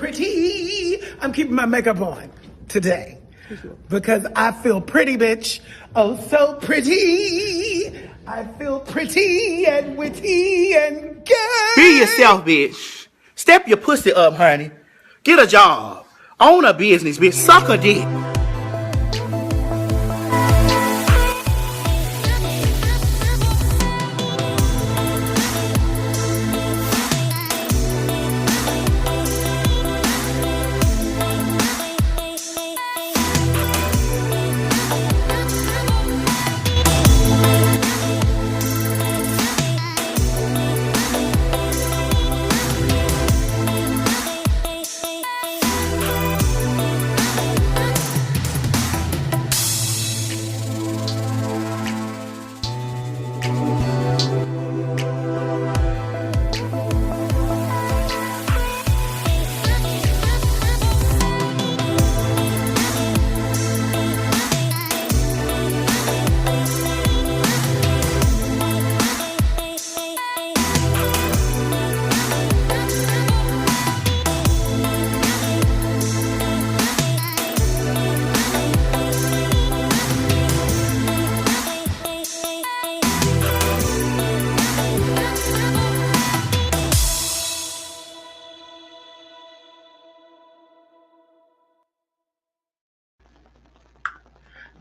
pretty. I'm keeping my makeup on today because I feel pretty, bitch. Oh, so pretty. I feel pretty and witty and gay. Be yourself, bitch. Step your pussy up, honey. Get a job. Own a business, bitch. Suck a dick.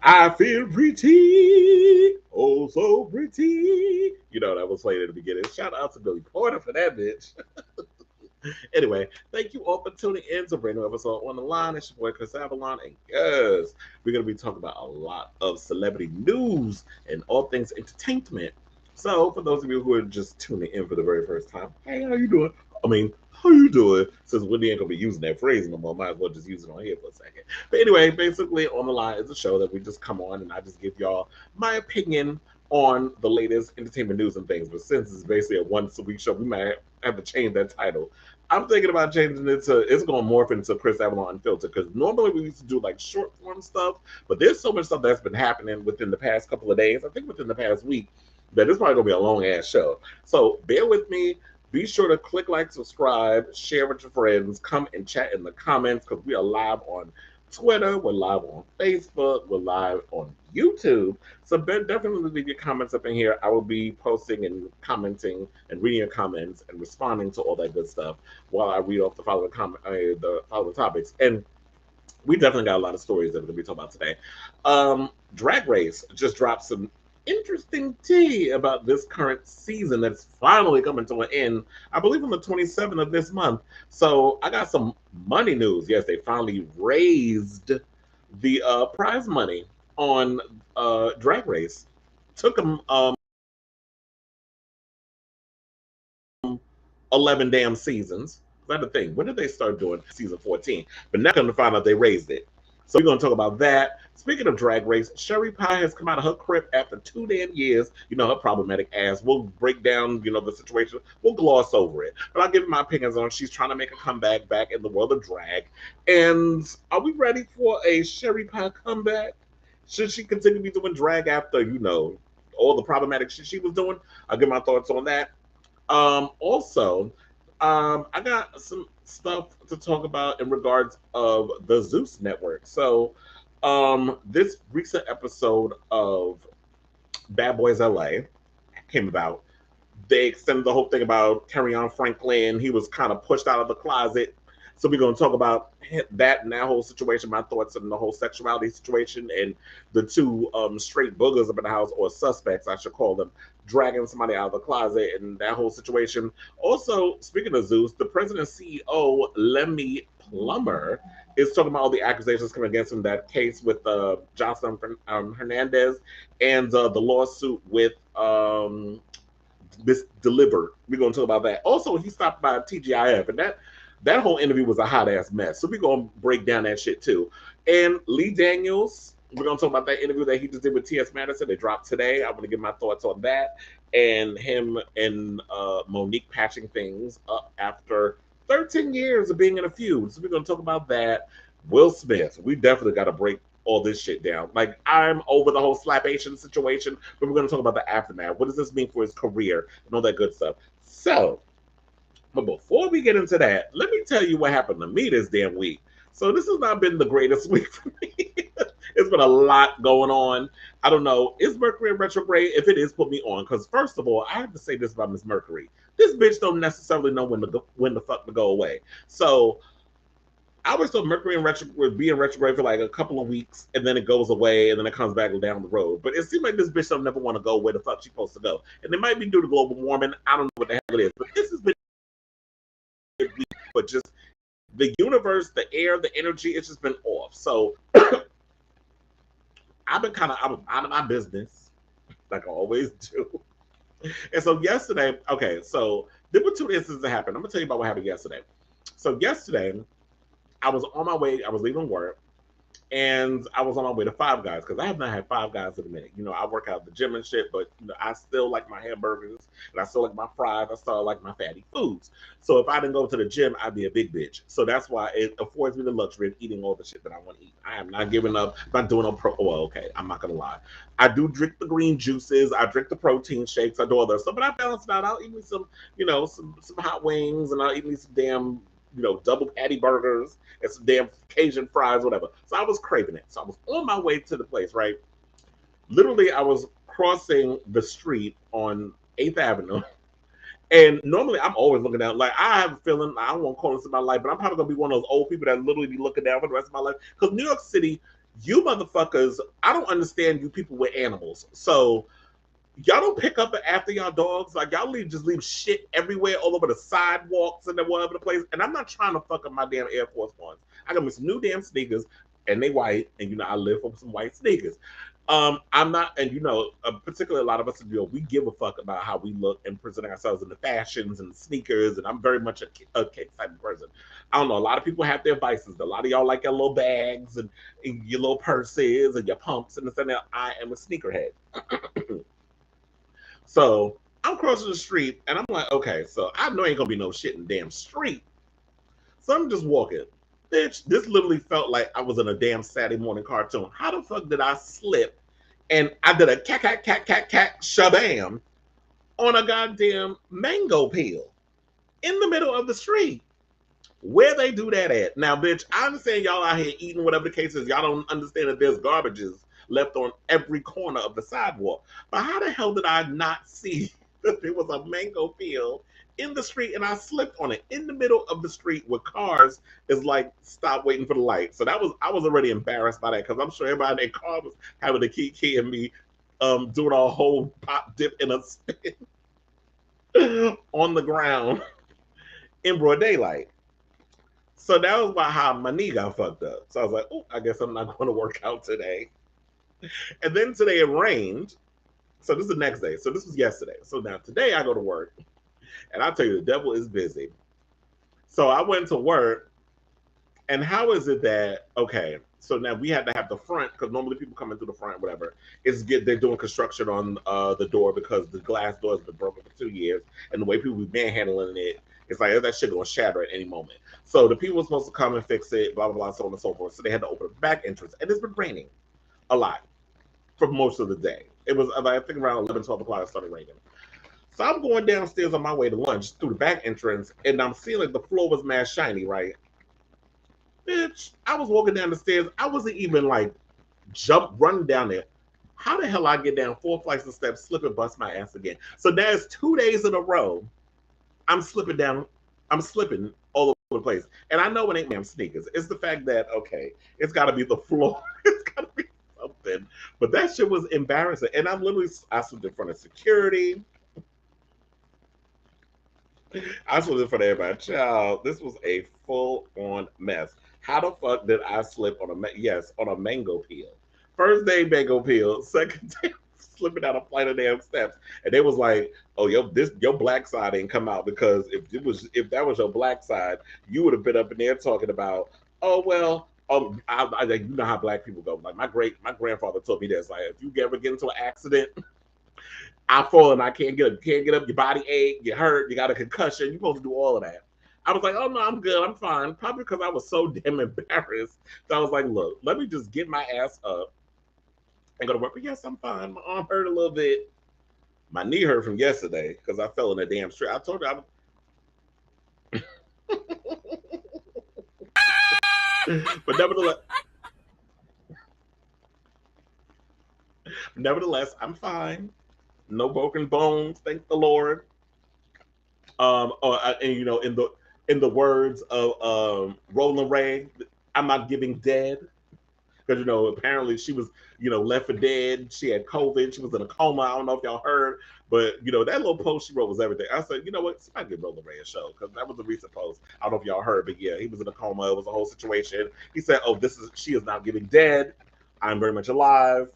I feel pretty, oh so pretty. You know that was played at the beginning. Shout out to Billy Porter for that bitch. Anyway, thank you all for tuning in to a brand new episode on the line. It's your boy Kris Avalon, and yes, we're gonna be talking about a lot of celebrity news and all things entertainment. So, for those of you who are just tuning in for the very first time, hey, how you doing? How you doing? Since Wendy ain't gonna be using that phrase no more, might as well just use it on here for a second. But anyway, basically, On the Line is a show that we just come on and I just give y'all my opinion on the latest entertainment news and things. But since it's basically a once a week show, we might have to change that title. I'm thinking about changing it to, it's going to morph into Kris Avalon Unfiltered, because normally we used to do like short form stuff, but there's so much stuff that's been happening within the past couple of days, I think within the past week, that it's probably going to be a long ass show. So bear with me. Be sure to click like, subscribe, share with your friends, come and chat in the comments, because we are live on Twitter, we're live on Facebook, we're live on YouTube. So definitely leave your comments up in here. I will be posting and commenting and reading your comments and responding to all that good stuff while I read off the following topics. And we definitely got a lot of stories that we're going to be talking about today. Drag Race just dropped some interesting tea about this current season that's finally coming to an end, I believe on the 27th of this month. So I got some money news. Yes, they finally raised the prize money on Drag Race. Took them 11 damn seasons. Is that the thing? When did they start doing season 14? But now come to find out they raised it. So we're going to talk about that. Speaking of Drag Race, Sherry Pie has come out of her crib after 2 damn years. You know, her problematic ass. We'll break down, you know, the situation. We'll gloss over it. But I'll give you my opinions on it. She's trying to make a comeback back in the world of drag. And are we ready for a Sherry Pie comeback? Should she continue to be doing drag after, you know, all the problematic shit she was doing? I'll give my thoughts on that. I got some stuff to talk about in regards of the Zeus network. So, this recent episode of Bad Boys LA came about. They extended the whole thing about Kerrion Franklin. He was kind of pushed out of the closet. So we're going to talk about that and that whole situation, my thoughts on the whole sexuality situation, and the two straight boogers up in the house, or suspects, I should call them, dragging somebody out of the closet and that whole situation. Also, speaking of Zeus, the president and CEO, Lemuel Plummer, is talking about all the accusations coming against him, that case with Joseline Hernandez, and the lawsuit with Miss Delivered. We're going to talk about that. Also, he stopped by TGIF, and that whole interview was a hot ass mess. So we're going to break down that shit too. And Lee Daniels, we're going to talk about that interview that he just did with T.S. Madison. It dropped today. I want to give my thoughts on that. And him and Monique patching things up after 13 years of being in a feud. So we're going to talk about that. Will Smith, we definitely got to break all this shit down. Like, I'm over the whole Slapation situation, but we're going to talk about the aftermath. What does this mean for his career and all that good stuff? So, But before we get into that, let me tell you what happened to me this damn week. So this has not been the greatest week for me. It's been a lot going on. I don't know. Is Mercury in retrograde? If it is, put me on. Because first of all, I have to say this about Miss Mercury. This bitch don't necessarily know when the fuck to go away. So I always thought Mercury in retrograde would be in retrograde for like a couple of weeks, and then it goes away, and then it comes back down the road. But it seems like this bitch don't never want to go where the fuck she's supposed to go. And it might be due to global warming. I don't know what the hell it is. But this has been a week, but just the universe, the air, the energy, it's just been off. So I've been kind of out of my business, like I always do. And so yesterday, okay, so there were two instances that happened. I'm gonna tell you about what happened yesterday. So yesterday, I was on my way, I was leaving work, and I was on my way to Five Guys because I have not had Five Guys in a minute. You know, I work out at the gym and shit, but you know, I still like my hamburgers and I still like my fries. I still like my fatty foods. So if I didn't go to the gym, I'd be a big bitch. So that's why it affords me the luxury of eating all the shit that I want to eat. I am not giving up. I'm not doing no well, okay, I'm not gonna lie. I do drink the green juices. I drink the protein shakes. I do all that stuff, but I balance it out. I'll eat me some, you know, some hot wings, and I'll eat me some damn, you know, double patty burgers and some damn Cajun fries, whatever. So I was craving it. So I was on my way to the place, right? Literally, I was crossing the street on 8th Avenue. And normally, I'm always looking down. Like, I have a feeling, I don't want to call this in my life, but I'm probably going to be one of those old people that literally be looking down for the rest of my life. Because New York City, you motherfuckers, I don't understand you people with animals. So y'all don't pick up after y'all dogs. Like, y'all just leave shit everywhere, all over the sidewalks and whatever the place. And I'm not trying to fuck up my damn Air Force Ones. I got me some new damn sneakers, and they white, and you know I live for some white sneakers. I'm not, and you know, particularly a lot of us, you know, we give a fuck about how we look and present ourselves in the fashions and the sneakers, and I'm very much a cake type of person. I don't know, a lot of people have their vices. A lot of y'all like your little bags and your little purses and your pumps and this and that. I am a sneakerhead. So I'm crossing the street and I'm like, okay, so I know ain't gonna be no shit in the damn street. So I'm just walking. Bitch, this literally felt like I was in a damn Saturday morning cartoon. How the fuck did I slip? And I did a cat, shabam on a goddamn mango peel in the middle of the street. Where they do that at? Now, bitch, I understand y'all out here eating whatever the case is. Y'all don't understand that there's garbages left on every corner of the sidewalk. But how the hell did I not see that there was a mango peel in the street and I slipped on it in the middle of the street where cars is like, stop waiting for the light. So I was already embarrassed by that because I'm sure everybody in their car was having to keep keying me doing a whole pop dip in a spin on the ground in broad daylight. So that was about how my knee got fucked up. So I was like, oh, I guess I'm not going to work out today. And then today it rained. So this is the next day. So this was yesterday. So now today I go to work. And I'll tell you, the devil is busy. So I went to work. And how is it that, okay, so now we had to have the front, because normally people come in through the front, whatever. They're doing construction on the door because the glass door has been broken for 2 years. And the way people be manhandling it, it's like that shit gonna shatter at any moment. So the people were supposed to come and fix it, blah, blah, blah, so on and so forth. So they had to open the back entrance. And it's been raining a lot for most of the day. It was, I think, around 11, 12 o'clock it started raining. So I'm going downstairs on my way to lunch through the back entrance, and I'm seeing like the floor was mad shiny, right? Bitch, I was walking down the stairs. I wasn't even like running down there. How the hell I get down 4 flights of steps, slip and bust my ass again? So there's 2 days in a row I'm slipping down. I'm slipping all over the place. And I know it ain't damn sneakers. It's the fact that, okay, it's got to be the floor. It's got to be something. But that shit was embarrassing. And I slipped in front of security. I slipped in front of everybody. Child, this was a full-on mess. How the fuck did I slip on a mango peel? First day mango peel. Second day slipping down a flight of damn steps, and they was like, "Oh, your black side ain't come out because if that was your black side, you would have been up in there talking about, oh well, you know how black people go. Like my grandfather told me this. Like if you ever get into an accident, I fall and I can't get up, your body ache, you hurt, you got a concussion, you're supposed to do all of that." I was like, oh no, I'm good, I'm fine. Probably because I was so damn embarrassed. So I was like, look, let me just get my ass up and go to work. But yes, I'm fine. My arm hurt a little bit. My knee hurt from yesterday because I fell in a damn street. I told you But nevertheless, I'm fine. No broken bones, thank the Lord. And in the words of Roland Ray, I'm not giving dead because apparently she was left for dead. She had COVID. She was in a coma. I don't know if y'all heard, but that little post she wrote was everything. I said, you know what? Somebody give Roland Ray a show because that was a recent post. I don't know if y'all heard, but yeah, he was in a coma. It was a whole situation. He said, "Oh, she is not giving dead. I'm very much alive."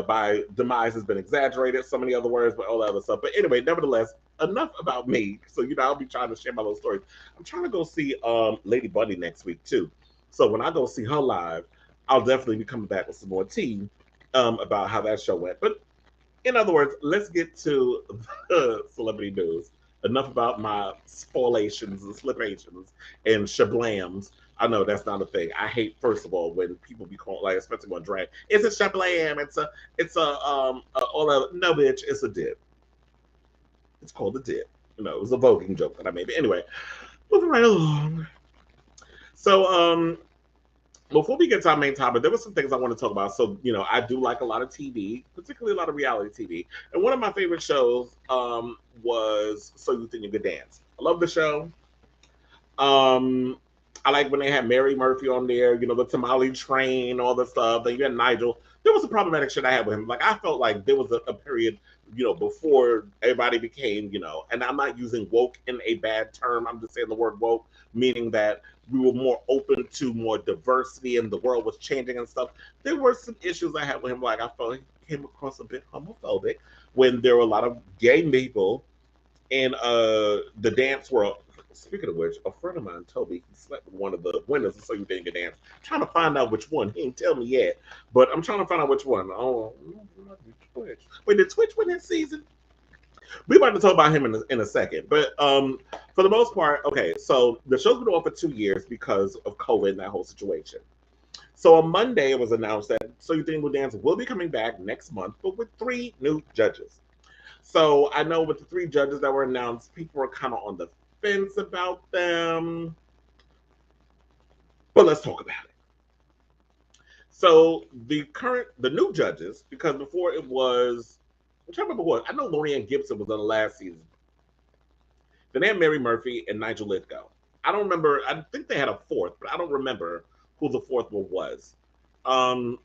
By demise has been exaggerated, so many other words, but all that other stuff. But anyway, nevertheless, enough about me. So, I'll be trying to share my little stories. I'm trying to go see Lady Bunny next week too. So when I go see her live, I'll definitely be coming back with some more tea about how that show went. But in other words, let's get to the celebrity news. Enough about my spoilations and slipations and shablams. I know that's not a thing. I hate, first of all, when people be calling, like, especially on drag. It's a shablam. All that. No, bitch, it's a dip. It's called a dip. It was a voguing joke that I made. But anyway, moving right along. So, before we get to our main topic, there were some things I want to talk about. So, I do like a lot of TV, particularly a lot of reality TV. And one of my favorite shows was So You Think You Could Dance. I love the show. I like when they had Mary Murphy on there, the Tamale Train, all the stuff. Then you had Nigel. There was some problematic shit I had with him. Like, I felt like there was a period, before everybody became, and I'm not using woke in a bad term. I'm just saying the word woke, meaning that we were more open to more diversity and the world was changing and stuff. There were some issues I had with him. Like, I felt he came across a bit homophobic when there were a lot of gay people in the dance world. Speaking of which, a friend of mine told me he slept with one of the winners of So You Think You Could Dance. I'm trying to find out which one. He ain't tell me yet, but I'm trying to find out which one. Oh, Twitch. Wait, did Twitch win this season? We're about to talk about him in a second. But for the most part, okay, so the show's been on for 2 years because of COVID and that whole situation. So on Monday, it was announced that So You Think You Could Dance will be coming back next month, but with 3 new judges. So I know with the 3 judges that were announced, people were kind of on the fence about them. But let's talk about it. So the new judges, because before it was, I'm trying to remember what, I know Lorianne Gibson was on the last season. Then they had Mary Murphy and Nigel Lithgow. I don't remember, I think they had a 4th, but I don't remember who the 4th one was.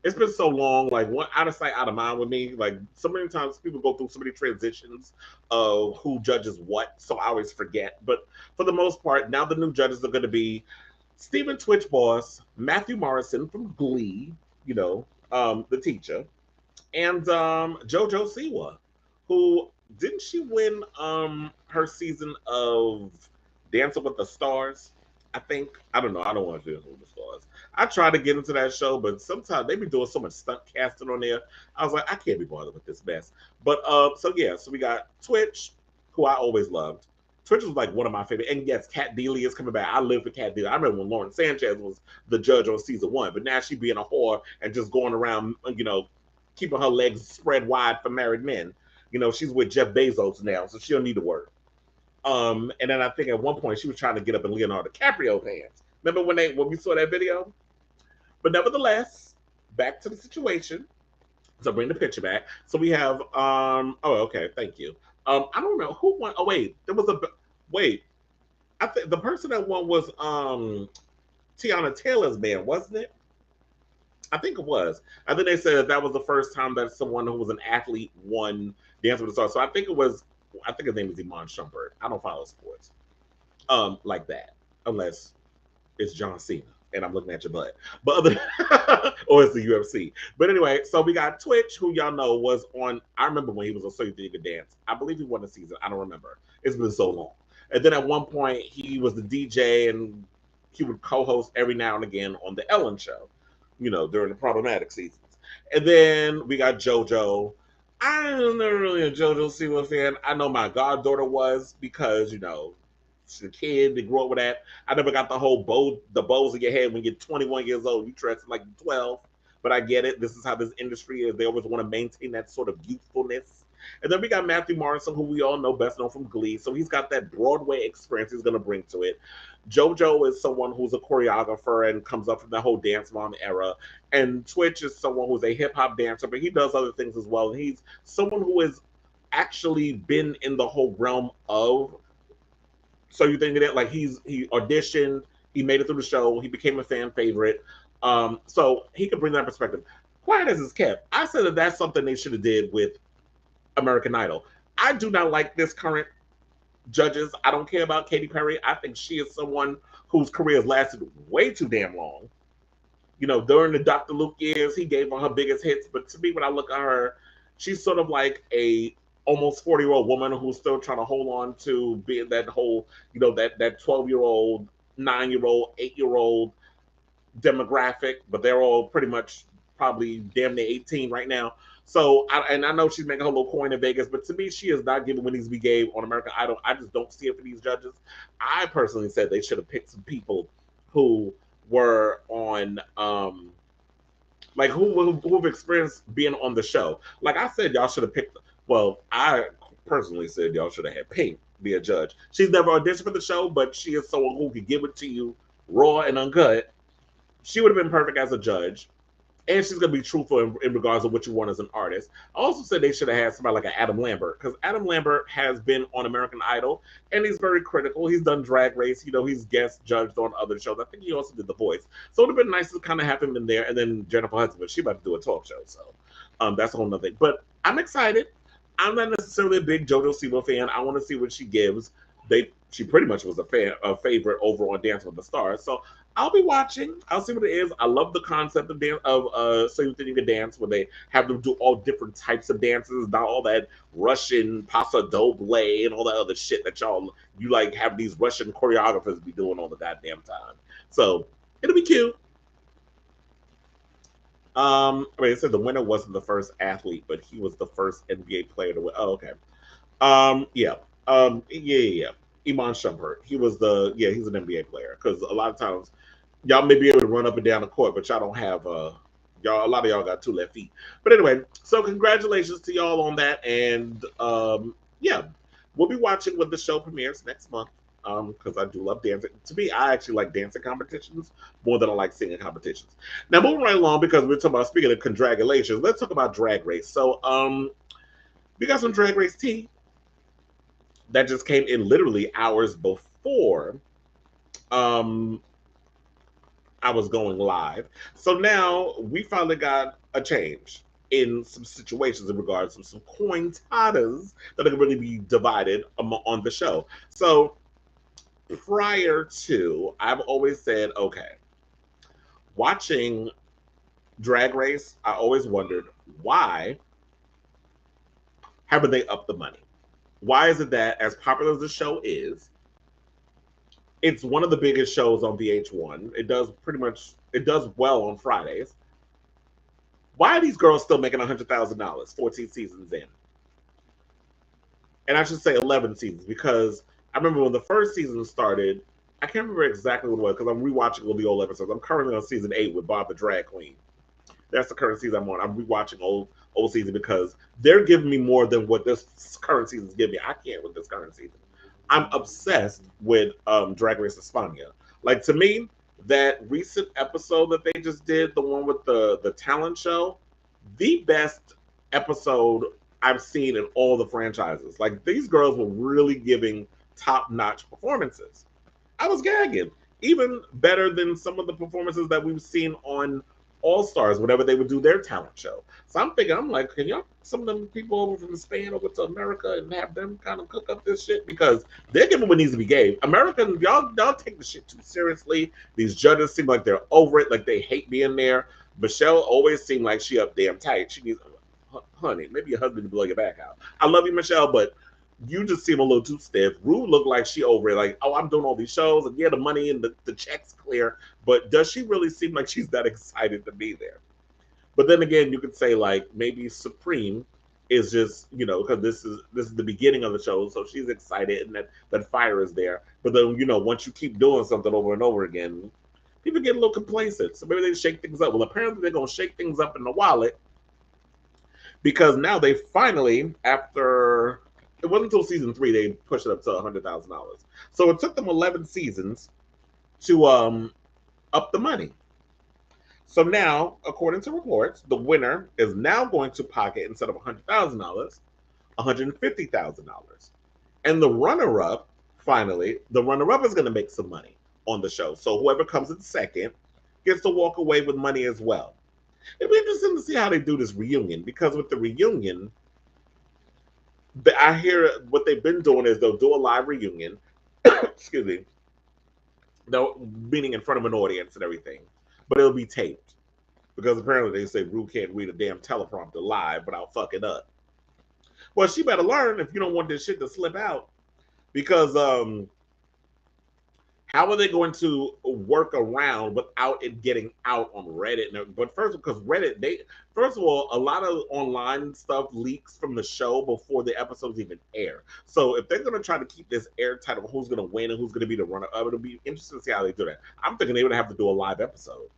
It's been so long, like one out of sight, out of mind with me. Like so many times people go through so many transitions of who judges what, so I always forget. But for the most part, now the new judges are going to be Stephen Twitch Boss, Matthew Morrison from Glee, the teacher, and JoJo Siwa, who didn't she win her season of Dancing with the Stars? I don't know. I don't want to do Dancing with the Stars. I try to get into that show, but sometimes they be doing so much stunt casting on there. I was like, I can't be bothered with this mess. But so we got Twitch, who I always loved. Twitch was like one of my favorite. And yes, Kat Deely is coming back. I live for Kat Deely. I remember when Lauren Sanchez was the judge on season 1, but now she being a whore and just going around, keeping her legs spread wide for married men. She's with Jeff Bezos now, so she don't need to work. And then I think at one point she was trying to get up in Leonardo DiCaprio pants. Remember when we saw that video? But nevertheless, back to the situation. So bring the picture back. So we have okay, thank you. I don't know who won. Oh wait, I think the person that won was Tiana Taylor's band, wasn't it? I think it was. I think they said that was the first time that someone who was an athlete won Dance with the Stars. So I think his name is Iman Shumpert. I don't follow sports like that, unless it's John Cena and I'm looking at your butt. But or it's the UFC. But anyway, so we got Twitch, who y'all know was on. I remember when he was on So You Think You Could Dance. I believe he won the season. I don't remember. It's been so long. And then at one point he was the DJ and he would co-host every now and again on the Ellen Show, during the problematic seasons. And then we got JoJo. I'm never really a JoJo Siwa fan. I know my goddaughter was because, she's a kid, they grew up with that. I never got the whole bows in your head when you're 21 years old, you dress like 12. But I get it. This is how this industry is. They always want to maintain that sort of youthfulness And then we got Matthew Morrison, who we all know best known from Glee. So he's got that Broadway experience he's going to bring to it. JoJo is someone who's a choreographer and comes up from the whole Dance Mom era. And Twitch is someone who's a hip hop dancer, but he does other things as well. And he's someone who has actually been in the whole realm of. So you think that like he auditioned, he made it through the show, he became a fan favorite. So he could bring that perspective. Quiet as it's kept, I said that that's something they should have did with American Idol. I do not like this current judges. I don't care about Katy Perry. I think she is someone whose career has lasted way too damn long. You know, during the Dr. Luke years, he gave her biggest hits. But to me, when I look at her, she's sort of like a almost 40-year-old woman who's still trying to hold on to being that whole, you know, that 12-year-old, 9-year-old, 8-year-old demographic. But they're all pretty much probably damn near 18 right now. So, I know she's making her little coin in Vegas, but to me, she is not giving what needs to be gave on American Idol. I just don't see it for these judges. I personally said they should have picked some people who were on, like who've experienced being on the show. Like I said, y'all should have picked. Well, I personally said y'all should have had Pink be a judge. She's never auditioned for the show, but she is someone who could give it to you raw and uncut. She would have been perfect as a judge. And she's going to be truthful in regards to what you want as an artist. I also said they should have had somebody like an Adam Lambert, because Adam Lambert has been on American Idol, and he's very critical. He's done Drag Race. You know, he's guest judged on other shows. I think he also did The Voice. So it would have been nice to kind of have him in there. And then Jennifer Hudson, but she's about to do a talk show. So that's a whole nother thing. But I'm excited. I'm not necessarily a big JoJo Siwa fan. I want to see what she gives. She pretty much was a favorite over on Dance with the Stars. So I'll be watching. I'll see what it is. I love the concept of So You Think You Can Dance, where they have them do all different types of dances, not all that Russian paso doble and all that other shit that you like have these Russian choreographers be doing all the goddamn time. So it'll be cute. It said the winner wasn't the first athlete, but he was the first NBA player to win. Oh, okay. Yeah. Iman Shumpert. He's an NBA player, because a lot of times y'all may be able to run up and down the court, but y'all don't have a lot of y'all got 2 left feet. But anyway, so congratulations to y'all on that, and we'll be watching when the show premieres next month. Because I do love dancing. To me, I actually like dancing competitions more than I like singing competitions. Now, moving right along, because we're talking about, speaking of congratulations, let's talk about Drag Race. So, we got some Drag Race tea that just came in literally hours before I was going live. So now we finally got a change in some situations in regards to some coin tosses that are going to really be divided on the show. So prior to, I've always said, okay, watching Drag Race, I always wondered, why haven't they upped the money? Why is it that, as popular as the show is, it's one of the biggest shows on VH1. It does well on Fridays. Why are these girls still making $100,000 14 seasons in? And I should say 11 seasons, because I remember when the first season started, I can't remember exactly what it was, because I'm rewatching all the old episodes. I'm currently on season 8 with Bob the Drag Queen. That's the current season I'm on. I'm rewatching old season because they're giving me more than what this current season's giving me. I can't with this current season. I'm obsessed with Drag Race España. Like, to me, that recent episode that they just did, the one with the talent show, the best episode I've seen in all the franchises. Like, these girls were really giving top-notch performances. I was gagging. Even better than some of the performances that we've seen on All-Stars whenever they would do their talent show. So I'm thinking, I'm like, can y'all, some of them people over from Spain over to America and have them kind of cook up this shit? Because they're giving what needs to be gave. Americans, y'all take the shit too seriously. These judges seem like they're over it, like they hate being there. Michelle always seemed like she up damn tight. She needs, honey, maybe your husband to blow your back out. I love you, Michelle, but you just seem a little too stiff. Rue looked like she over it, like, oh, I'm doing all these shows, and yeah, the money and the check's clear, but does she really seem like she's that excited to be there? But then again, you could say, like, maybe Supreme is just, you know, because this is the beginning of the show, so she's excited and that fire is there. But then, you know, once you keep doing something over and over again, people get a little complacent. So maybe they shake things up. Well, apparently they're going to shake things up in the wallet, because now they finally, after it wasn't until season 3 they pushed it up to $100,000. So it took them 11 seasons to up the money. So now, according to reports, the winner is now going to pocket, instead of $100,000, $150,000. And the runner-up, finally, the runner-up is going to make some money on the show. So whoever comes in second gets to walk away with money as well. It'll be interesting to see how they do this reunion, because with the reunion, I hear what they've been doing is they'll do a live reunion, excuse me, meaning in front of an audience and everything, but it'll be taped, because apparently they say Rue can't read a damn teleprompter live without fucking up. Well, she better learn if you don't want this shit to slip out, because how are they going to work around without it getting out on Reddit? But first, because Reddit, first of all, a lot of online stuff leaks from the show before the episodes even air. So if they're going to try to keep this airtight of who's going to win and who's going to be the runner, it'll be interesting to see how they do that. I'm thinking they would have to do a live episode.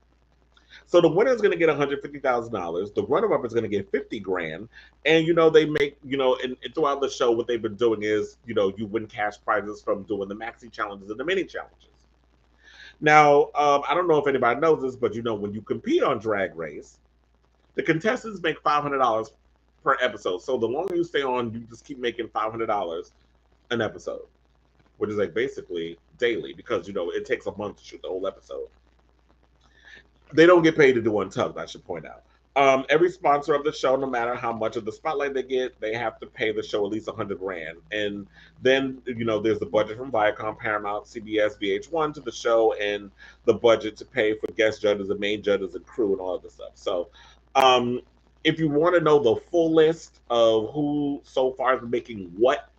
So the winner is going to get $150,000. The runner-up is going to get $50,000. And, they make, and throughout the show, what they've been doing is, you win cash prizes from doing the maxi challenges and the mini challenges. Now, I don't know if anybody knows this, but, when you compete on Drag Race, the contestants make $500 per episode. So the longer you stay on, you just keep making $500 an episode, which is like basically daily, because, it takes a month to shoot the whole episode. They don't get paid to do Untucked, I should point out. Every sponsor of the show, no matter how much of the spotlight they get, they have to pay the show at least $100,000. And then, there's the budget from Viacom, Paramount, CBS, VH1 to the show, and the budget to pay for guest judges and main judges and crew and all of this stuff. So, if you want to know the full list of who so far is making what,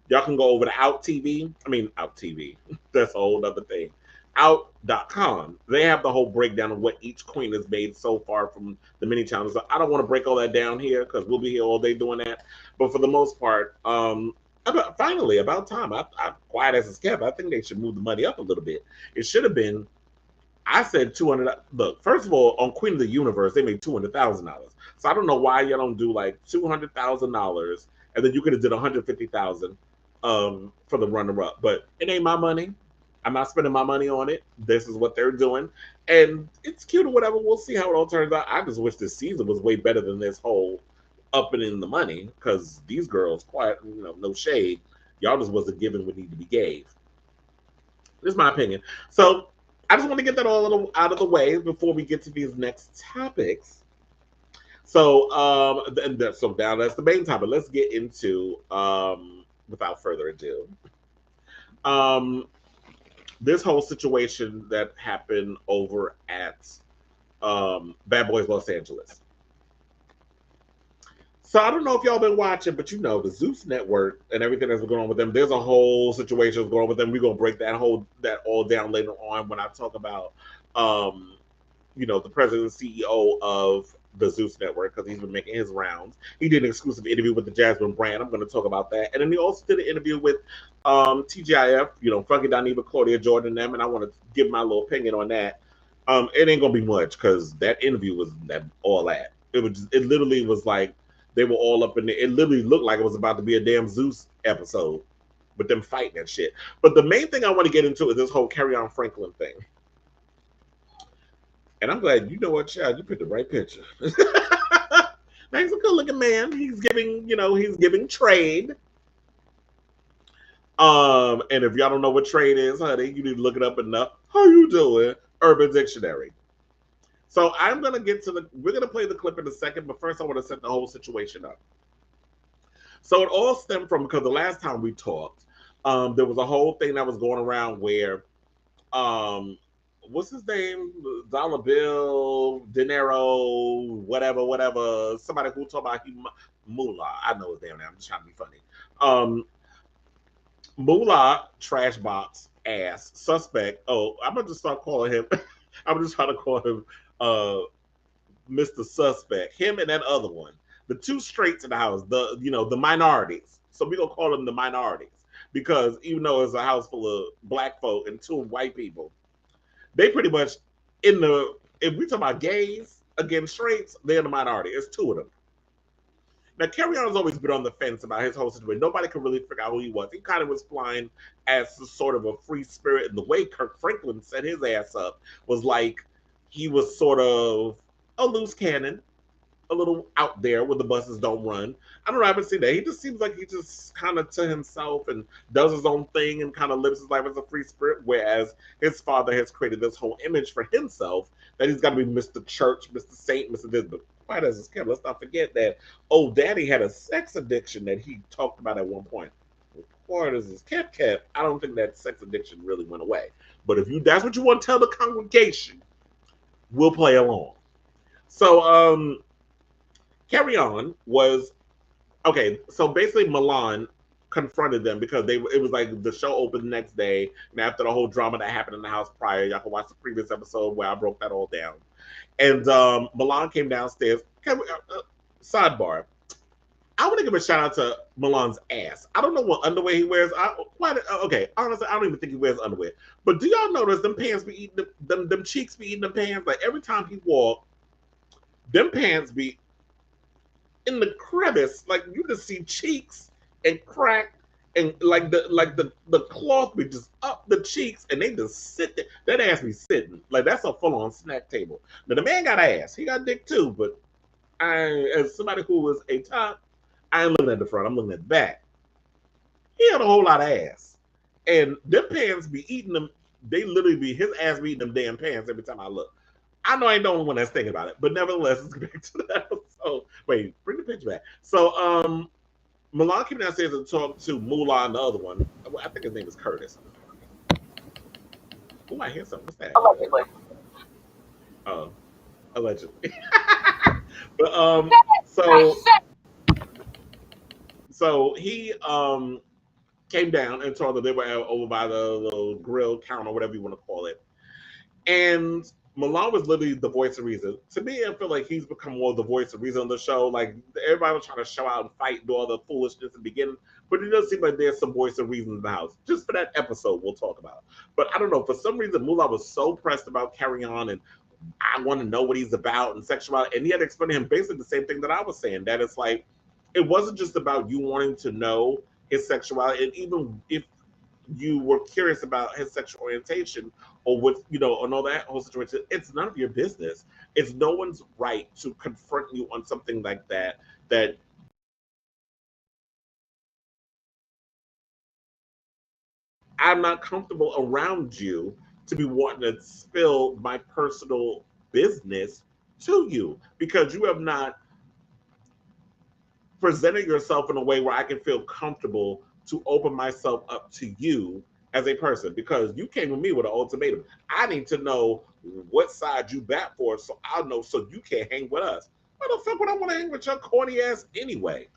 y'all can go over to AppleTV. That's a whole other thing. Out.com. They have the whole breakdown of what each queen has made so far from the mini challenges. So I don't want to break all that down here, because we'll be here all day doing that. But for the most part, about time. I'm quiet as it's kept. I think they should move the money up a little bit. It should have been, I said 200. Look, first of all, on Queen of the Universe, they made $200,000. So I don't know why y'all don't do like $200,000, and then you could have did $150,000 for the runner-up. But it ain't my money. I'm not spending my money on it. This is what they're doing. And it's cute or whatever. We'll see how it all turns out. I just wish this season was way better than this whole upping in the money, because these girls, quite, no shade, y'all just wasn't given what needed to be gave. This is my opinion. So I just want to get that all out of the way before we get to these next topics. So, so now that's the main topic. Let's get into, without further ado, this whole situation that happened over at Bad Boys Los Angeles. So I don't know if y'all been watching, but the Zeus Network and everything that's going on with them, there's a whole situation that's going on with them. We're going to break that all down later on when I talk about, the president and CEO of the Zeus Network, because he's been making his rounds. He did an exclusive interview with the Jasmine brand. I'm going to talk about that. And then he also did an interview with TGIF, Funky Dineva, Claudia Jordan, and them, and I want to give my little opinion on that. It ain't going to be much, because that interview was all that. It literally was like they were all up in there. It literally looked like it was about to be a damn Zeus episode with them fighting and shit. But the main thing I want to get into is this whole Kerrion Franklin thing. And I'm glad, Chad, you picked the right picture. Now, he's a good-looking man. He's giving trade. And if y'all don't know what trade is, honey, you need to look it up enough. How you doing? Urban Dictionary. So we're going to play the clip in a second, but first I want to set the whole situation up. So it all stemmed from, because the last time we talked, there was a whole thing that was going around where, what's his name? Dollar Bill, Dinero, whatever. Somebody who talked about Moolah. I know his damn name. I'm just trying to be funny. Moolah, trash box, ass, suspect. Oh, I'm going to just start calling him. I'm just trying to call him Mr. Suspect. Him and that other one. The two straights in the house, the minorities. So we're going to call them the minorities. Because even though it's a house full of black folk and two white people, they pretty much, if we talk about gays against straights, they're in the minority. It's two of them. Now, Kerrion's always been on the fence about his whole situation. Nobody could really figure out who he was. He kind of was flying as sort of a free spirit. And the way Kirk Franklin set his ass up was like he was sort of a loose cannon, a little out there where the buses don't run. I don't know, I haven't seen that. He just seems like he just kind of to himself and does his own thing and kind of lives his life as a free spirit, whereas his father has created this whole image for himself that he's got to be Mr. Church, Mr. Saint, Mr. this. But why does this kid? Let's not forget that old daddy had a sex addiction that he talked about at one point. Or as his kept, I don't think that sex addiction really went away. But if that's what you want to tell the congregation, we'll play along. So, Kerrion was okay. So basically, Milan confronted them because it was like the show opened the next day, and after the whole drama that happened in the house prior, y'all can watch the previous episode where I broke that all down. And Milan came downstairs. Sidebar. I want to give a shout out to Milan's ass. I don't know what underwear he wears. Honestly, I don't even think he wears underwear. But do y'all notice them pants be eating them cheeks be eating them pants? Like every time he walk, them pants be in the crevice, like you just see cheeks and crack, and like the cloth be just up the cheeks, and they just sit there. That ass be sitting like that's a full on snack table. Now the man got ass, he got dick too, but as somebody who was a top, I ain't looking at the front, I'm looking at the back. He had a whole lot of ass, and them pants be eating them. They literally be his ass be eating them damn pants every time I look. I know I ain't the only one that's thinking about it, but nevertheless, let's get back to that. So, wait, bring the picture back. So, Milan came downstairs and talked to Moolah and the other one. I think his name is Curtis. Oh, I hear something. What's that? Allegedly. Allegedly. But, so he came down and told that they were over by the little grill counter, whatever you want to call it. And Milan was literally the voice of reason. To me, I feel like he's become more the voice of reason on the show. Like everybody was trying to show out and fight and do all the foolishness in the beginning, but it does seem like there's some voice of reason in the house. Just for that episode, we'll talk about. But I don't know, for some reason, Moolah was so pressed about Kerrion and I want to know what he's about and sexuality, and he had to explain to him basically the same thing that I was saying. That it's like it wasn't just about you wanting to know his sexuality, and even if you were curious about his sexual orientation or what, and all that whole situation, it's none of your business. It's no one's right to confront you on something like that I'm not comfortable around you to be wanting to spill my personal business to you because you have not presented yourself in a way where I can feel comfortable to open myself up to you as a person, because you came to me with an ultimatum. I need to know what side you bat for, so I'll know, so you can't hang with us. Why the fuck would I want to hang with your corny ass anyway?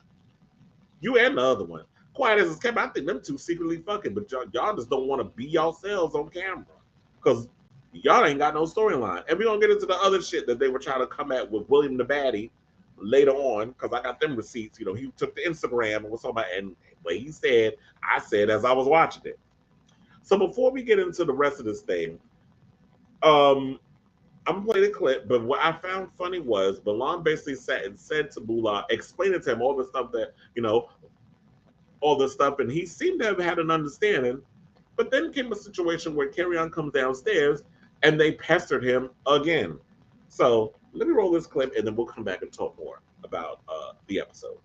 You and the other one. Quiet as it's kept, I think them two secretly fucking, but y'all just don't want to be yourselves on camera because y'all ain't got no storyline. And we're gonna get into the other shit that they were trying to come at with William the Baddie later on, because I got them receipts. He took the Instagram and was talking about, and what he said, I said as I was watching it. So before we get into the rest of this thing, I'm gonna play the clip, but what I found funny was Milan basically sat and said to Moolah, explaining to him all the stuff that, all this stuff, and he seemed to have had an understanding. But then came a situation where Kerrion comes downstairs and they pestered him again. So let me roll this clip and then we'll come back and talk more about the episode.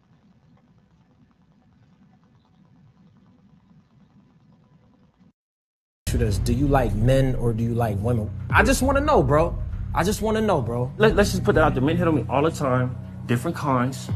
Do you like men or do you like women? I just want to know, bro. Let's just put that out there. Men hit on me all the time, different kinds.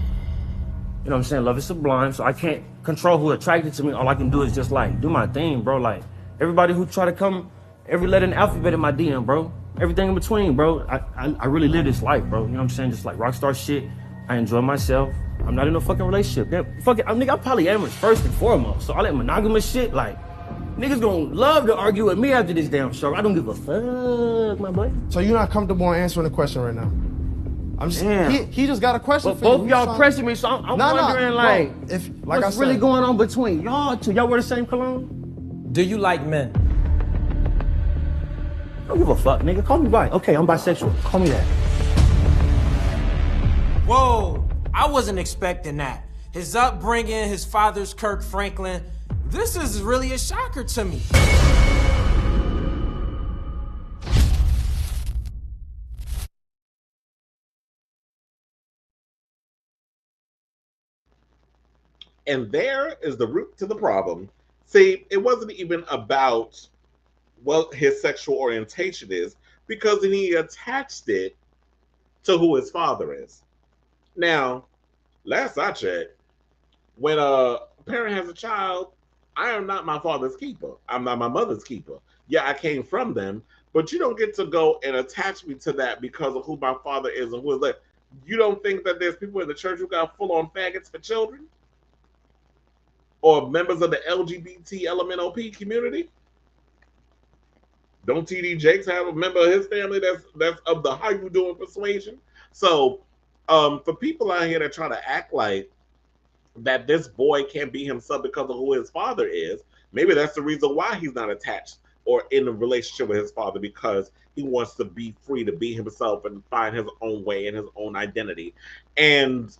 You know what I'm saying? Love is sublime, so I can't control who attracted to me. All I can do is just do my thing, bro. Like everybody who try to come, every letter in the alphabet in my DM, bro. Everything in between, bro. I really live this life, bro. You know what I'm saying? Just like rock star shit. I enjoy myself. I'm not in a fucking relationship. I'm polyamorous first and foremost. So all that monogamous shit, niggas gonna love to argue with me after this damn show. I don't give a fuck, my boy. So you're not comfortable answering the question right now? I'm just, he just got a question but for you. Both y'all pressing me, so I'm wondering, what's really going on between y'all two? Y'all wear the same cologne? Do you like men? I don't give a fuck, nigga. Call me bi. Okay, I'm bisexual. Call me that. Whoa! I wasn't expecting that. His upbringing, his father's Kirk Franklin, this is really a shocker to me. And there is the root to the problem. See, it wasn't even about what his sexual orientation is, because then he attached it to who his father is. Now, last I checked, when a parent has a child, I am not my father's keeper. I'm not my mother's keeper. Yeah, I came from them, but you don't get to go and attach me to that because of who my father is and who is that. You don't think that there's people in the church who got full-on faggots for children? Or members of the LGBT LMNOP community? Don't TD Jakes have a member of his family that's of the how you doing persuasion? So for people out here that try to act like that this boy can't be himself because of who his father is, maybe that's the reason why he's not attached or in a relationship with his father, because he wants to be free to be himself and find his own way and his own identity. And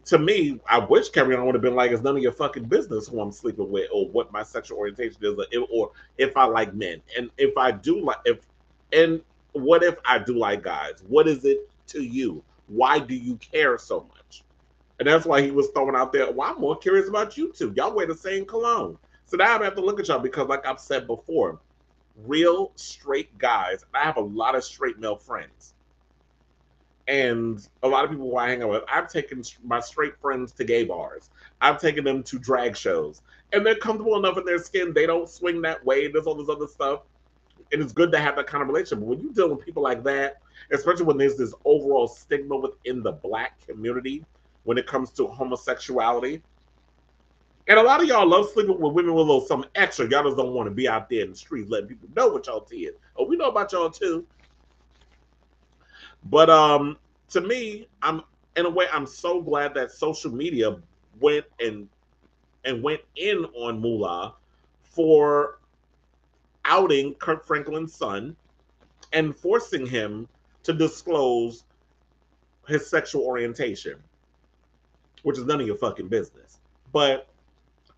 to me, I wish Kerrion would have been like, it's none of your fucking business who I'm sleeping with or what my sexual orientation is, or if I like men. And if I do like, what if I do like guys? What is it to you? Why do you care so much? And that's why he was throwing out there, well, I'm more curious about you two. Y'all wear the same cologne. So now I have to look at y'all because, like I've said before, real straight guys, and I have a lot of straight male friends. And a lot of people who I hang out with, I've taken my straight friends to gay bars. I've taken them to drag shows. And they're comfortable enough in their skin. They don't swing that way. There's all this other stuff. And it's good to have that kind of relationship. But when you deal with people like that, especially when there's this overall stigma within the Black community when it comes to homosexuality, and a lot of y'all love sleeping with women with a little something extra. Y'all just don't want to be out there in the streets letting people know what y'all did. Oh, we know about y'all too. But to me, in a way, I'm so glad that social media went in on Moolah for outing Kirk Franklin's son and forcing him to disclose his sexual orientation, which is none of your fucking business. But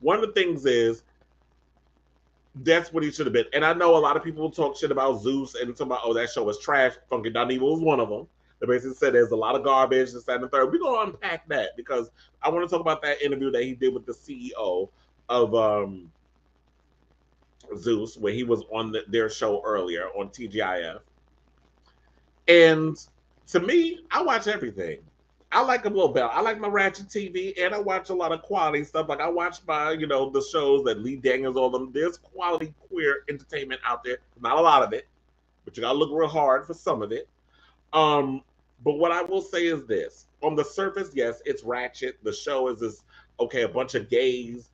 one of the things is, that's what he should have been. And I know a lot of people talk shit about Zeus and talk about, oh, that show was trash. Funky Don Evil was one of them. They basically said there's a lot of garbage, this, that, and the third. We're going to unpack that because I want to talk about that interview that he did with the CEO of Zeus, where he was on their show earlier on TGIF. And to me, I watch everything. I like a little bit. I like my Ratchet TV, and I watch a lot of quality stuff. Like I watch the shows that Lee Daniels, all them. There's quality queer entertainment out there. Not a lot of it, but you gotta look real hard for some of it. But what I will say is this: on the surface, yes, it's ratchet. The show is this a bunch of gays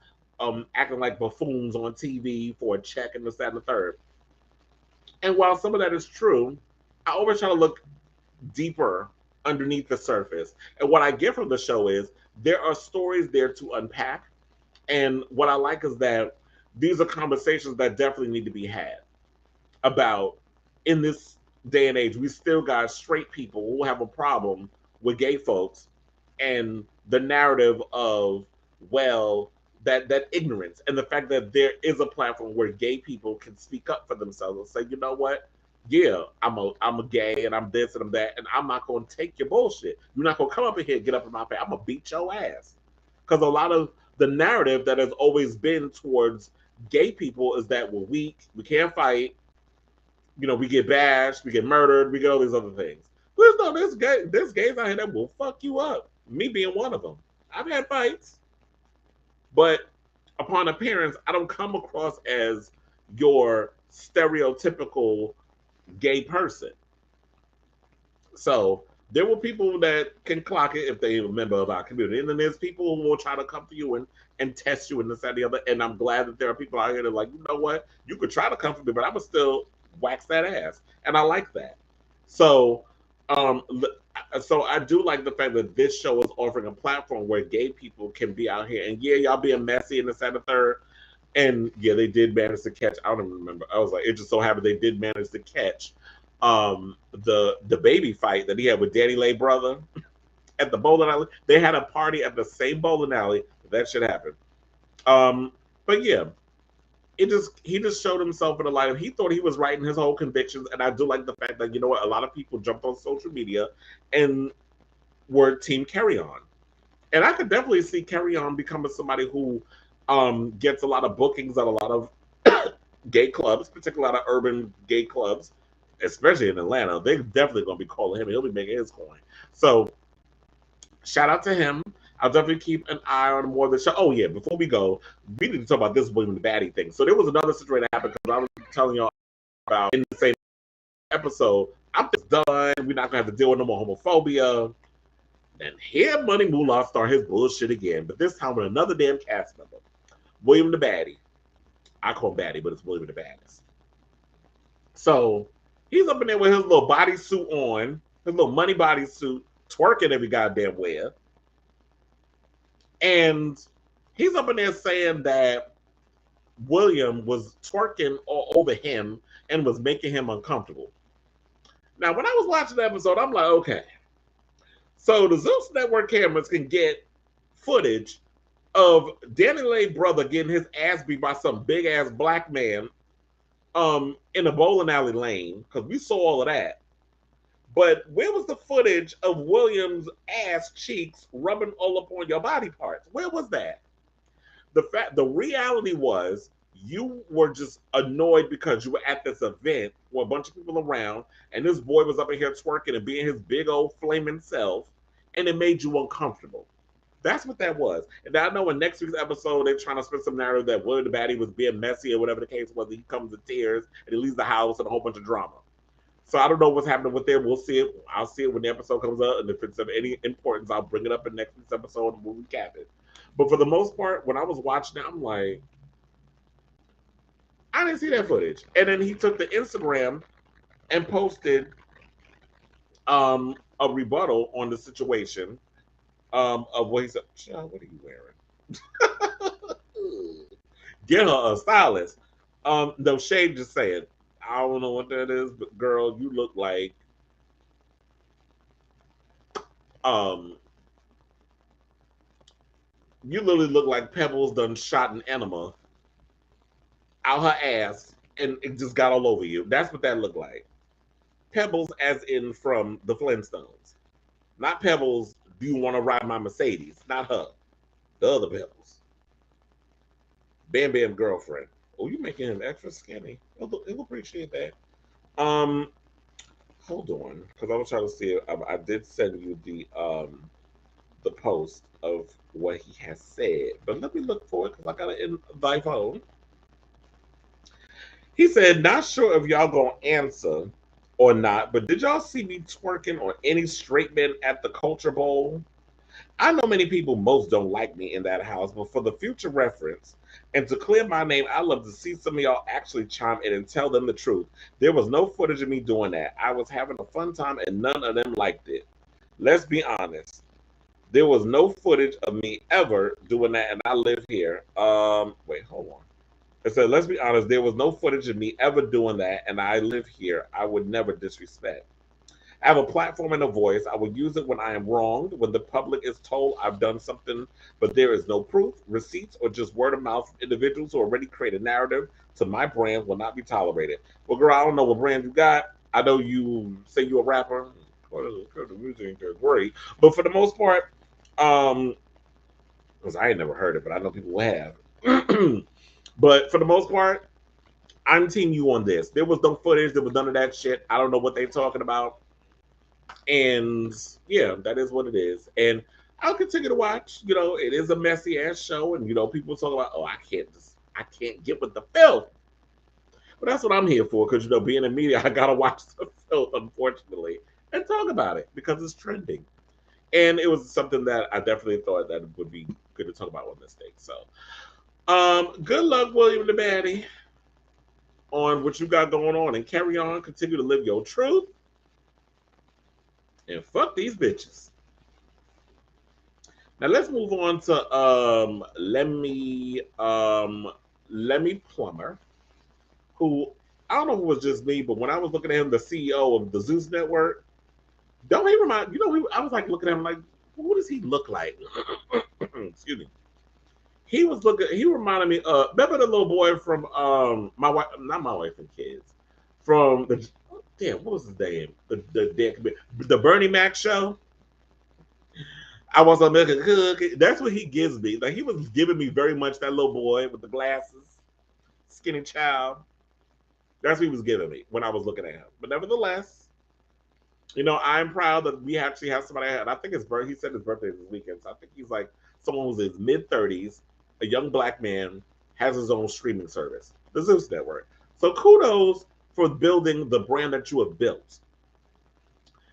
acting like buffoons on TV for a check and this, that, and the third. And while some of that is true, I always try to look deeper underneath the surface. And what I get from the show is there are stories there to unpack. And what I like is that these are conversations that definitely need to be had about, in this day and age, we still got straight people who have a problem with gay folks and the narrative of, well, that ignorance and the fact that there is a platform where gay people can speak up for themselves and say, you know what? Yeah, I'm a gay and I'm this and I'm that, and I'm not going to take your bullshit. You're not going to come up in here and get up in my face. I'm going to beat your ass. Because a lot of the narrative that has always been towards gay people is that we're weak, we can't fight, we get bashed, we get murdered, we get all these other things. There's gays out here that will fuck you up. Me being one of them. I've had fights. But upon appearance, I don't come across as your stereotypical gay person. So there were people that can clock it if they're a member of our community. And then there's people who will try to come for you and test you and this, that, and the other. And I'm glad that there are people out here that are like, you know what? You could try to come for me, but I'm going to still wax that ass. And I like that. So I do like the fact that this show is offering a platform where gay people can be out here. And yeah, y'all being messy and this, that, and the third. And yeah, they did manage to catch. I don't even remember. I was like, it just so happened they did manage to catch the baby fight that he had with Danny Lay brother. at the bowling alley. They had a party at the same bowling alley. That shit happened. But yeah, he just showed himself in the light of he thought he was right in his whole convictions, and I do like the fact that you know what, a lot of people jumped on social media and were team Kerrion, and I could definitely see Kerrion becoming somebody who gets a lot of bookings at a lot of gay clubs, particularly a lot of urban gay clubs, especially in Atlanta. They're definitely gonna be calling him. He'll be making his coin. So shout out to him. I'll definitely keep an eye on more of the show. Oh yeah, before we go, we need to talk about this William the Baddie thing. So there was another situation that happened because I was telling y'all about in the same episode. I'm just done. We're not gonna have to deal with no more homophobia. And here Money Moolah start his bullshit again, but this time with another damn cast member. William the Baddie. I call him Baddie, but it's William the Baddest. So he's up in there with his little bodysuit on, his little money bodysuit, twerking every goddamn where. And he's up in there saying that William was twerking all over him and was making him uncomfortable. Now, when I was watching the episode, I'm like, okay. So the Zeus Network cameras can get footage of Danny Lay's brother getting his ass beat by some big ass black man in a bowling alley lane, because we saw all of that. But where was the footage of William's ass cheeks rubbing all up on your body parts? Where was that? The reality was you were just annoyed because you were at this event with a bunch of people around, and this boy was up in here twerking and being his big old flaming self, and it made you uncomfortable. That's what that was. And I know in next week's episode, they're trying to spin some narrative that William the Baddie was being messy or whatever the case was. He comes to tears and he leaves the house and a whole bunch of drama. So I don't know what's happening with them. We'll see it. I'll see it when the episode comes up. And if it's of any importance, I'll bring it up in next week's episode and we'll recap it. But for the most part, when I was watching it, I'm like, I didn't see that footage. And then he took the Instagram and posted a rebuttal on the situation of what he said. Child, what are you wearing? Get her a stylist. No, Shade just said, I don't know what that is, but girl, you look like you literally look like Pebbles done shot an enema out her ass and it just got all over you. That's what that looked like. Pebbles as in from the Flintstones. Not Pebbles, do you want to ride my Mercedes? Not her. The other Pebbles. Bam Bam girlfriend. Oh, you making him extra skinny. He'll appreciate that. Hold on, because I was trying to see it. I did send you the post of what he has said, but let me look for it because I got it in thy phone. He said, "Not sure if y'all gonna answer or not, but did y'all see me twerking on any straight men at the Culture Bowl? I know many people most don't like me in that house, but for the future reference and to clear my name, I'd love to see some of y'all actually chime in and tell them the truth. There was no footage of me doing that. I was having a fun time and none of them liked it. Let's be honest. There was no footage of me ever doing that, and I live here." Wait, hold on. It said, "Let's be honest, there was no footage of me ever doing that, and I live here. I would never disrespect. I have a platform and a voice. I will use it when I am wronged, when the public is told I've done something, but there is no proof, receipts, or just word of mouth. Individuals who already create a narrative to my brand will not be tolerated." Well, girl, I don't know what brand you got. I know you say you're a rapper. The music is great. But for the most part, because I ain't never heard it, but I know people have. But for the most part, I'm team you on this. There was no footage. There was none of that shit. I don't know what they're talking about. And yeah, that is what it is. And I'll continue to watch. You know, it is a messy ass show, and you know, people talk about, oh, I can't get with the filth. But that's what I'm here for, because you know, being in media, I gotta watch the filth, unfortunately, and talk about it because it's trending. And it was something that I definitely thought that would be good to talk about on this thing. So, good luck, William the Baddie, on what you got going on, and carry on. Continue to live your truth. And fuck these bitches. Now let's move on to Lemmy Plummer, who I don't know if it was just me, but when I was looking at him, the CEO of the Zeus Network, don't he remind you know? I was like looking at him like, What does he look like? Excuse me. He reminded me of, remember the little boy from My Wife, not My Wife and Kids, from the, damn, what was his name? The Bernie Mac show. I was a milk and cookie. That's what he gives me. Like he was giving me very much that little boy with the glasses, skinny child. That's what he was giving me when I was looking at him. But nevertheless, I'm proud that we actually have somebody. And I think his birth. He said his birthday is this weekend, so I think he's like someone who's in his mid-30s, a young black man, has his own streaming service, the Zeus Network. So kudos for building the brand that you have built.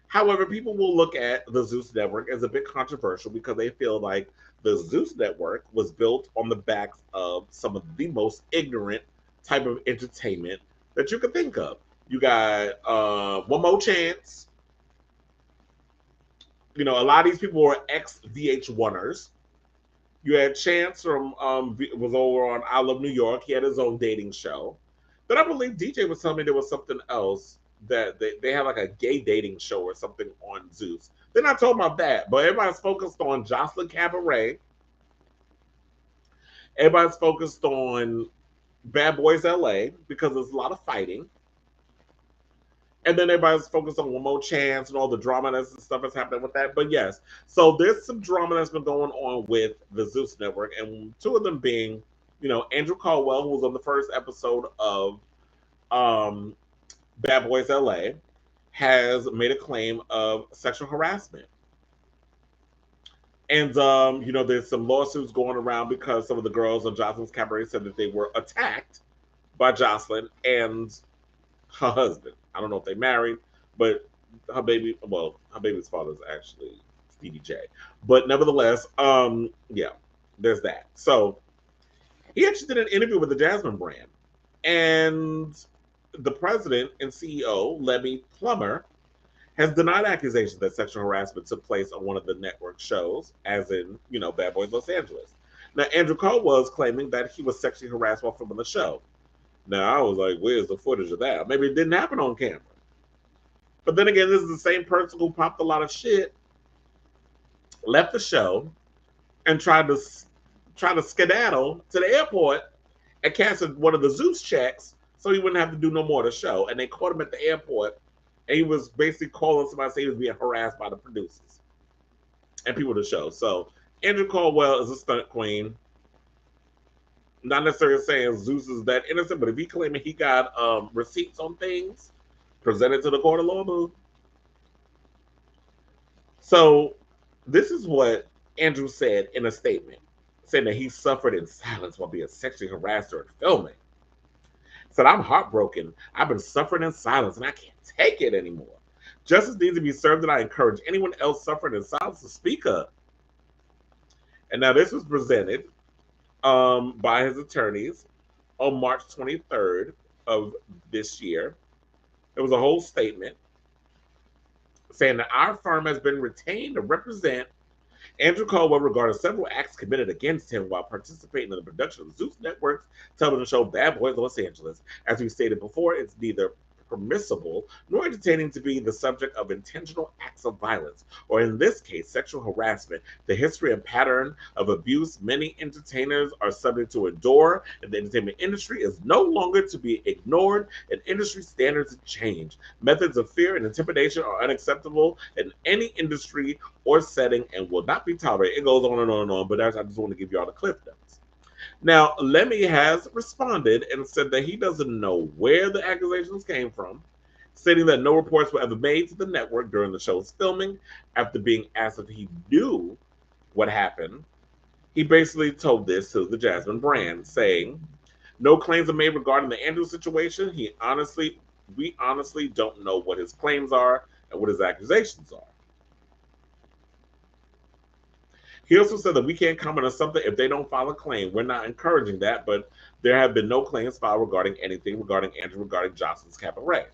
However, people will look at the Zeus Network as a bit controversial because they feel like the Zeus Network was built on the backs of some of the most ignorant type of entertainment that you could think of. You got One More Chance. A lot of these people were ex-VH1ers. You had Chance from was over on I Love New York. He had his own dating show. Then I believe DJ was telling me there was something else that they had like a gay dating show or something on Zeus. They're not talking about that, but everybody's focused on Joseline Cabaret. Everybody's focused on Bad Boys LA because there's a lot of fighting. And then everybody's focused on One More Chance and all the drama and stuff that's happening with that. But yes, so there's some drama that's been going on with the Zeus Network, and two of them being, Andrew Caldwell, who was on the first episode of Bad Boys LA, has made a claim of sexual harassment. And, there's some lawsuits going around because some of the girls on Joseline's Cabaret said that they were attacked by Joseline and her husband. I don't know if they married, but her baby's father is actually Stevie J. But nevertheless, there's that. So he actually did an interview with the Jasmine brand. And the president and CEO, Lemuel Plummer, has denied accusations that sexual harassment took place on one of the network shows, as in, Bad Boys Los Angeles. Now, Andrew Caldwell is claiming that he was sexually harassed while filming the show. Now, I was like, where's the footage of that? Maybe it didn't happen on camera. But then again, this is the same person who popped a lot of shit, left the show, and tried to skedaddle to the airport and canceled one of the Zeus checks so he wouldn't have to do no more of the show. And they caught him at the airport, and he was basically calling somebody saying he was being harassed by the producers and people of the show. So Andrew Caldwell is a stunt queen. Not necessarily saying Zeus is that innocent, but if he claiming he got receipts on things, presented to the court of law, boo. So this is what Andrew said in a statement, saying that he suffered in silence while being sexually harassed during filming. Said, I'm heartbroken. I've been suffering in silence and I can't take it anymore. Justice needs to be served and I encourage anyone else suffering in silence to speak up. And now this was presented by his attorneys on March 23rd of this year. It was a whole statement saying that our firm has been retained to represent Andrew Caldwell regarding several acts committed against him while participating in the production of Zeus Network's television show Bad Boys Los Angeles. As we stated before, it's neither permissible nor entertaining to be the subject of intentional acts of violence, or in this case, sexual harassment. The history and pattern of abuse many entertainers are subject to endure in the entertainment industry is no longer to be ignored, and industry standards change. Methods of fear and intimidation are unacceptable in any industry or setting and will not be tolerated. It goes on and on and on, but I just want to give you all the cliff notes. Now, Lemmy has responded and said that he doesn't know where the accusations came from, stating that no reports were ever made to the network during the show's filming. After being asked if he knew what happened, he basically told this to the Jasmine brand, saying, no claims are made regarding the Andrew situation. We honestly don't know what his claims are and what his accusations are. He also said that we can't comment on something if they don't file a claim. We're not encouraging that, but there have been no claims filed regarding anything regarding Andrew, regarding Joseline's Cabaret.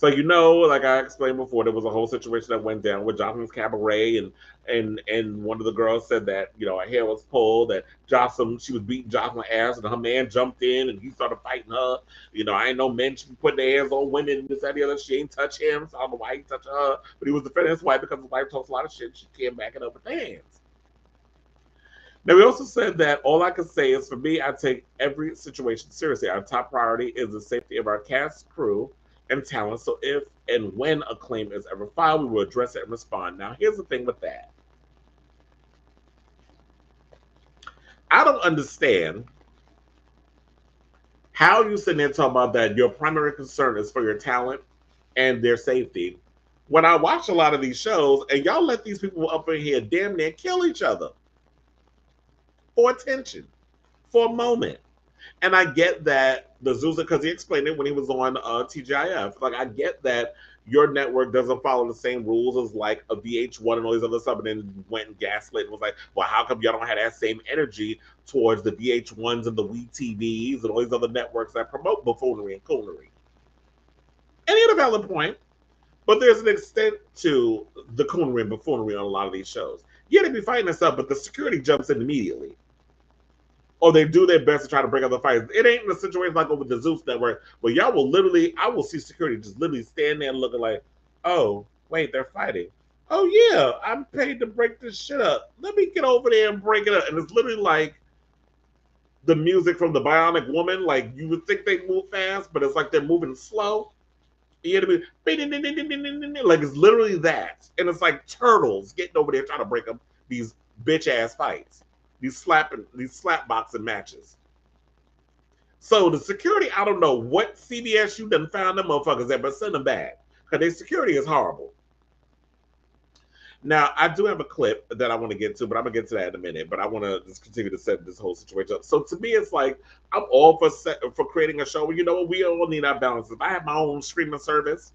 So like I explained before, there was a whole situation that went down with Joseline's Cabaret, and one of the girls said that her hair was pulled, that she was beating Joseline's ass, and her man jumped in and he started fighting her. I ain't know men should be putting their hands on women and this, that, and the other. She ain't touch him, so I don't know why he touched her, but he was defending his wife because his wife talks a lot of shit. She can't back it up with their hands. Now, we also said that all I can say is, for me, I take every situation seriously. Our top priority is the safety of our cast, crew, and talent. So if and when a claim is ever filed, we will address it and respond. Now, here's the thing with that. I don't understand how you sit there and talk about that your primary concern is for your talent and their safety. When I watch a lot of these shows, and y'all let these people up in here damn near kill each other for attention, for a moment. And I get that the Zeus, because he explained it when he was on TGIF. Like, I get that your network doesn't follow the same rules as like a VH1 and all these other stuff, and then went and gaslit and was like, well, how come y'all don't have that same energy towards the VH1s and the WeTVs and all these other networks that promote buffoonery and coonery? And he had a valid point, but there's an extent to the coonery and buffoonery on a lot of these shows. Yeah, they be fighting this up, but the security jumps in immediately. Or they do their best to try to break up the fight. It ain't a situation like with the Zeus network where y'all will literally, I will see security just literally stand there looking like, oh, wait, they're fighting. Oh, yeah, I'm paid to break this shit up. Let me get over there and break it up. And it's literally like the music from the Bionic Woman. Like, you would think they move fast, but it's like they're moving slow. You know what I mean? Like, it's literally that. And it's like turtles getting over there trying to break up these bitch-ass fights. These slap boxing matches. So the security, I don't know what CBS you done found them motherfuckers at, but send them back. Because their security is horrible. Now, I do have a clip that I want to get to, but I'm going to get to that in a minute. But I want to just continue to set this whole situation up. So to me, it's like, I'm all for creating a show where, you know what, we all need our balance. If I have my own streaming service,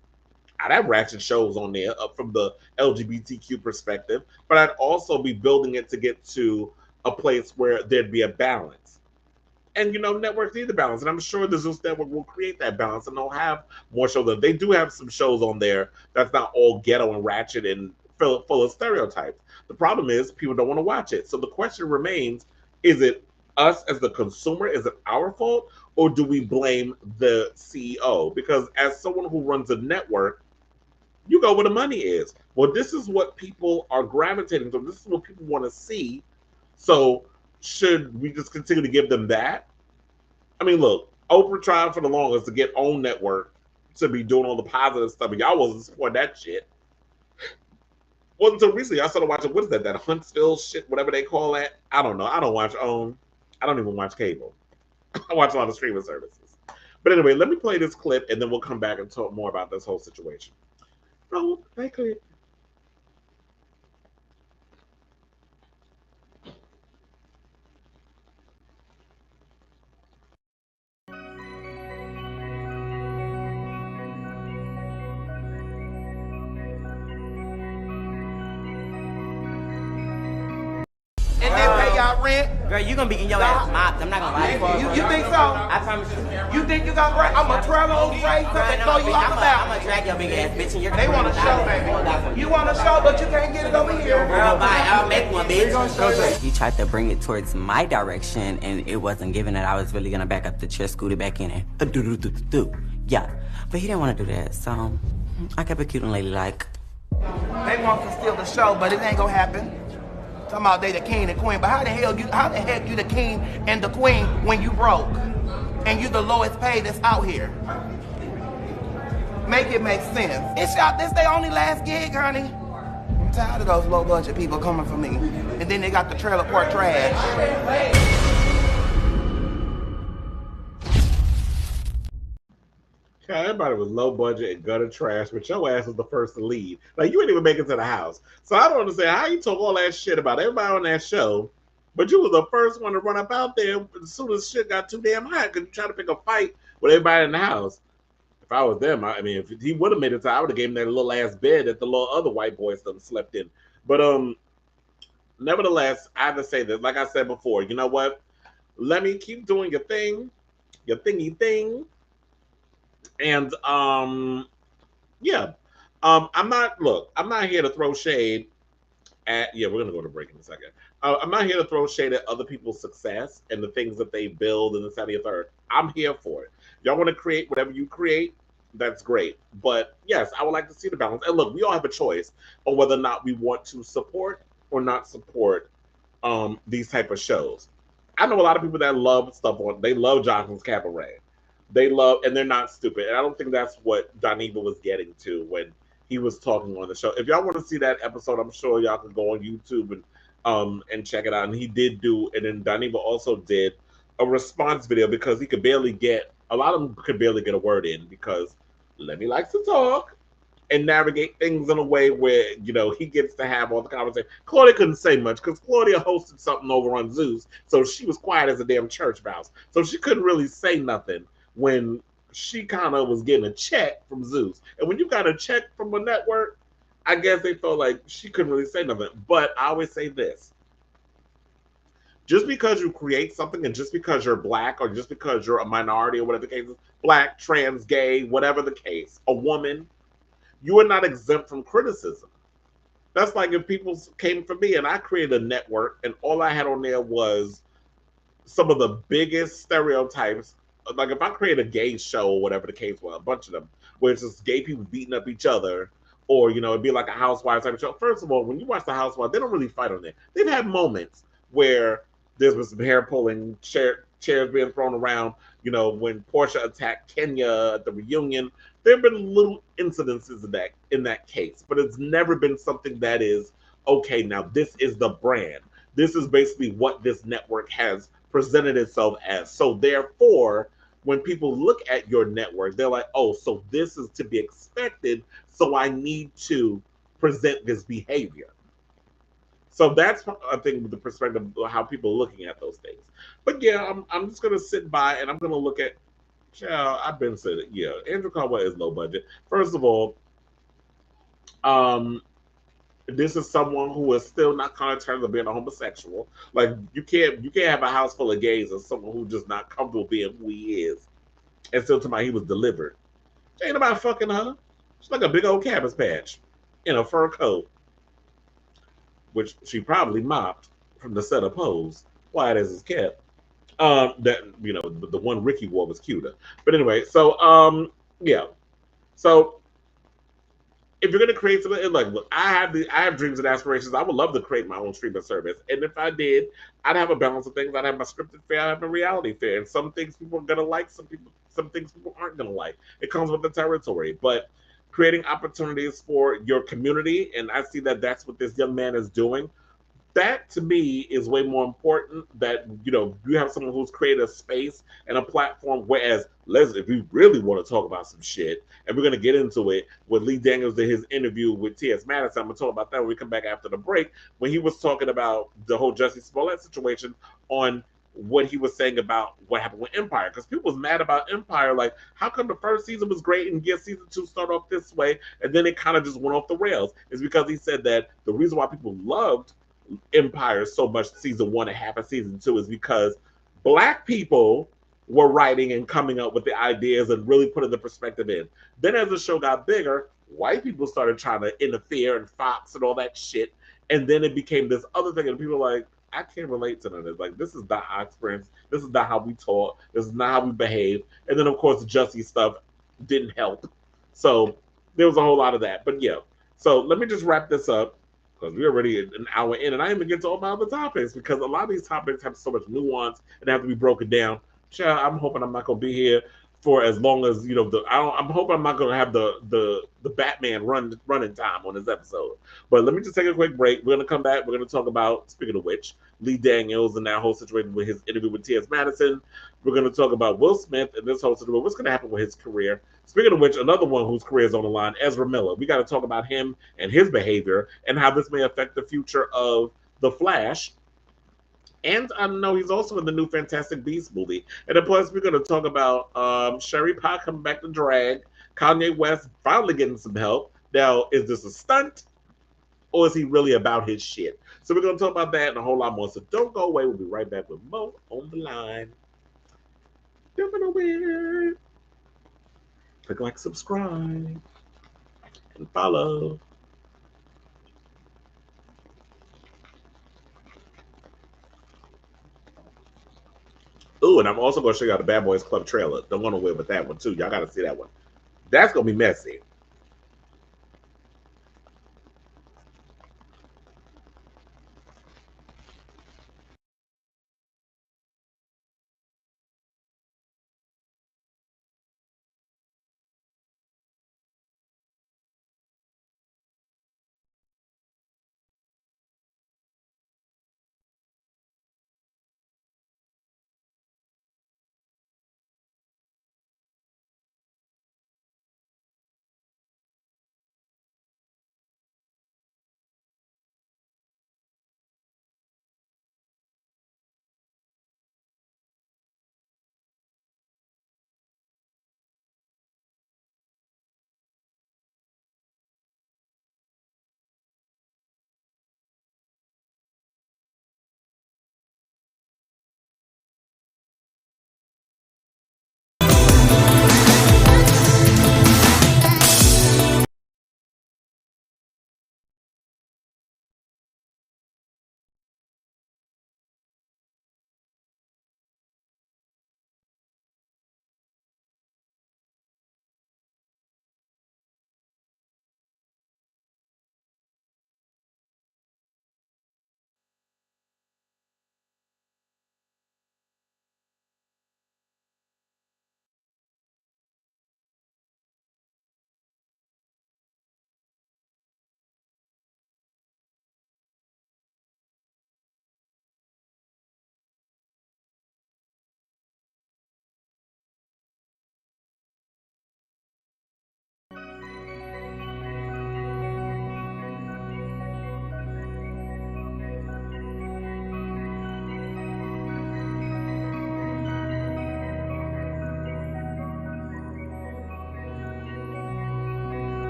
I'd have ratchet shows on there up from the LGBTQ perspective. But I'd also be building it to get to a place where there'd be a balance. And, networks need the balance. And I'm sure the Zeus Network will create that balance, and they'll have more shows. They do have some shows on there that's not all ghetto and ratchet and full of stereotypes. The problem is people don't want to watch it. So the question remains, is it us as the consumer? Is it our fault? Or do we blame the CEO? Because as someone who runs a network, you go where the money is. Well, this is what people are gravitating to. This is what people want to see. So should we just continue to give them that? I mean, look, Oprah tried for the longest to get OWN network to be doing all the positive stuff, and y'all wasn't supporting that shit. Wasn't until recently I started watching, what is that Huntsville shit, whatever they call that? I don't know. I don't watch OWN. I don't even watch cable. I watch a lot of streaming services. But anyway, let me play this clip, and then we'll come back and talk more about this whole situation. Oh, play clip. And then pay y'all rent. Girl, you gonna be getting your ass mopped. I'm not gonna lie to you. You think so? I promise you. You think you gonna break? I'm gonna travel on race up and throw you off the I'm mountain. gonna drag your big ass bitch in your They want a show, baby. You want a show, but you can't get it over here. Girl, bye. I'll make one, bitch. He tried to bring it towards my direction, and it wasn't given that I was really gonna back up the chair, scoot it back in, and yeah. But he didn't want to do that, so I kept it cute and ladylike. They want to steal the show, but it ain't gonna happen. Talking about they the king and queen, but how the heck you the king and the queen when you broke and you the lowest paid that's out here? Make it make sense. It's y'all. This their only last gig, honey. I'm tired of those low budget people coming for me, and then they got the trailer park trash. Everybody was low budget and gutter trash, but your ass was the first to leave. Like, you didn't even make it to the house. So I don't understand how you talk all that shit about everybody on that show, but you was the first one to run up out there as soon as shit got too damn hot because you tried to pick a fight with everybody in the house. If I was them, I mean, if he would have made it to, I would have gave him that little ass bed that the little other white boys done slept in. But nevertheless, I have to say that, like I said before, you know what? Let me keep doing your thing, your thingy thing. And Yeah. I'm not here to throw shade at, yeah, we're gonna go to break in a second. I'm not here to throw shade at other people's success and the things that they build and the second and third. I'm here for it. Y'all want to create whatever you create, that's great. But yes, I would like to see the balance. And look, we all have a choice on whether or not we want to support or not support these type of shows. I know a lot of people that love stuff on. They love Johnson's Cabaret. They love, and they're not stupid. And I don't think that's what Doniva was getting to when he was talking on the show. If y'all want to see that episode, I'm sure y'all can go on YouTube and check it out. And he did do, and then Doniva also did a response video because he could barely get a lot of them could barely get a word in because Lemmy likes to talk and navigate things in a way where, you know, he gets to have all the conversation. Claudia couldn't say much because Claudia hosted something over on Zeus, so she was quiet as a damn church mouse. So she couldn't really say nothing when she kind of was getting a check from Zeus. And when you got a check from a network, I guess they felt like she couldn't really say nothing. But I always say this. Just because you create something and just because you're black or just because you're a minority or whatever the case is, black, trans, gay, whatever the case, a woman, you are not exempt from criticism. That's like if people came for me and I created a network and all I had on there was some of the biggest stereotypes. Like if I create a gay show or whatever the case was, a bunch of them, where it's just gay people beating up each other, or, you know, it'd be like a Housewives type of show. First of all, when you watch the Housewives, they don't really fight on there. They've had moments where there's been some hair pulling, chairs being thrown around. You know, when Portia attacked Kenya at the reunion, there have been little incidences in that case, but it's never been something that is, okay, now this is the brand. This is basically what this network has presented itself as. So therefore, when people look at your network, they're like, oh, so this is to be expected, so I need to present this behavior. So that's, I think, the perspective of how people are looking at those things. But yeah, I'm just going to sit by and I'm going to look at, I've been saying it, yeah, Andrew Caldwell is low budget. First of all, this is someone who is still not coming to terms of being a homosexual. Like you can't have a house full of gays and someone who's just not comfortable being who he is, and still tell me he was delivered. She ain't about fucking her. She's like a big old cabbage patch in a fur coat, which she probably mopped from the set of Pose, quiet as it's kept. That, you know, the one Ricky wore was cuter. But anyway, so yeah. So if you're gonna create something, like, look, I have dreams and aspirations. I would love to create my own streaming service, and if I did, I'd have a balance of things. I'd have my scripted fare, I'd have my reality fare, and some things people are gonna like, some things people aren't gonna like. It comes with the territory, but creating opportunities for your community, and I see that that's what this young man is doing. That to me is way more important, that, you know, you have someone who's created a space and a platform, whereas Leslie, if we really want to talk about some shit, and we're going to get into it, with Lee Daniels did his interview with T.S. Madison, I'm going to talk about that when we come back after the break, when he was talking about the whole Jussie Smollett situation, on what he was saying about what happened with Empire, because people was mad about Empire, like, how come the first season was great and yet season 2 started off this way and then it kind of just went off the rails? It's because he said that the reason why people loved Empire so much season 1 and half of season 2 is because black people were writing and coming up with the ideas and really putting the perspective in. Then as the show got bigger, white people started trying to interfere, and Fox and all that shit, and then it became this other thing, and people were like, I can't relate to none of this. Like, this is not our experience. This is not how we talk. This is not how we behave. And then, of course, the Jussie stuff didn't help. So there was a whole lot of that. But yeah, so let me just wrap this up, because we're already an hour in, and I didn't even get to all my other topics, because a lot of these topics have so much nuance and have to be broken down. Child, I'm hoping I'm not going to be here for as long as, you know, I'm hoping I'm not going to have the Batman running time on this episode. But let me just take a quick break. We're going to come back. We're going to talk about, speaking of which, Lee Daniels and that whole situation with his interview with T.S. Madison. We're going to talk about Will Smith and this whole situation. What's going to happen with his career? Speaking of which, another one whose career is on the line, Ezra Miller. We got to talk about him and his behavior and how this may affect the future of The Flash. And I know he's also in the new Fantastic Beasts movie. And then plus, we're going to talk about Sherry Pie coming back to drag, Kanye West finally getting some help. Now, is this a stunt, or is he really about his shit? So we're going to talk about that and a whole lot more. So don't go away. We'll be right back with Mo on the line. Jumping away. Click like, subscribe. and follow. Ooh, and I'm also going to show y'all the Bad Boys Club trailer. Don't want to win with that one, too. Y'all got to see that one. That's going to be messy.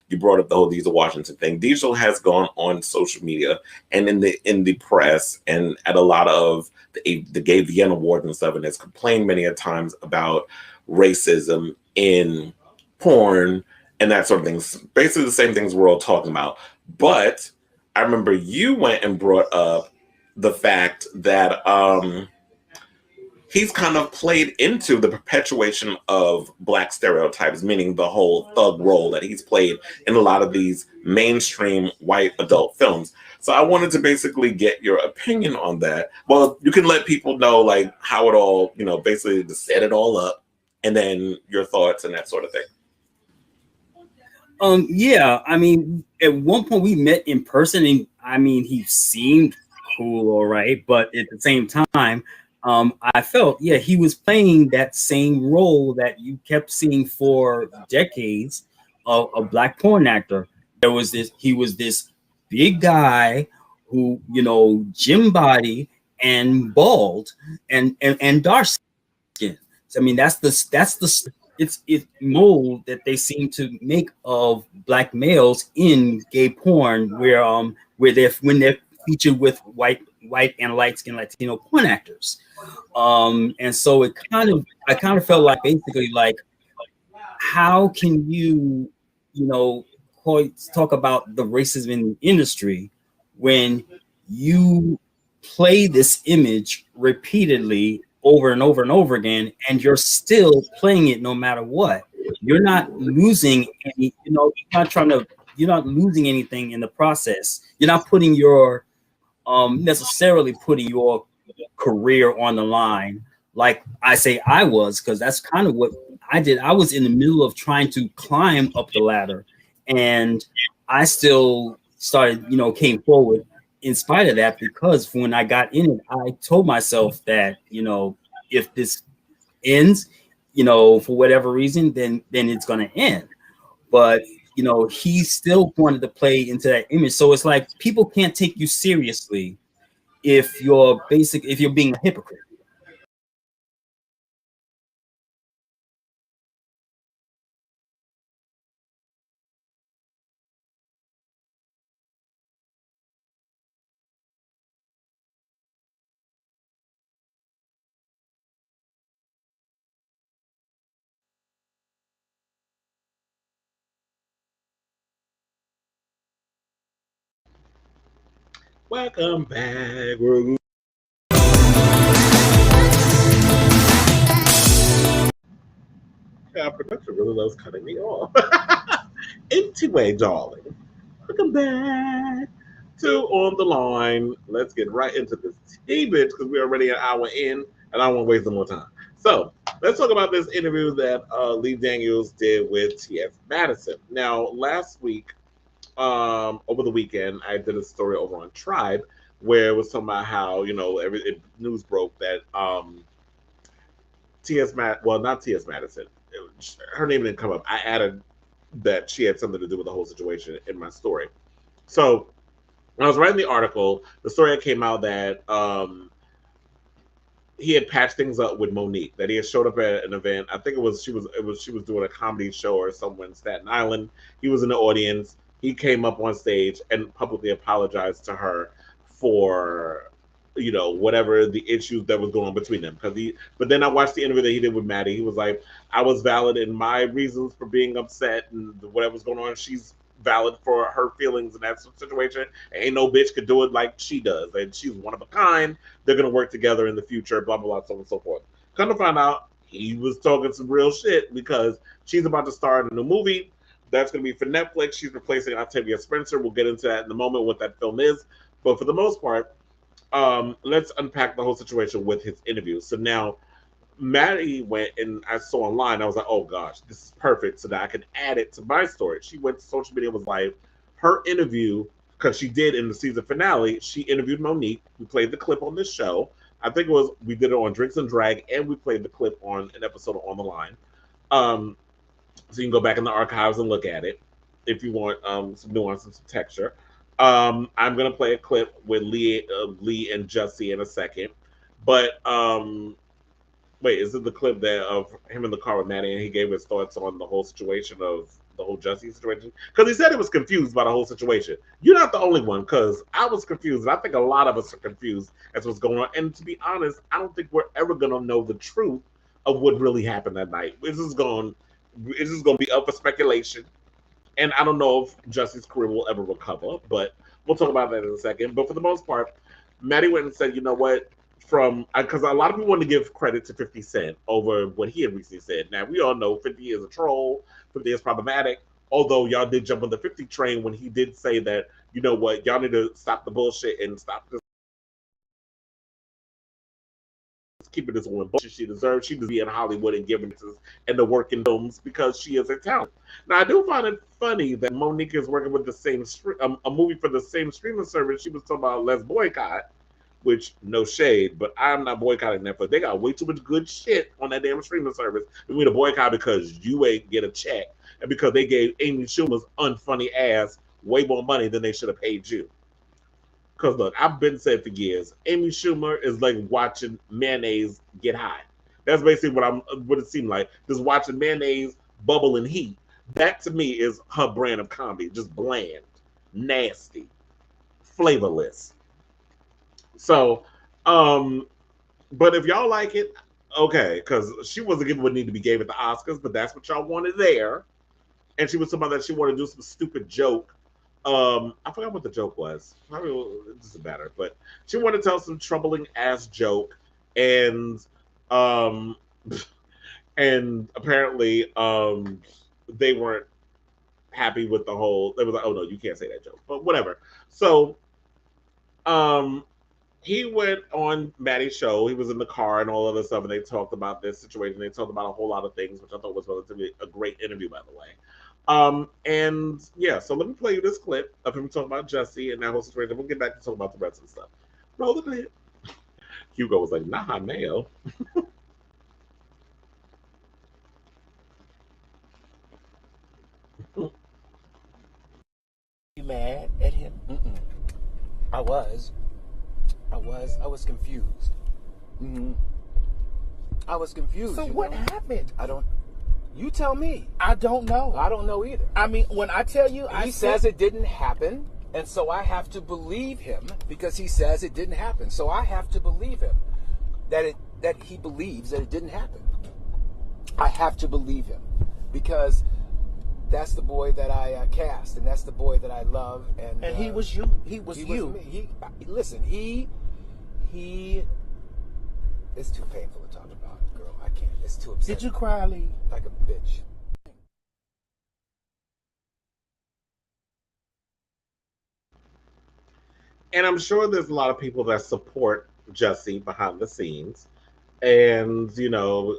You brought up the whole Diesel Washington thing. Diesel has gone on social media and in the press and at a lot of the Gay Vienna Awards and stuff, and has complained many a times about racism in porn and that sort of things. Basically the same things we're all talking about. But I remember you went and brought up the fact that he's kind of played into the perpetuation of Black stereotypes, meaning the whole thug role that he's played in a lot of these mainstream white adult films. So I wanted to basically get your opinion on that. Well, you can let people know like how it all, basically to set it all up, and then your thoughts and that sort of thing. Yeah, I mean, at one point we met in person, and I mean, he seemed cool, all right, but at the same time, I felt, yeah, he was playing that same role that you kept seeing for decades of a Black porn actor. He was this big guy who, gym body and bald and dark skin. So, I mean, that's the mold that they seem to make of Black males in gay porn, where they're featured with white and light skinned Latino porn actors. And so I kind of felt like basically like, how can you talk about the racism in the industry when you play this image repeatedly over and over and over again, and you're still playing it no matter what. You're not losing any, you're not losing anything in the process. You're not putting your necessarily putting your career on the line like I say I was, because that's kind of what I did. I was in the middle of trying to climb up the ladder, and I still started, came forward in spite of that, because when I got in it, I told myself that, if this ends, for whatever reason, then it's going to end. But, he still wanted to play into that image. So it's like people can't take you seriously if you're being a hypocrite. Welcome back. Our production really loves cutting me off. Anyway, darling, welcome back to On the Line. Let's get right into this tea, bitch, because we're already an hour in, and I don't want to waste no more time. So let's talk about this interview that Lee Daniels did with T.S. Madison. Now, last week, over the weekend, I did a story over on Tribe where it was talking about how, news broke that not T.S. Madison. Her name didn't come up. I added that she had something to do with the whole situation in my story. So when I was writing the article, the story came out that he had patched things up with Monique. That he had showed up at an event. I think she was doing a comedy show or somewhere in Staten Island. He was in the audience. He came up on stage and publicly apologized to her for whatever the issues that was going on between them. But then I watched the interview that he did with Maddie. He was like, I was valid in my reasons for being upset and whatever's going on. She's valid for her feelings in that situation. Ain't no bitch could do it like she does. And she's one of a kind. They're going to work together in the future, blah, blah, blah, so on and so forth. Come to find out, he was talking some real shit because she's about to star in a new movie. That's going to be for Netflix. She's replacing Octavia Spencer. We'll get into that in a moment, what that film is. But for the most part, let's unpack the whole situation with his interview. So now, Maddie went and I saw online. I was like, oh gosh, this is perfect, so that I can add it to my story. She went to social media and was like, her interview, because she did in the season finale, she interviewed Monique. We played the clip on this show. I think we did it on Drinks and Drag, and we played the clip on an episode of On the Line. So you can go back in the archives and look at it if you want some nuance and some texture. I'm gonna play a clip with Lee and Jussie in a second, but wait, is it the clip that of him in the car with Maddie and he gave his thoughts on the whole situation of the whole Jussie situation? Because he said he was confused by the whole situation. You're not the only one, because I was confused, and I think a lot of us are confused as what's going on. And to be honest, I don't think we're ever gonna know the truth of what really happened that night. This is going to be up for speculation. And I don't know if Jussie's career will ever recover, but we'll talk about that in a second. But for the most part, Maddie went and said, you know what, because a lot of people want to give credit to 50 Cent over what he had recently said. Now, we all know 50 is a troll, 50 is problematic, although y'all did jump on the 50 train when he did say that, you know what, y'all need to stop the bullshit and stop this. Keeping this woman bullshit she deserves. She deserves to be in Hollywood and giving this and the working films because she is a talent. Now, I do find it funny that Monique is working with the same a movie for the same streaming service. She was talking about Let's Boycott, which no shade, but I'm not boycotting Netflix. They got way too much good shit on that damn streaming service. We need to boycott because you ain't get a check and because they gave Amy Schumer's unfunny ass way more money than they should have paid you. Because look, I've been said for years, Amy Schumer is like watching mayonnaise get high. That's basically what it seemed like. Just watching mayonnaise bubble in heat. That to me is her brand of comedy. Just bland, nasty, flavorless. So, but if y'all like it, okay, because she wasn't given what needed to be gave at the Oscars, but that's what y'all wanted there. And she was talking about that she wanted to do some stupid joke. I forgot what the joke was. Probably it doesn't matter, but she wanted to tell some troubling ass joke, and Um, and apparently, they weren't happy with the whole. They was like, "Oh no, you can't say that joke," but whatever. So, um, he went on Maddie's show. He was in the car and all of this stuff, and they talked about this situation. They talked about a whole lot of things, which I thought was relatively a great interview, by the way. And yeah, so let me play you this clip of him talking about Jussie and that whole situation. We'll get back to talk about the rest of the stuff. Roll the clip. Hugo was like, "Nah, male." You mad at him? I was confused. I was confused. So what happened? I don't. You tell me. I don't know. I don't know either. I mean, when I tell you, He says it didn't happen, and so I have to believe him because he says it didn't happen. So I have to believe him that he believes that it didn't happen. I have to believe him because that's the boy that I cast, and that's the boy that I love, and he was you. He was you. Me. Listen. He. It's too painful to talk about, girl. I can't. It's too upsetting. Did you cry, Lee? Like a bitch. And I'm sure there's a lot of people that support Jussie behind the scenes. And, you know,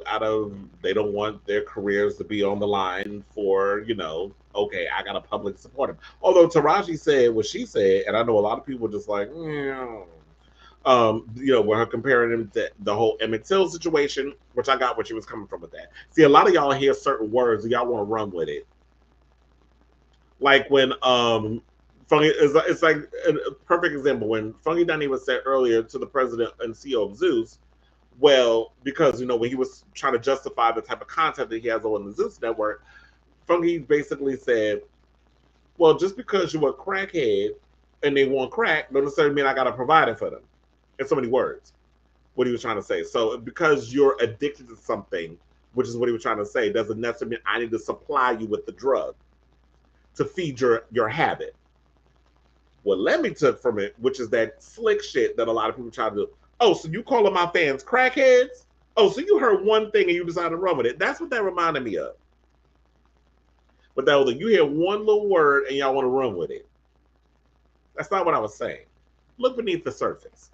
they don't want their careers to be on the line for, you know, okay, I got to public support him. Although Taraji said what she said, and I know a lot of people were just like, you know, when her comparing him to the whole Emmett Till situation, which I got where she was coming from with that. See, a lot of y'all hear certain words and y'all want to run with it. Like when Funky, it's like a perfect example when Funky Dunny was said earlier to the president and CEO of Zeus. Well, because, you know, when he was trying to justify the type of content that he has on the Zeus network, Funky basically said, well, just because you're a crackhead and they want crack, don't necessarily mean I got to provide it for them. In so many words, what he was trying to say. So because you're addicted to something, which is what he was trying to say, doesn't necessarily mean I need to supply you with the drug to feed your habit. What Lemmy took from it, which is that slick shit that a lot of people try to do. Oh, so you calling my fans crackheads? Oh, so you heard one thing and you decided to run with it. That's what that reminded me of. But that was like, you hear one little word and y'all want to run with it. That's not what I was saying. Look beneath the surface.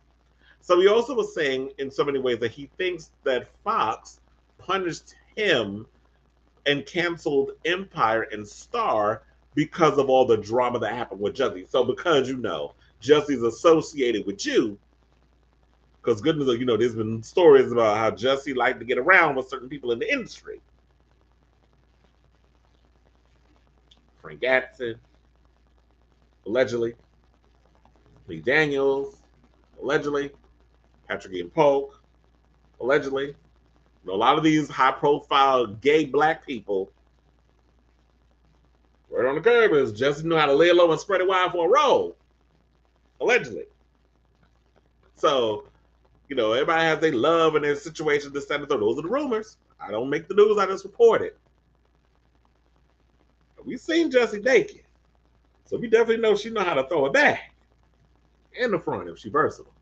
So he also was saying in so many ways that he thinks that Fox punished him and canceled Empire and Star because of all the drama that happened with Jussie. So because, you know, Jussie's associated with you, because goodness, you know, there's been stories about how Jussie liked to get around with certain people in the industry. Frank Gatson, allegedly. Lee Daniels, allegedly. Patrick Ian Polk, allegedly. You know, a lot of these high-profile gay black people, right on the curb is Jussie knew how to lay low and spread it wide for a role, allegedly. So, you know, everybody has their love and their situation, this, that, and the third. Those are the rumors. I don't make the news, I just report it. We've seen Jussie naked. So we definitely know she know how to throw it back. And the front if she's versatile.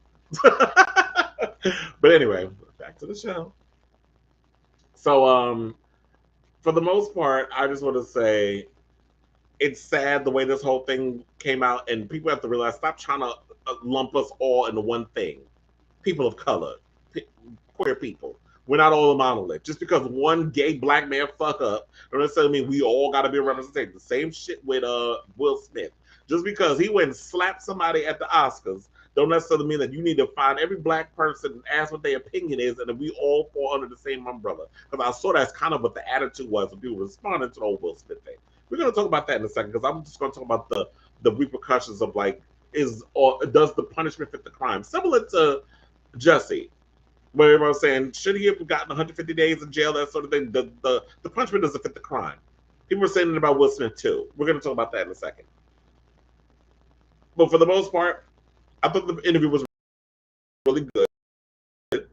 But anyway, back to the show. So, for the most part, I just want to say it's sad the way this whole thing came out, and people have to realize, stop trying to lump us all into one thing. People of color, queer people. We're not all a monolith. Just because one gay black man fuck up, don't necessarily mean we all got to be represented. The same shit with Will Smith. Just because he went and slapped somebody at the Oscars, don't necessarily mean that you need to find every black person and ask what their opinion is, and then we all fall under the same umbrella. Because I saw that's kind of what the attitude was when people responded to the whole Will Smith thing. We're going to talk about that in a second, because I'm just going to talk about the repercussions of, like, does the punishment fit the crime? Similar to Jussie, where everyone's saying, should he have gotten 150 days in jail, that sort of thing? The punishment doesn't fit the crime. People were saying it about Will Smith too. We're going to talk about that in a second. But for the most part, I thought the interview was really good.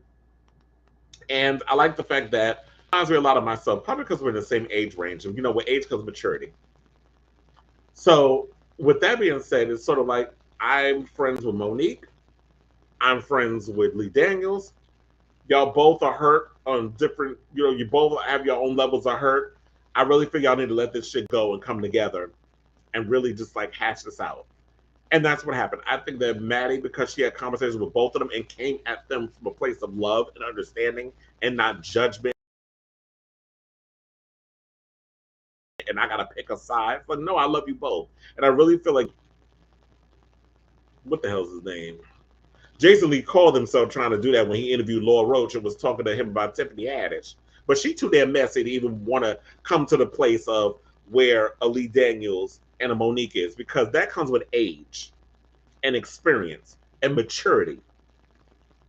And I like the fact that it reminds me a lot of myself, probably because we're in the same age range. And, you know, with age comes maturity. So with that being said, it's sort of like I'm friends with Monique. I'm friends with Lee Daniels. Y'all both are hurt on different, you both have your own levels of hurt. I really think y'all need to let this shit go and come together and really just like hash this out. And that's what happened. I think that Maddie, because she had conversations with both of them and came at them from a place of love and understanding and not judgment. And I gotta pick a side. But no, I love you both. And I really feel like, what the hell's his name? Jason Lee called himself trying to do that when he interviewed Laura Roach and was talking to him about Tiffany Haddish. But she too damn messy to even want to come to the place of where a Lee Daniels and a Monique is, because that comes with age and experience and maturity.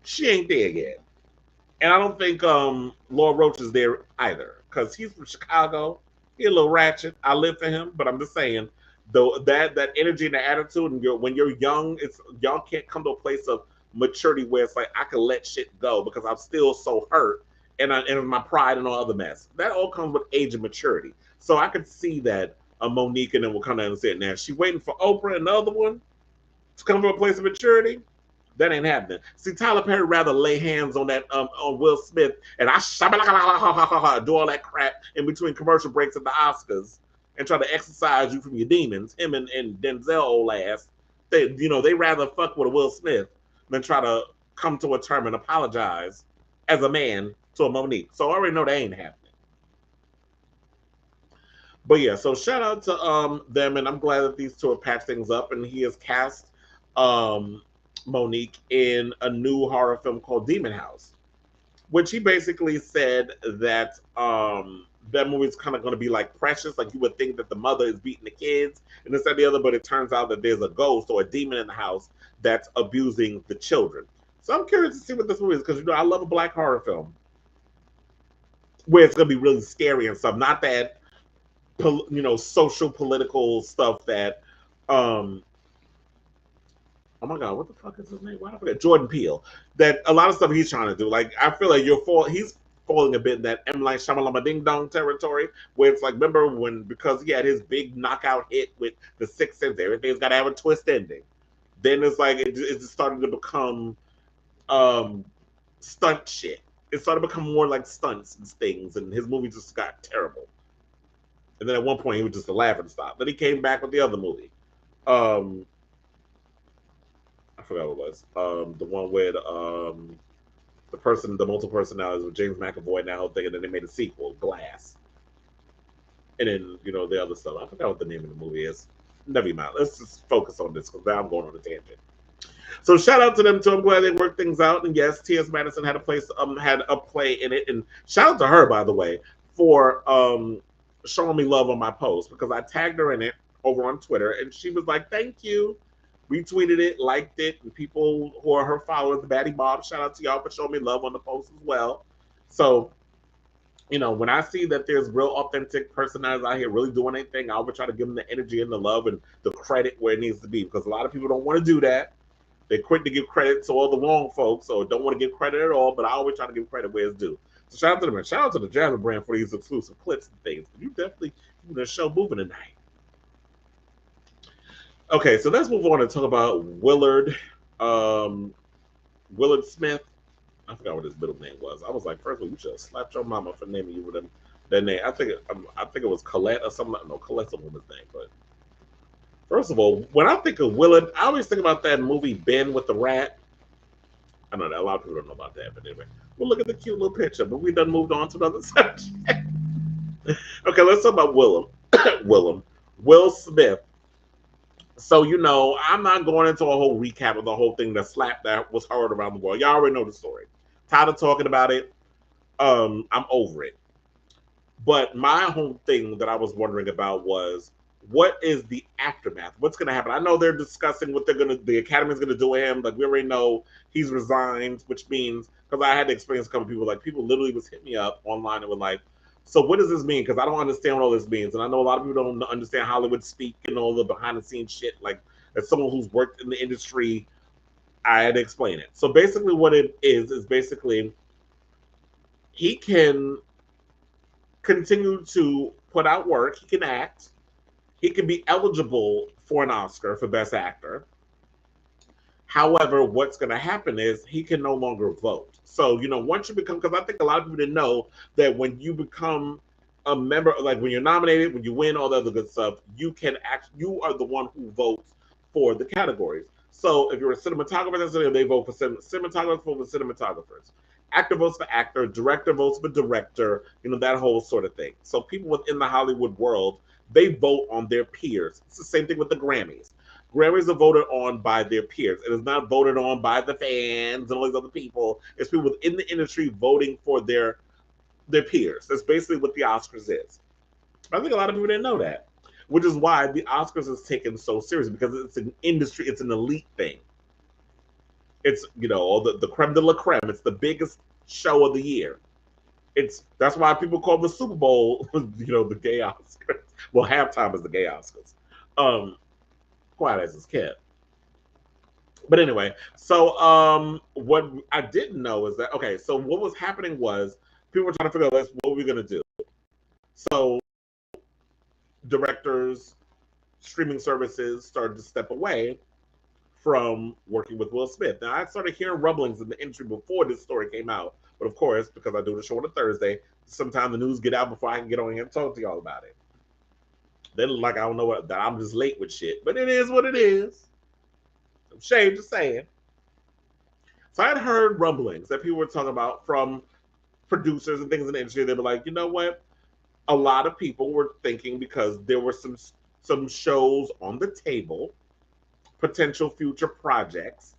She ain't there yet. And I don't think Laura Roach is there either, because he's from Chicago. He's a little ratchet. I live for him, but I'm just saying, though, that energy and the attitude, and when you're young, y'all can't come to a place of maturity where it's like I can let shit go because I'm still so hurt and my pride and all other mess. That all comes with age and maturity. So I could see that Monique and then will come down and say it now. She waiting for Oprah and the other one to come to a place of maturity. That ain't happening. See, Tyler Perry rather lay hands on that on Will Smith and do all that crap in between commercial breaks at the Oscars and try to exercise you from your demons. Him and Denzel old ass. They rather fuck with a Will Smith than try to come to a term and apologize as a man to a Monique. So I already know that ain't happening. But yeah, so shout out to them, and I'm glad that these two have patched things up, and he has cast Monique in a new horror film called Demon House, which he basically said that that movie's kind of going to be like Precious. Like you would think that the mother is beating the kids and this and the other, but it turns out that there's a ghost or a demon in the house that's abusing the children. So I'm curious to see what this movie is, because I love a black horror film where it's going to be really scary and stuff. Not that social political stuff that oh my god, what the fuck is his name? Why did I forget? Jordan Peele. That a lot of stuff he's trying to do. Like I feel like he's falling a bit in that M. Night Shyamalan Ding Dong territory, where it's like, remember when, because he had his big knockout hit with The Sixth Sense, everything's got to have a twist ending. Then it's like it's starting to become stunt shit. It started to become more like stunts and things, and his movie just got terrible. And then at one point he was just a laughing stock. Then he came back with the other movie. I forgot what it was. The one where the multiple personalities with James McAvoy and that whole thing, and then they made a sequel, Glass. And then, the other stuff. I forgot what the name of the movie is. Never mind. Let's just focus on this, because now I'm going on a tangent. So shout out to them too. I'm glad they worked things out. And yes, T.S. Madison had a play in it. And shout out to her, by the way, for showing me love on my post, because I tagged her in it over on Twitter, and she was like, "Thank you." Retweeted it, liked it, and people who are her followers, the Baddie Bob, shout out to y'all for showing me love on the post as well. So, when I see that there's real authentic personalities out here really doing anything, I always try to give them the energy and the love and the credit where it needs to be, because a lot of people don't want to do that. They're quick to give credit to all the wrong folks, or don't want to give credit at all, but I always try to give credit where it's due. So shout out to them, and shout out to the Jasmine brand for these exclusive clips and things. You definitely keep the show moving tonight. Okay, so let's move on and talk about Willard Smith. I forgot what his middle name was. I was like, first of all, you should have slapped your mama for naming you with that name. I think it was Colette or something. No, Colette's a woman's name. But first of all, when I think of Willard, I always think about that movie Ben with the rat. I know that a lot of people don't know about that, but anyway, we'll look at the cute little picture. But we done moved on to another subject. Okay, let's talk about Will Smith. So, I'm not going into a whole recap of the whole thing, the slap that was heard around the world. Y'all already know the story. Tired of talking about it. I'm over it. But my whole thing that I was wondering about was, what is the aftermath? What's going to happen? I know they're discussing what the Academy's going to do with him. Like, we already know he's resigned, which means, because I had to explain to a couple people, like, people literally was hitting me up online and were like, so what does this mean? Because I don't understand what all this means. And I know a lot of people don't understand Hollywood speak and all the behind-the-scenes shit. Like, as someone who's worked in the industry, I had to explain it. So basically what it is basically he can continue to put out work. He can act. He can be eligible for an Oscar for Best Actor. However, what's going to happen is he can no longer vote. So, once you become, because I think a lot of people didn't know that when you become a member, like when you're nominated, when you win, all the other good stuff, you are the one who votes for the categories. So if you're a cinematographer, they vote for cinematographers, vote for cinematographers. Actor votes for actor, director votes for director, that whole sort of thing. So people within the Hollywood world, they vote on their peers. It's the same thing with the Grammys. Grammys are voted on by their peers. It is not voted on by the fans and all these other people. It's people within the industry voting for their peers. That's basically what the Oscars is. I think a lot of people didn't know that, which is why the Oscars is taken so seriously, because it's an industry, it's an elite thing. It's, all the creme de la creme. It's the biggest show of the year. That's why people call the Super Bowl, the gay Oscars. Well, halftime is the gay Oscars. Quiet as it's kept. But anyway, so what I didn't know is that, okay, so what was happening was people were trying to figure out what were we going to do. So directors, streaming services started to step away from working with Will Smith. Now, I started hearing rumblings in the industry before this story came out. But of course, because I do the show on a Thursday, sometimes the news get out before I can get on here and talk to y'all about it. They look like I don't know that I'm just late with shit, but it is what it is. I'm ashamed to say it. So I had heard rumblings that people were talking about from producers and things in the industry. They were like, you know what? A lot of people were thinking, because there were some shows on the table, potential future projects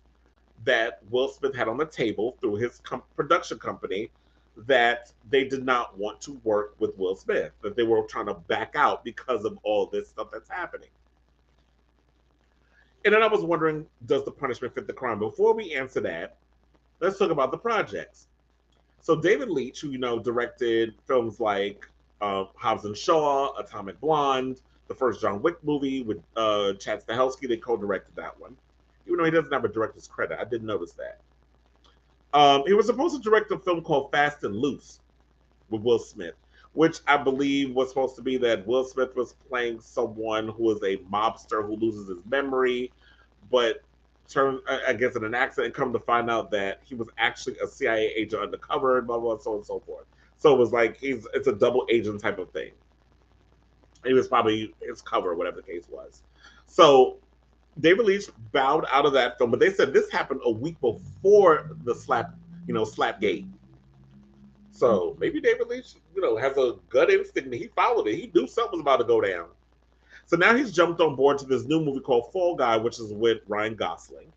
that Will Smith had on the table through his production company, that they did not want to work with Will Smith, that they were trying to back out because of all this stuff that's happening. And then I was wondering, does the punishment fit the crime? Before we answer that, let's talk about the projects. So David Leitch, who directed films like Hobbs and Shaw, Atomic Blonde, the first John Wick movie with Chad Stahelski, they co-directed that one. Even though he doesn't have a director's credit, I didn't notice that. He was supposed to direct a film called Fast and Loose with Will Smith, which I believe was supposed to be that Will Smith was playing someone who is a mobster who loses his memory, but turns, I guess, in an accident, and come to find out that he was actually a CIA agent undercover, and blah, blah, so on and so forth. So it was like, it's a double agent type of thing. He was probably his cover, whatever the case was. So David Leitch bowed out of that film, but they said this happened a week before the Slapgate. So maybe David Leitch, has a gut instinct, and he followed it. He knew something was about to go down. So now he's jumped on board to this new movie called Fall Guy, which is with Ryan Gosling.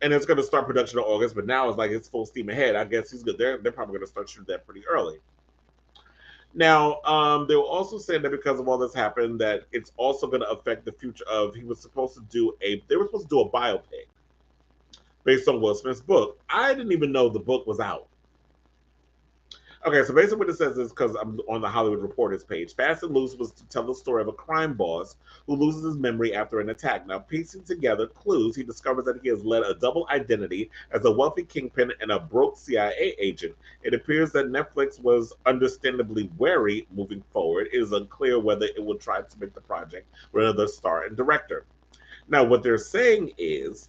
And it's going to start production in August, but now it's like it's full steam ahead. I guess he's good. They're probably going to start shooting that pretty early. Now, they were also saying that because of all this happened, that it's also going to affect the future of, they were supposed to do a biopic based on Will Smith's book. I didn't even know the book was out. Okay, so basically what it says is, because I'm on the Hollywood Reporter's page, Fast and Loose was to tell the story of a crime boss who loses his memory after an attack. Now, piecing together clues, he discovers that he has led a double identity as a wealthy kingpin and a broke CIA agent. It appears that Netflix was understandably wary moving forward. It is unclear whether it will try to make the project with another star and director. Now, what they're saying is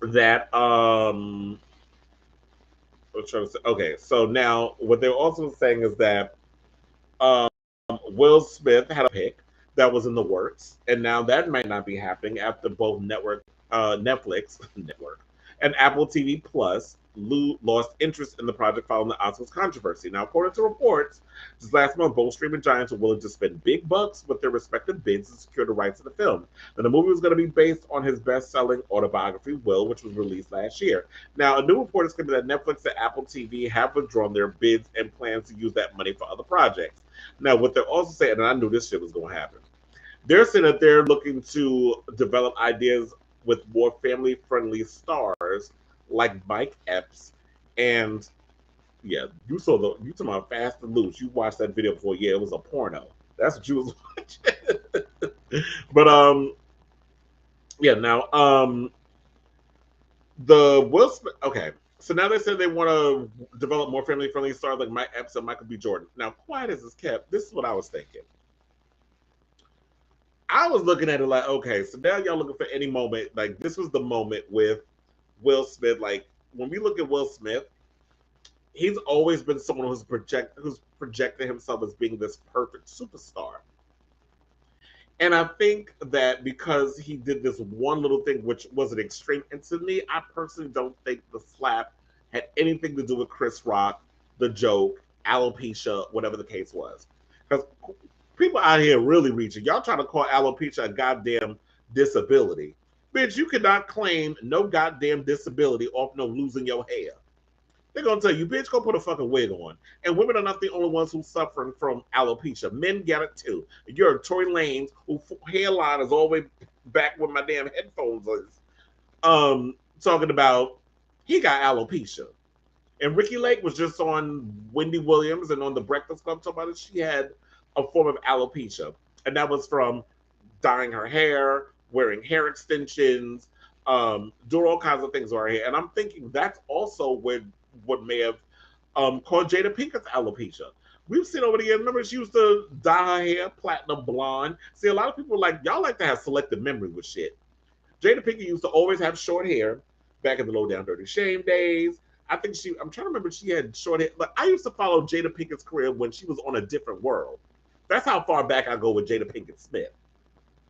that, okay, so now what they're also saying is that Will Smith had a pick that was in the works, and now that might not be happening after both Netflix and Apple TV Plus lost interest in the project following the Oscars controversy. Now, according to reports, just last month, both streaming giants were willing to spend big bucks with their respective bids to secure the rights to the film. Now, the movie was going to be based on his best-selling autobiography, Will, which was released last year. Now, a new report is claiming that Netflix and Apple TV have withdrawn their bids and plans to use that money for other projects. Now, what they're also saying, and I knew this shit was going to happen, they're saying that they're looking to develop ideas with more family-friendly stars like Mike Epps, and yeah, you talking about Fast and Loose. You watched that video before. Yeah, it was a porno. That's what you was watching. But yeah, now the Will Smith. Okay, so now they said they want to develop more family-friendly stars like Mike Epps and Michael B. Jordan. Now, quiet as it's kept, this is what I was thinking. I was looking at it like, okay, so now y'all looking for any moment. Like, this was the moment with Will Smith. Like, when we look at Will Smith, he's always been someone who's projected himself as being this perfect superstar. And I think that because he did this one little thing, which was an extreme, and to me, I personally don't think the slap had anything to do with Chris Rock, the joke, alopecia, whatever the case was. Because people out here really reaching. Y'all trying to call alopecia a goddamn disability. Bitch, you cannot claim no goddamn disability off no losing your hair. They're going to tell you, bitch, go put a fucking wig on. And women are not the only ones who's suffering from alopecia. Men get it too. You're Tory Lanez, whose hairline is all the way back where my damn headphones is. Talking about, he got alopecia. And Ricky Lake was just on Wendy Williams and on the Breakfast Club talking about it. She had a form of alopecia. And that was from dyeing her hair, wearing hair extensions, doing all kinds of things with her hair. And I'm thinking that's also what may have caused Jada Pinkett's alopecia. We've seen over the years, remember she used to dye her hair platinum blonde. See, a lot of people y'all like to have selective memory with shit. Jada Pinkett used to always have short hair back in the Low Down Dirty Shame days. I'm trying to remember she had short hair, but I used to follow Jada Pinkett's career when she was on A Different World. That's how far back I go with Jada Pinkett Smith.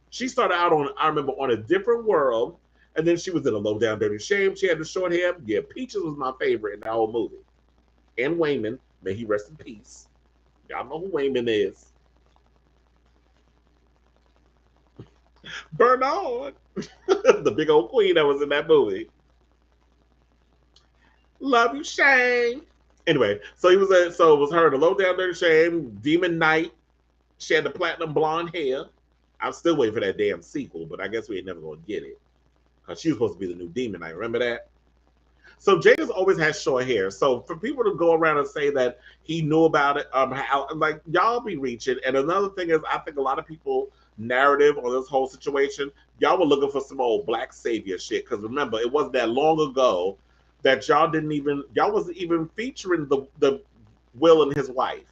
She started out I remember, on A Different World, and then she was in A Low Down Dirty Shame. She had the short hair. Yeah, Peaches was my favorite in that whole movie. And Wayman, may he rest in peace. Y'all know who Wayman is. Bernard, the big old queen that was in that movie. Love you, Shane. Anyway, so it was her, The Low Down Dirty Shame, Demon Knight. She had the platinum blonde hair. I'm still waiting for that damn sequel, but I guess we ain't never gonna get it. Because she was supposed to be the new Demon Knight. Remember that? So Jada's always had short hair. So for people to go around and say that he knew about it, like, y'all be reaching. And another thing is, I think a lot of people narrative on this whole situation, y'all were looking for some old black savior shit. Because remember, it wasn't that long ago that y'all wasn't even featuring the Will and his wife.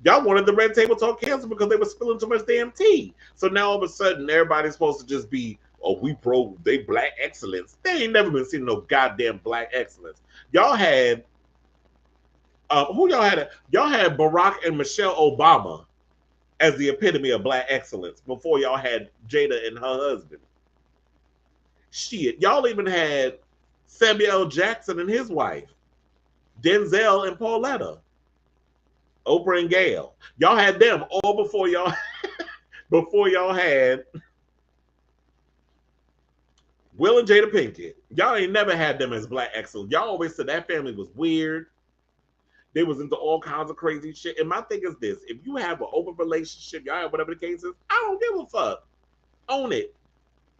Y'all wanted the Red Table Talk canceled because they were spilling too much damn tea. So now all of a sudden, everybody's supposed to just be, they black excellence. They ain't never been seeing no goddamn black excellence. Y'all had, y'all had Barack and Michelle Obama as the epitome of black excellence before y'all had Jada and her husband. Shit, y'all even had Samuel L. Jackson and his wife, Denzel and Pauletta, Oprah and Gail. Y'all had them all before y'all had Will and Jada Pinkett. Y'all ain't never had them as black excellence. Y'all always said that family was weird. They was into all kinds of crazy shit. And my thing is this: if you have an open relationship, y'all have whatever the case is, I don't give a fuck. Own it.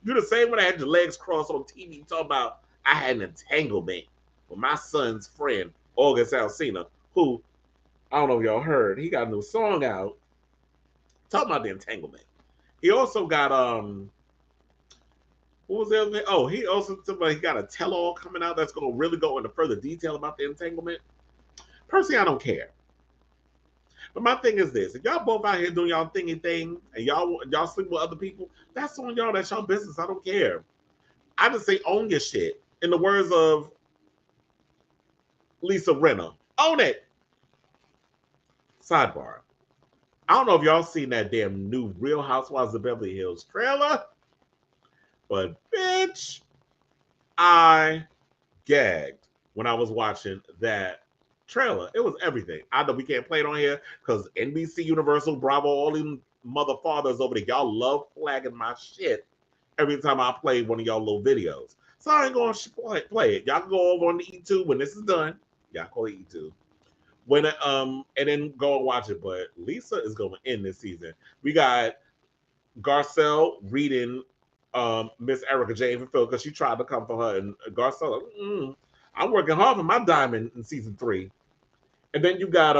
You're the same when I had your legs crossed on TV talking about I had an entanglement with my son's friend, August Alsina, who, I don't know if y'all heard, he got a new song out talking about the entanglement. He also got what was the other thing? Oh, he also he got a tell-all coming out that's gonna really go into further detail about the entanglement. Personally, I don't care. But my thing is this: if y'all both out here doing y'all thingy thing and y'all sleep with other people, that's on y'all. That's y'all business. I don't care. I just say own your shit. In the words of Lisa Rinna, own it. Sidebar. I don't know if y'all seen that damn new Real Housewives of Beverly Hills trailer, but bitch, I gagged when I was watching that trailer. It was everything. I know we can't play it on here because NBC, Universal, Bravo, all these mother fathers over there, y'all love flagging my shit every time I play one of y'all little videos. So I ain't going to play it. Y'all can go over on the E2 when this is done. Y'all call it E2. When and then go and watch it. But Lisa is going to end this season. We got Garcelle reading Miss Erica Jane for Phil because she tried to come for her, and Garcelle, I'm working hard for my diamond in season 3. And then you got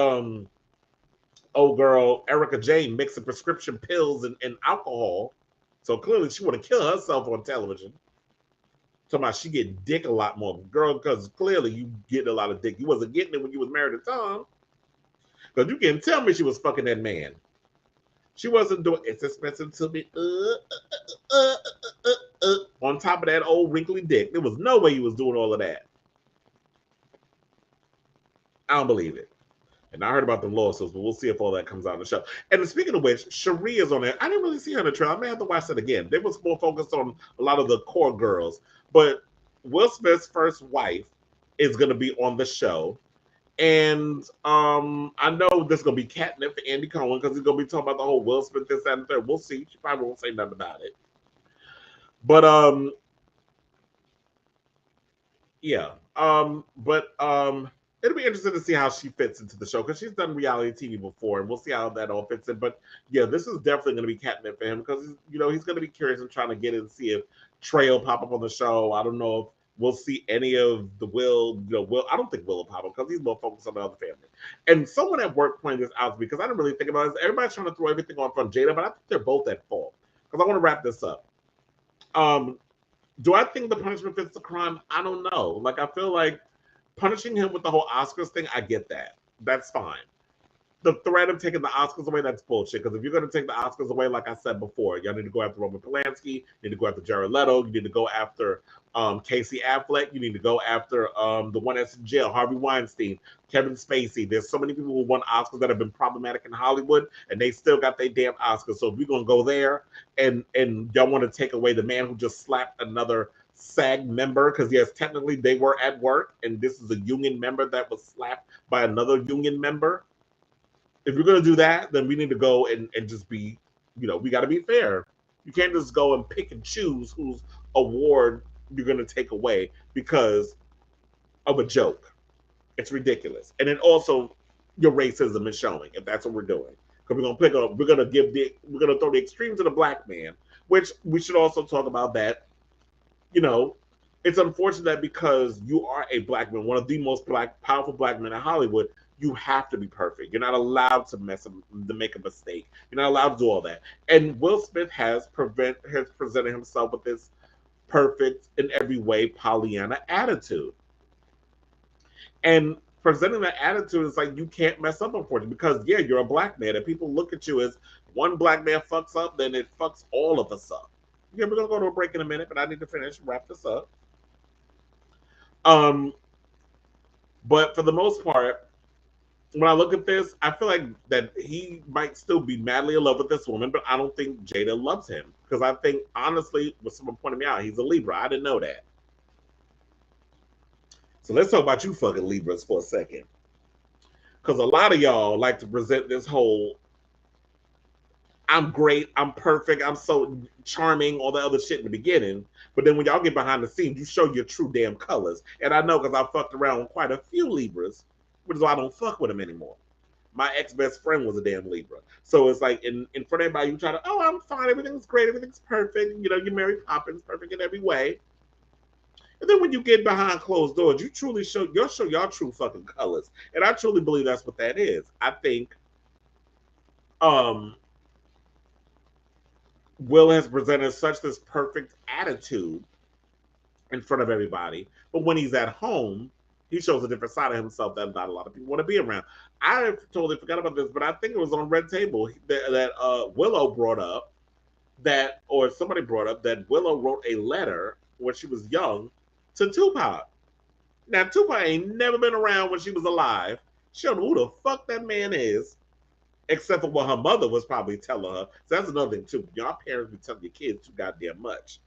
old girl Erica Jane mixing prescription pills and alcohol. So clearly she want to kill herself on television. Talking about she get dick a lot more. Girl, because clearly you get a lot of dick. You wasn't getting it when you was married to Tom. Because you can tell me she was fucking that man. She wasn't doing It's Expensive to Be on top of that old wrinkly dick. There was no way he was doing all of that. I don't believe it. And I heard about the lawsuits, but we'll see if all that comes out in the show. And speaking of which, Cherie is on there. I didn't really see her in the trailer. I may have to watch that again. They was more focused on a lot of the core girls. But Will Smith's first wife is going to be on the show. And I know there's going to be catnip for Andy Cohen because he's going to be talking about the whole Will Smith, this, that, and the third. We'll see. She probably won't say nothing about it. But, yeah. It'll be interesting to see how she fits into the show because she's done reality TV before, and we'll see how that all fits in. But yeah, this is definitely going to be catnip for him because he's going to be curious and trying to get in and see if Trey will pop up on the show. I don't know if we'll see any of the Will. I don't think Will pop up because he's more focused on the other family. And someone at work pointed this out to me because I didn't really think about it. Everybody's trying to throw everything on from Jada, but I think they're both at fault because I want to wrap this up. Do I think the punishment fits the crime? I don't know. Like, I feel like punishing him with the whole Oscars thing, I get that. That's fine. The threat of taking the Oscars away, that's bullshit. Because if you're going to take the Oscars away, like I said before, y'all need to go after Roman Polanski, you need to go after Jared Leto, you need to go after Casey Affleck, you need to go after the one that's in jail, Harvey Weinstein, Kevin Spacey. There's so many people who won Oscars that have been problematic in Hollywood, and they still got their damn Oscars. So if we're going to go there, and y'all want to take away the man who just slapped another SAG member, because yes, technically they were at work, and this is a union member that was slapped by another union member. If you're going to do that, then we need to go and just be, we got to be fair. You can't just go and pick and choose whose award you're going to take away because of a joke. It's ridiculous. And then also your racism is showing if that's what we're doing. Because we're going to throw the extreme to the black man, which we should also talk about that. It's unfortunate that because you are a black man, one of the most powerful black men in Hollywood, you have to be perfect. You're not allowed to make a mistake. You're not allowed to do all that. And Will Smith has presented himself with this perfect, in every way, Pollyanna attitude. And presenting that attitude is like, you can't mess up, unfortunately, because, yeah, you're a black man, and people look at you as one black man fucks up, then it fucks all of us up. Yeah, we're going to go to a break in a minute, but I need to wrap this up. But for the most part, when I look at this, I feel like that he might still be madly in love with this woman, but I don't think Jada loves him. Because I think, honestly, when someone pointed me out, he's a Libra. I didn't know that. So let's talk about you fucking Libras for a second. Because a lot of y'all like to present this whole, I'm great, I'm perfect, I'm so charming, all the other shit in the beginning. But then when y'all get behind the scenes, you show your true damn colors. And I know because I fucked around with quite a few Libras, which is why I don't fuck with them anymore. My ex-best friend was a damn Libra. So it's like in front of everybody, you try to, oh, I'm fine, everything's great, everything's perfect. You're Mary Poppins, perfect in every way. And then when you get behind closed doors, you truly show your true fucking colors. And I truly believe that's what that is. I think Will has presented such this perfect attitude in front of everybody. But when he's at home, he shows a different side of himself that not a lot of people want to be around. I totally forgot about this, but I think it was on Red Table that Willow brought up or somebody brought up that Willow wrote a letter when she was young to Tupac. Now, Tupac ain't never been around when she was alive. She don't know who the fuck that man is, except for what her mother was probably telling her. So that's another thing, too. Y'all parents be telling your kids too goddamn much.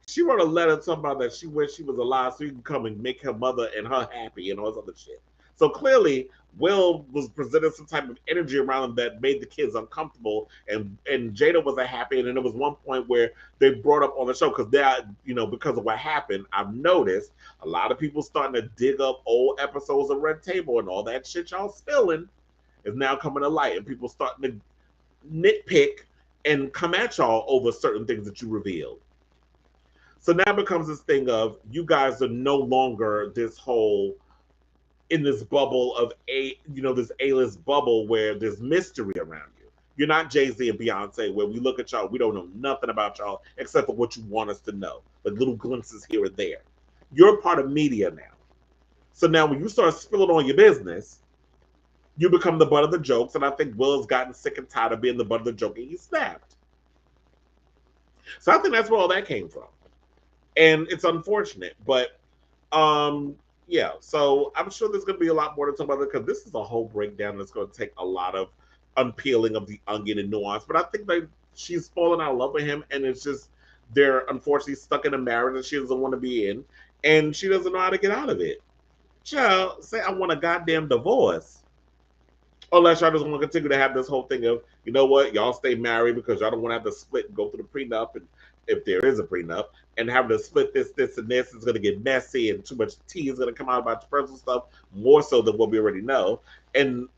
She wrote a letter to somebody that she wished she was alive so he can come and make her mother and her happy and all this other shit. So clearly, Will was presenting some type of energy around him that made the kids uncomfortable, and Jada wasn't happy. And then there was one point where they brought up on the show because because of what happened, I've noticed a lot of people starting to dig up old episodes of Red Table, and all that shit y'all spilling is now coming to light, and people starting to nitpick and come at y'all over certain things that you revealed. So now it becomes this thing of you guys are no longer this whole in this bubble of this A-list bubble where there's mystery around you. You're not Jay-Z and Beyonce where we look at y'all, we don't know nothing about y'all except for what you want us to know, like little glimpses here and there. You're part of media now. So now when you start spilling on your business, you become the butt of the jokes. And I think Will's gotten sick and tired of being the butt of the joke, and he snapped. So I think that's where all that came from. And it's unfortunate, but yeah, so I'm sure there's going to be a lot more to talk about because this is a whole breakdown that's going to take a lot of unpeeling of the onion and nuance. But I think that she's fallen out of love with him, and it's just they're unfortunately stuck in a marriage that she doesn't want to be in, and she doesn't know how to get out of it. Child, say I want a goddamn divorce. Unless y'all just want to continue to have this whole thing of, you know what, y'all stay married because y'all don't want to have to split and go through the prenup, and if there is a prenup, and having to split this, and this is going to get messy, and too much tea is going to come out about your personal stuff, more so than what we already know. And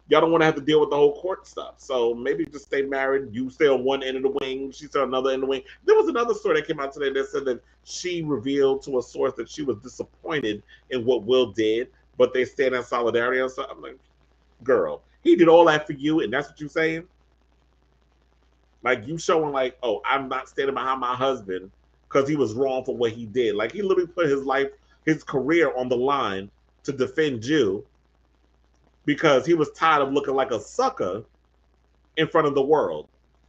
y'all don't want to have to deal with the whole court stuff. So maybe just stay married. You stay on one end of the wing, she stay on another end of the wing. There was another story that came out today that said that she revealed to a source that she was disappointed in what Will did, but they stand in solidarity and stuff. I'm like, girl, he did all that for you, and that's what you're saying? Like, you showing like, oh, I'm not standing behind my husband because he was wrong for what he did. Like, he literally put his life, his career on the line to defend you because he was tired of looking like a sucker in front of the world.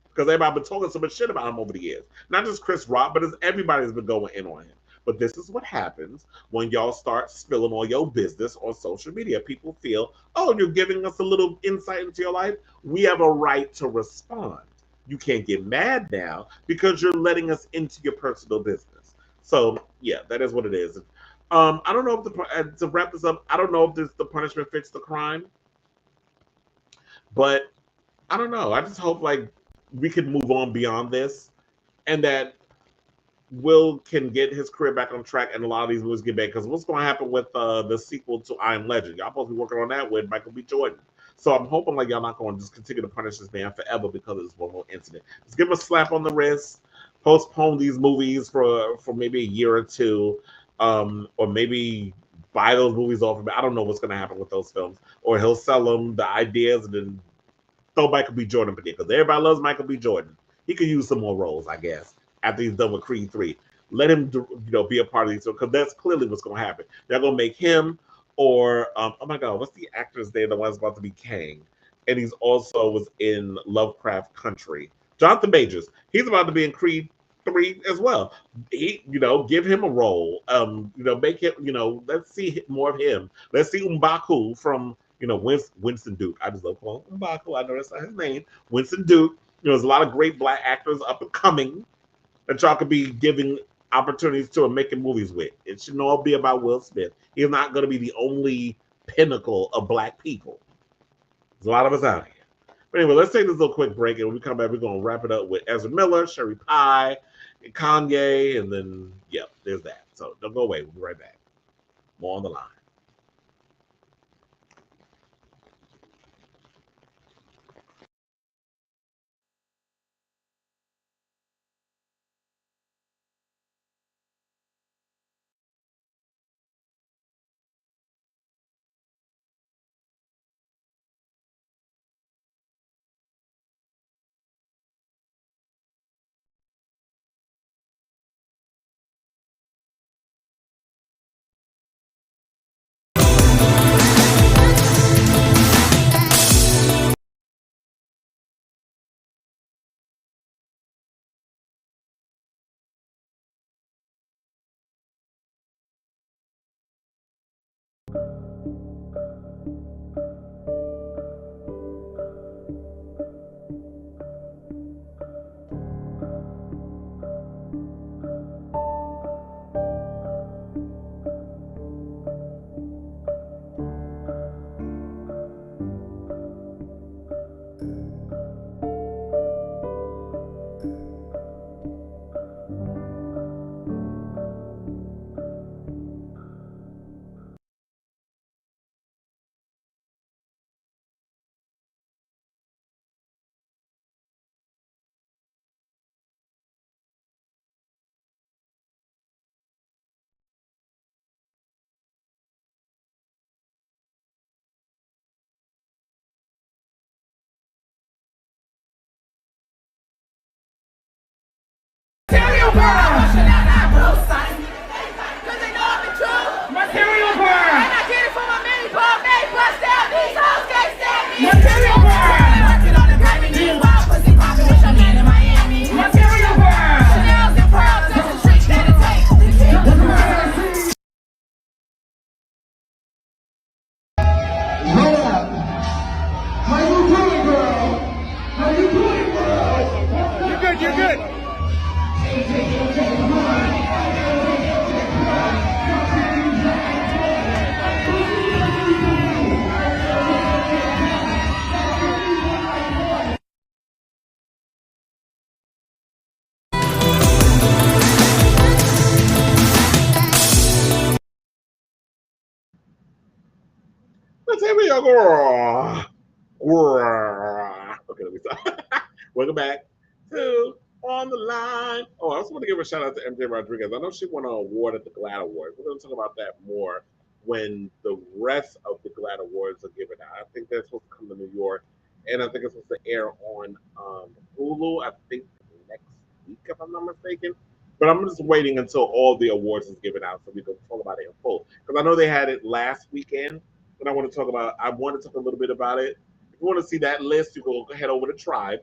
Because everybody been talking so much shit about him over the years. Not just Chris Rock, but everybody's been going in on him. But this is what happens when y'all start spilling all your business on social media. People feel, oh, you're giving us a little insight into your life. We have a right to respond. You can't get mad now because you're letting us into your personal business. So, yeah, that is what it is. I don't know if to wrap this up, I don't know if the punishment fits the crime. But I don't know. I just hope like we can move on beyond this and that Will can get his career back on track and a lot of these movies get back. Because what's going to happen with the sequel to I Am Legend? Y'all supposed to be working on that with Michael B. Jordan. So I'm hoping like y'all not going to just continue to punish this man forever because of this one more incident. Just give him a slap on the wrist, postpone these movies for maybe a year or two, or maybe buy those movies off of it. I don't know what's going to happen with those films. Or he'll sell them the ideas and then throw Michael B. Jordan in because everybody loves Michael B. Jordan. He could use some more roles, I guess, after he's done with Creed 3. Let him be a part of these because that's clearly what's going to happen. They're going to make him or, oh my God, what's the actor's name? The one's about to be Kang. And he's also was in Lovecraft Country. Jonathan Majors. He's about to be in Creed 3 as well. He, give him a role. Make him, let's see more of him. Let's see M'Baku from, Winston Duke. I just love calling him M'Baku. I know that's not his name. Winston Duke. There's a lot of great black actors up and coming that y'all could be giving opportunities to and making movies with. It shouldn't all be about Will Smith. He's not going to be the only pinnacle of black people. There's a lot of us out here. But anyway, let's take this little quick break, and when we come back, we're going to wrap it up with Ezra Miller, Sherry Pie, and Kanye, and then, there's that. So don't go away. We'll be right back. More on the line. Timmy, girl. Okay, let me stop. Welcome back to On the Line. Oh, I also want to give a shout out to MJ Rodriguez. I know she won an award at the GLAAD Awards. We're going to talk about that more when the rest of the GLAAD Awards are given out. I think they're supposed to come to New York, and I think it's supposed to air on Hulu, I think next week, if I'm not mistaken. But I'm just waiting until all the awards is given out so we can talk about it in full. Because I know they had it last weekend, and I want to talk a little bit about it. If you want to see that list, you can head over to Tribe.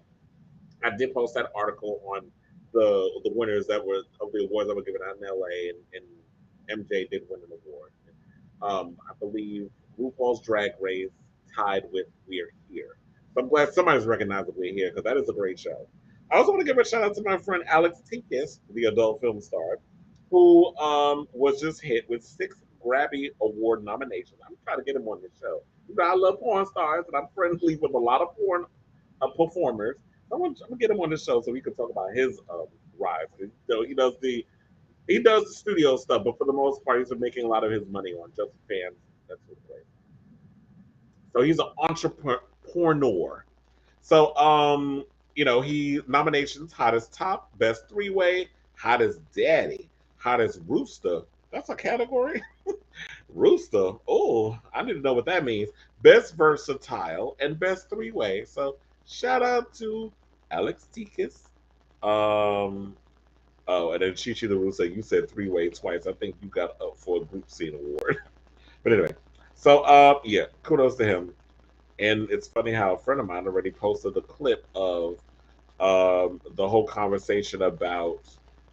I did post that article on the winners that were of the awards that were given out in LA, and MJ did win an award. I believe RuPaul's Drag Race tied with We're Here. So I'm glad somebody's recognized We're Here because that is a great show. I also want to give a shout out to my friend Alex Tinkis, the adult film star, who was just hit with 6 Grammy Award nominations. I'm trying to get him on this show. You know, I love porn stars, and I'm friendly with a lot of porn performers. I'm gonna get him on the show so we can talk about his rise. He does the studio stuff, but for the most part, he's been making a lot of his money on just fans. That's his place. So he's an entrepreneur. So he nominations: hottest top, best 3-way, hottest daddy, hottest rooster. That's a category. Rooster. Oh, I need to know what that means. Best versatile and best 3-way. So shout out to Alex Tikas. Oh, and then Chichi the Russo, you said 3-way twice. I think you got up for a group scene award. But anyway, so yeah, kudos to him. And it's funny how a friend of mine already posted a clip of the whole conversation about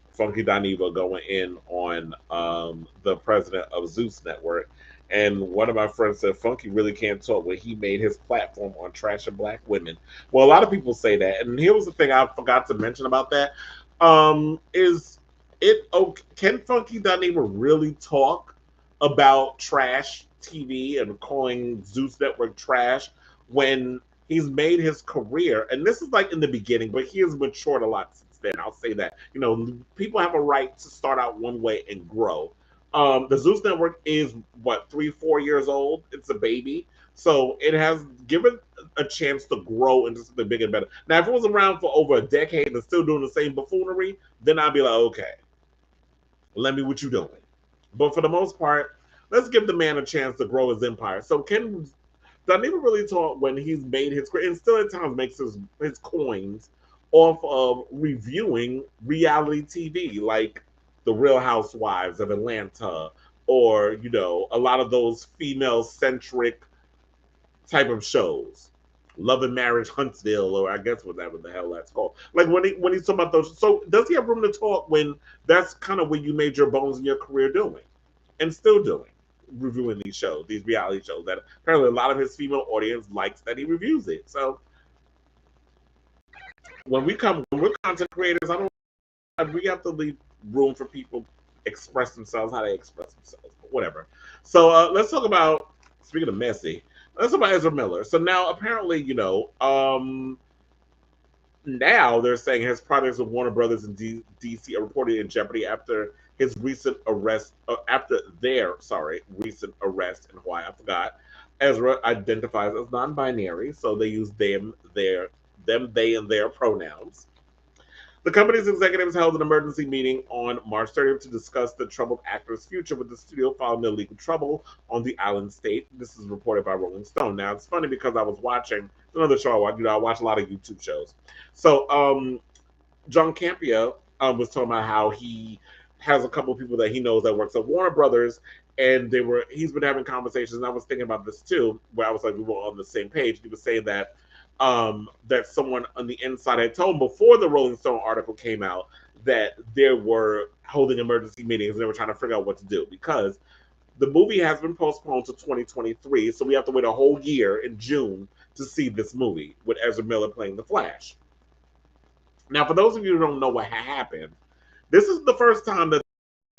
Funky Dineva going in on the president of Zeus Network. And one of my friends said Funky really can't talk when he made his platform on trashing black women. Well, a lot of people say that. And here was the thing I forgot to mention about that. Can Funky Dineva really talk about trash TV and calling Zeus Network trash when he's made his career? And this is like in the beginning, but he has matured a lot since then. I'll say that. People have a right to start out one way and grow. The Zeus Network is 3-4 years old. It's a baby, so it has given a chance to grow into something bigger and better. Now, if it was around for over a decade and still doing the same buffoonery, then I'd be like, okay, let me what you doing. But for the most part, let's give the man a chance to grow his empire. So can Dineva really talk when he's made his career and still at times makes his coins off of reviewing reality TV like The Real Housewives of Atlanta, or a lot of those female-centric type of shows, Love and Marriage Huntsville, or I guess whatever the hell that's called. Like when he's talking about those. So does he have room to talk when that's kind of what you made your bones in your career doing, and still doing, reviewing these shows, these reality shows that apparently a lot of his female audience likes that he reviews it. So when we're content creators, we have to leave room for people express themselves how they express themselves, but whatever. So let's talk about, speaking of messy, let's talk about Ezra Miller. So now apparently, now they're saying his projects with Warner Brothers and DC are reported in jeopardy after his recent arrest, recent arrest in Hawaii. I forgot. Ezra identifies as non-binary, so they use they, and their pronouns. The company's executives held an emergency meeting on March 30th to discuss the troubled actor's future with the studio following their legal trouble on the island state. This is reported by Rolling Stone. Now, it's funny because I was watching another show I watch a lot of YouTube shows. So, John Campea was talking about how he has a couple of people that he knows that works at Warner Brothers, and he's been having conversations, and I was thinking about this too, where I was like, we were on the same page. He was saying that that someone on the inside had told him before the Rolling Stone article came out that they were holding emergency meetings and they were trying to figure out what to do because the movie has been postponed to 2023, so we have to wait a whole year in June to see this movie with Ezra Miller playing the Flash. Now, for those of you who don't know what happened, this is the first time that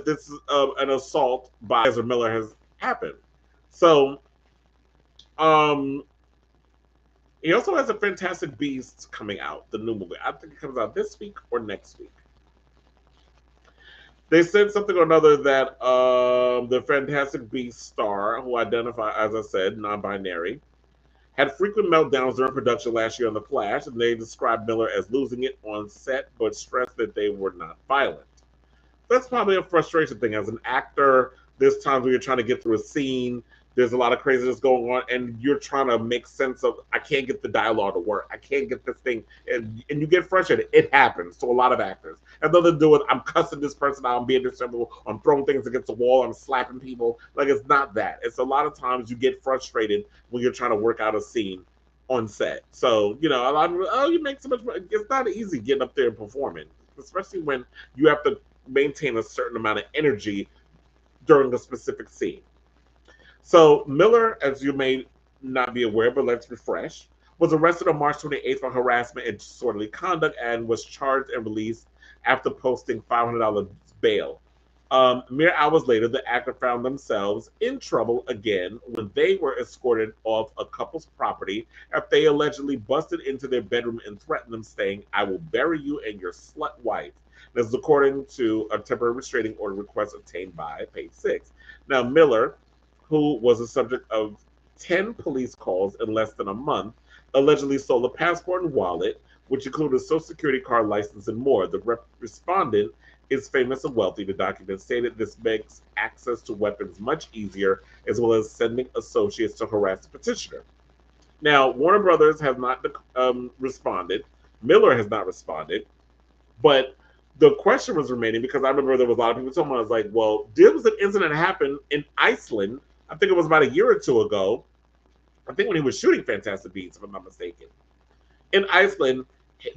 this an assault by Ezra Miller has happened. So, he also has a Fantastic Beasts coming out, the new movie. I think it comes out this week or next week. They said something or another that the Fantastic Beasts star, who identified, as I said, non-binary, had frequent meltdowns during production last year on The Flash, and they described Miller as losing it on set, but stressed that they were not violent. That's probably a frustration thing. As an actor, there's times when you're trying to get through a scene, there's a lot of craziness going on, and you're trying to make sense of, I can't get the dialogue to work. I can't get this thing. And you get frustrated. It happens to a lot of actors. And nothing to do with, I'm cussing this person out, I'm being disrespectful, I'm throwing things against the wall, I'm slapping people. Like, it's not that. It's a lot of times you get frustrated when you're trying to work out a scene on set. So, a lot of, you make so much money. It's not easy getting up there and performing, especially when you have to maintain a certain amount of energy during a specific scene. So Miller, as you may not be aware, but let's refresh, was arrested on March 28th for harassment and disorderly conduct and was charged and released after posting $500 bail. Mere hours later, the actor found themselves in trouble again when they were escorted off a couple's property after they allegedly busted into their bedroom and threatened them, saying, "I will bury you and your slut wife." This is according to a temporary restraining order request obtained by page 6. Now, Miller, who was the subject of 10 police calls in less than a month, allegedly stole a passport and wallet, which included a social security card, license, and more. The respondent is famous and wealthy. The document stated this makes access to weapons much easier, as well as sending associates to harass the petitioner. Now, Warner Brothers have not responded. Miller has not responded. But the question was remaining because I remember there was a lot of people talking about, I was like, well, there was an incident that happened in Iceland. I think it was about a year or two ago. I think when he was shooting Fantastic Beasts, if I'm not mistaken. In Iceland, he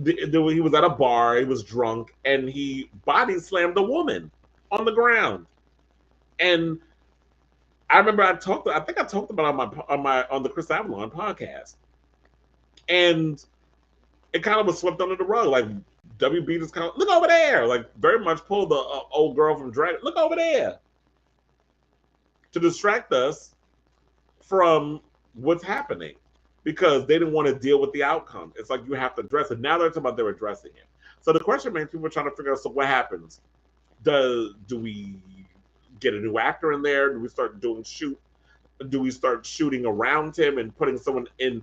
was at a bar, he was drunk, and he body slammed a woman on the ground. And I remember I think I talked about it on the Kris Avalon podcast. And it kind of was swept under the rug. Like, WB just kind of, look over there. Like, very much pulled the old girl from Dragon. Look over there. To distract us from what's happening because they didn't want to deal with the outcome. It's like you have to address it. Now they're talking about they're addressing it. So the question remains, people are trying to figure out, so what happens? Do we get a new actor in there? Do we start shooting around him and putting someone and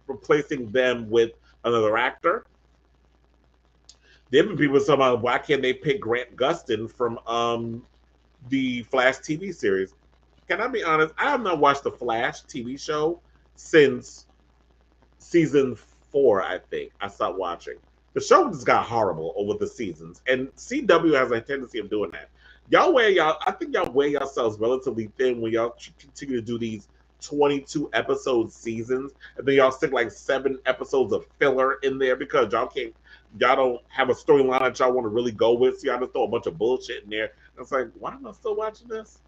replacing them with another actor? There have been people talking about, why can't they pick Grant Gustin from the Flash TV series? Can I be honest? I have not watched the Flash TV show since season 4, I think. I stopped watching. The show just got horrible over the seasons, and CW has a tendency of doing that. I think y'all wear yourselves relatively thin when y'all continue to do these 22 episode seasons, and then y'all stick like 7 episodes of filler in there because y'all don't have a storyline that y'all want to really go with, so y'all just throw a bunch of bullshit in there. And it's like, why am I still watching this?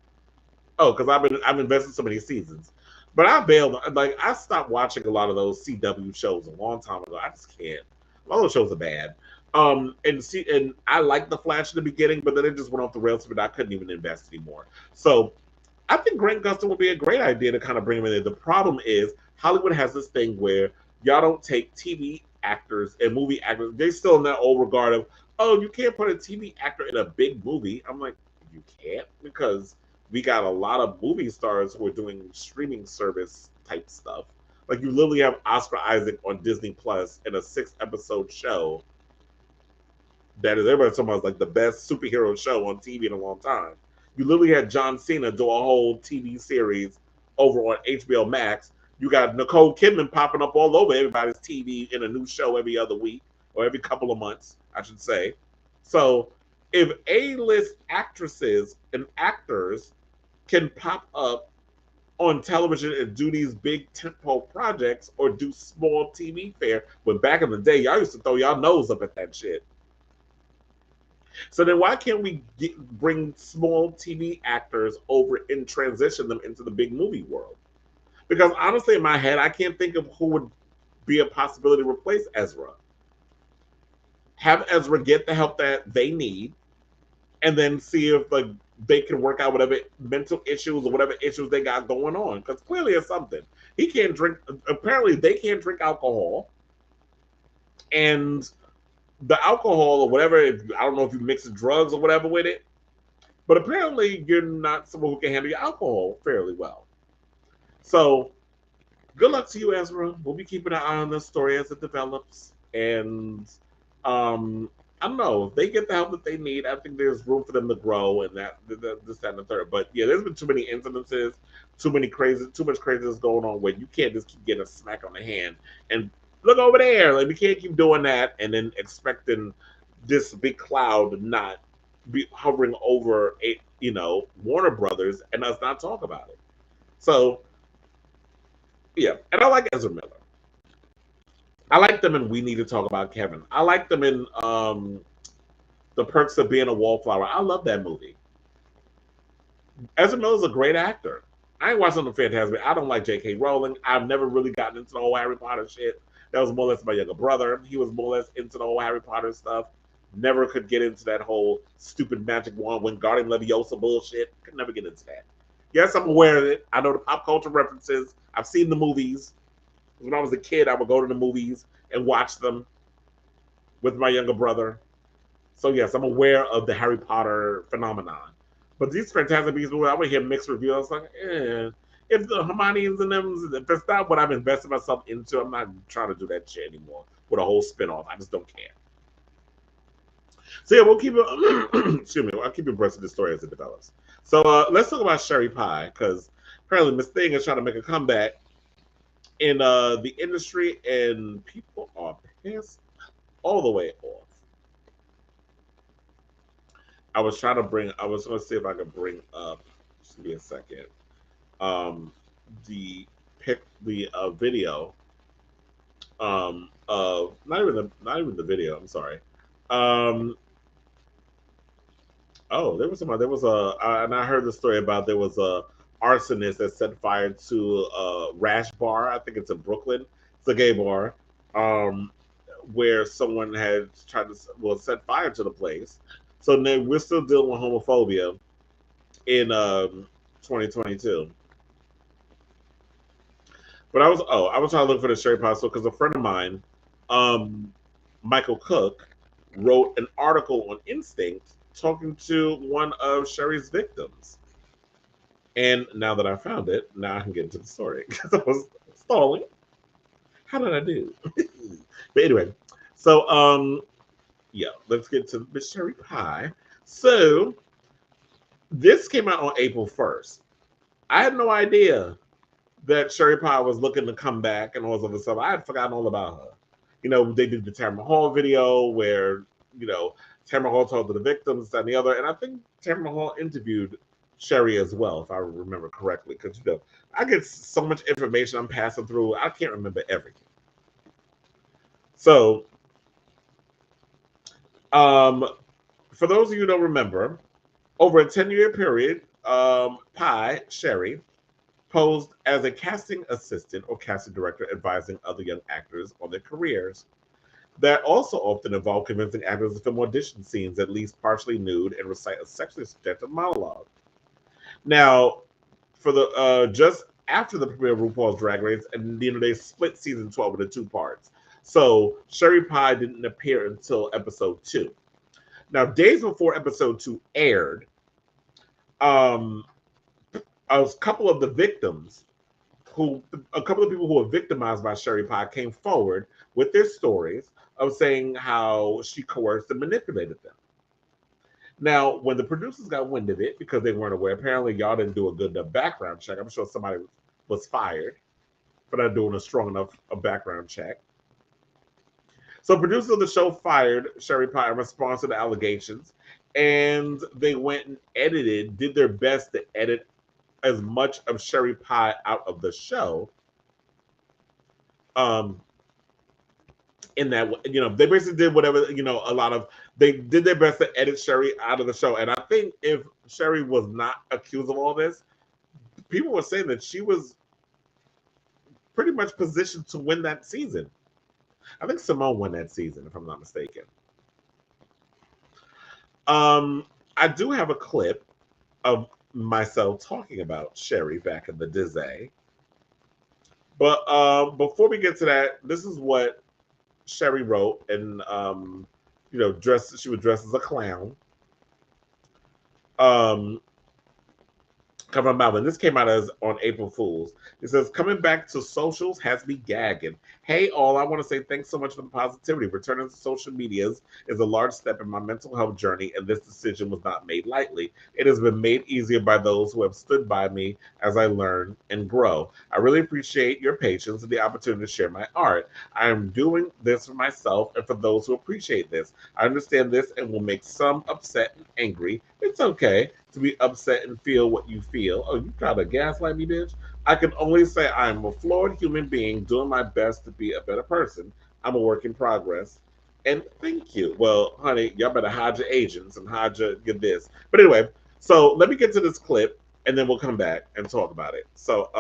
Oh, because I've invested so many seasons. But I bailed. Like, I stopped watching a lot of those CW shows a long time ago. I just can't. A lot of those shows are bad. And I liked the Flash in the beginning, but then it just went off the rails, but I couldn't even invest anymore. So I think Grant Gustin would be a great idea to kind of bring him in there. The problem is Hollywood has this thing where y'all don't take TV actors and movie actors. They're still in that old regard of, oh, you can't put a TV actor in a big movie. I'm like, you can't, because we got a lot of movie stars who are doing streaming service type stuff. Like, you literally have Oscar Isaac on Disney Plus in a 6-episode show that is, everybody's talking about, like the best superhero show on TV in a long time. You literally had John Cena do a whole TV series over on HBO Max. You got Nicole Kidman popping up all over everybody's TV in a new show every other week, or every couple of months, I should say. So if A-list actresses and actors can pop up on television and do these big tentpole projects or do small TV fare, when back in the day, y'all used to throw y'all nose up at that shit. So then why can't we bring small TV actors over and transition them into the big movie world? Because honestly, in my head, I can't think of who would be a possibility to replace Ezra. Have Ezra get the help that they need, and then see if like they can work out whatever mental issues or whatever issues they got going on. Because clearly it's something. He can't drink. Apparently, they can't drink alcohol, and the alcohol or whatever. I don't know if you mix the drugs or whatever with it, but apparently you're not someone who can handle your alcohol fairly well. So good luck to you, Ezra. We'll be keeping an eye on this story as it develops. And I don't know. If they get the help that they need, I think there's room for them to grow and this, that, and the third. But yeah, there's been too many incidences, too much craziness going on where you can't just keep getting a smack on the hand and look over there. Like, we can't keep doing that and then expecting this big cloud not be hovering over Warner Brothers and us not talk about it. So yeah, and I like Ezra Miller. I like them in We Need to Talk About Kevin. I like them in The Perks of Being a Wallflower. I love that movie. Ezra Miller's a great actor. I ain't watching the Fantastic. I don't like J.K. Rowling. I've never really gotten into the whole Harry Potter shit. That was more or less my younger brother. He was more or less into the whole Harry Potter stuff. Never could get into that whole stupid magic wand Wingardium Leviosa bullshit. Could never get into that. Yes, I'm aware of it. I know the pop culture references. I've seen the movies. When I was a kid, I would go to the movies and watch them with my younger brother. So yes, I'm aware of the Harry Potter phenomenon. But these Fantastic Beasts, I would hear mixed reviews. I was like, if the Hermione's in them, if it's not what I've invested myself into, I'm not trying to do that shit anymore with a whole spinoff. I just don't care. So yeah, we'll keep it. Excuse me. I'll keep you abreast of the story as it develops. So let's talk about Sherry Pie, because apparently Miss Thing is trying to make a comeback in the industry, and people are pissed all the way off. I was going to see if I could bring up, just give me a second, the video of not even the video. I'm sorry. And I heard the story about there was a arsonist that set fire to a Rash bar. I think it's in Brooklyn. It's a gay bar, where someone had tried to set fire to the place. So now we're still dealing with homophobia in 2022. But I was trying to look for the Sherry Pie because a friend of mine, Michael Cook, wrote an article on Instinct talking to one of Sherry's victims. And now that I found it, now I can get into the story because I was stalling. How did I do? But anyway, so yeah, let's get to Miss Sherry Pie. So this came out on April 1st. I had no idea that Sherry Pie was looking to come back and all this other stuff. I had forgotten all about her. You know, they did the Tamara Hall video where, you know, Tamara Hall told to the victims and the other. And I think Tamara Hall interviewed Sherry as well, if I remember correctly. Because, you know, I get so much information I'm passing through, I can't remember everything. So, for those of you who don't remember, over a 10-year period, Pie, Sherry, posed as a casting assistant or casting director advising other young actors on their careers. That also often involved convincing actors to film audition scenes at least partially nude and recite a sexually suggestive monologue. Now, for the just after the premiere of RuPaul's Drag Race, and you know, they split season 12 into 2 parts. So Sherry Pie didn't appear until episode 2. Now, days before episode 2 aired, a couple of people who were victimized by Sherry Pie came forward with their stories of saying how she coerced and manipulated them. Now, when the producers got wind of it, because they weren't aware, apparently y'all didn't do a good enough background check. I'm sure somebody was fired for not doing a strong enough background check. So producers of the show fired Sherry Pie in response to the allegations, and they went and did their best to edit as much of Sherry Pie out of the show. In that, you know, they basically did whatever, you know, they did their best to edit Sherry out of the show. And I think if Sherry was not accused of all this, people were saying that she was pretty much positioned to win that season. I think Simone won that season, if I'm not mistaken. I do have a clip of myself talking about Sherry back in the Dizzy. But before we get to that, this is what Sherry wrote, and She was dressed as a clown. Come on, Mama. This came out as on April Fool's. It says, coming back to socials has me gagging. Hey, all, I want to say thanks so much for the positivity. Returning to social medias is a large step in my mental health journey, and this decision was not made lightly. It has been made easier by those who have stood by me as I learn and grow. I really appreciate your patience and the opportunity to share my art. I am doing this for myself and for those who appreciate this. I understand this and will make some upset and angry. It's okay to be upset and feel what you feel. Oh, you trying to gaslight me, bitch? I can only say I am a flawed human being doing my best to be a better person. I'm a work in progress. And thank you. Well, honey, y'all better hide your agents and hide your this. But anyway, so let me get to this clip and then we'll come back and talk about it. So,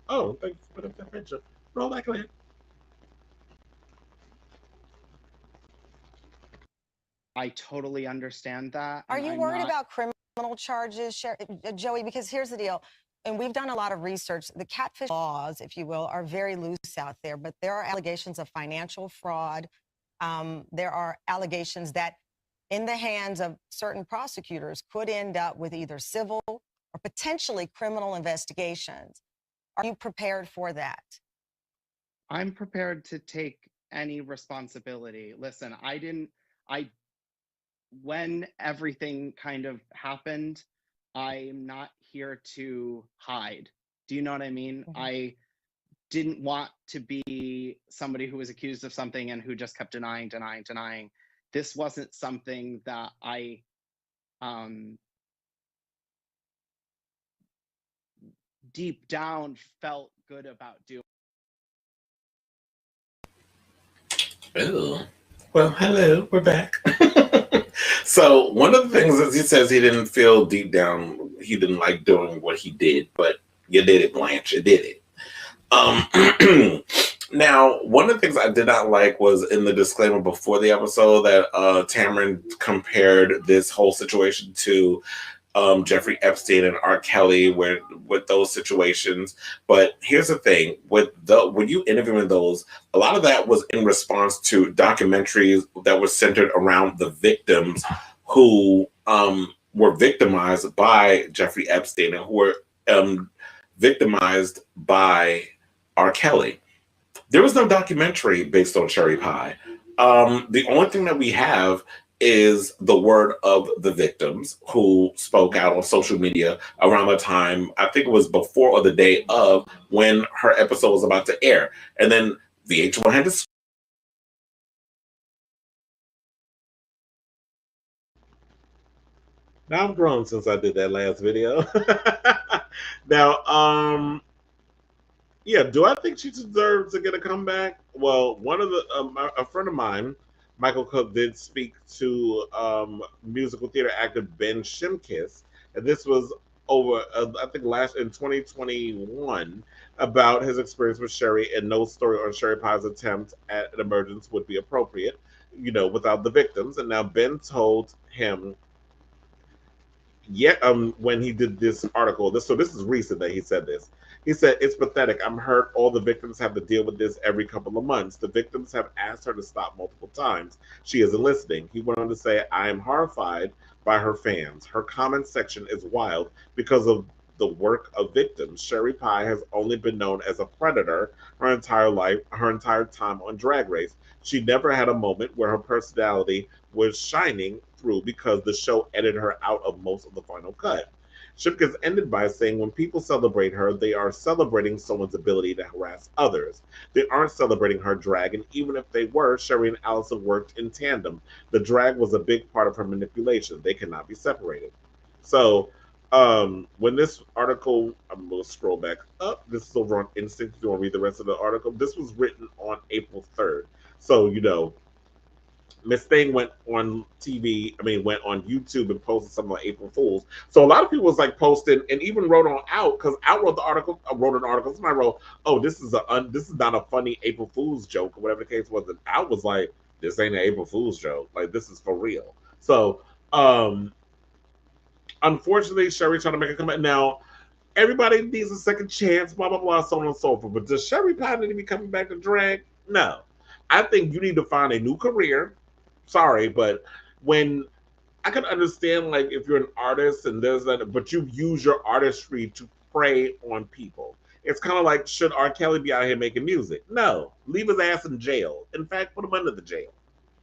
oh, thank you for putting up that picture. Roll that clip. I totally understand that. Are you worried about criminal charges, Joey? Because here's the deal. And we've done a lot of research. The catfish laws, if you will, are very loose out there, but there are allegations of financial fraud. There are allegations that in the hands of certain prosecutors could end up with either civil or potentially criminal investigations. Are you prepared for that? I'm prepared to take any responsibility. Listen, when everything kind of happened, I'm not here to hide. Do you know what I mean? Mm-hmm. I didn't want to be somebody who was accused of something and who just kept denying. This wasn't something that I deep down felt good about doing. Oh, well, hello, we're back. So one of the things is he says he didn't feel deep down, he didn't like doing what he did, but you did it, Blanche, you did it. Now, one of the things I did not like was in the disclaimer before the episode that Tamron compared this whole situation to Jeffrey Epstein and R. Kelly with those situations. But here's the thing, when you interviewing those, a lot of that was in response to documentaries that were centered around the victims who were victimized by Jeffrey Epstein and who were victimized by R. Kelly. There was no documentary based on Cherry Pie. The only thing that we have is the word of the victims who spoke out on social media around the time, I think it was before or the day of when her episode was about to air. And then VH1 had to. Now I'm grown since I did that last video. Now, yeah, do I think she deserves to get a comeback? Well, one of the a friend of mine, Michael Cook, did speak to musical theater actor Ben Shimkiss, and this was over, I think, in 2021, about his experience with Sherry, and no story on Sherry Pie's attempt at an emergence would be appropriate, without the victims. And now Ben told him, when he did this article, so this is recent that he said this. He said, "It's pathetic. I'm hurt. All the victims have to deal with this every couple of months. The victims have asked her to stop multiple times. She isn't listening." He went on to say, "I am horrified by her fans. Her comment section is wild because of the work of victims. Sherry Pie has only been known as a predator her entire life, her entire time on Drag Race. She never had a moment where her personality was shining through because the show edited her out of most of the final cut." Shipkins ended by saying, "When people celebrate her, they are celebrating someone's ability to harass others. They aren't celebrating her drag, and even if they were, Sherry and Allison worked in tandem. The drag was a big part of her manipulation. They cannot be separated." So, when this article, I'm going to scroll back up. This is over on Instinct if you want to read the rest of the article. This was written on April 3rd. So, Miss Thing went on YouTube and posted something like April Fools. So a lot of people was like posting and even wrote on Out, because Out wrote an article. Somebody wrote, "Oh, this is not a funny April Fool's joke," or whatever the case was. And Out was like, "This ain't an April Fool's joke. Like, this is for real." So, unfortunately, Sherry trying to make a comeback. Now, everybody needs a second chance, blah, blah, blah, so on and so forth. But does Sherry Pie need to be coming back to drag? No. I think you need to find a new career sorry, but when I can understand, like, if you're an artist and there's that, but you use your artistry to prey on people. It's kind of like, should R. Kelly be out here making music? No, leave his ass in jail. In fact, put him under the jail.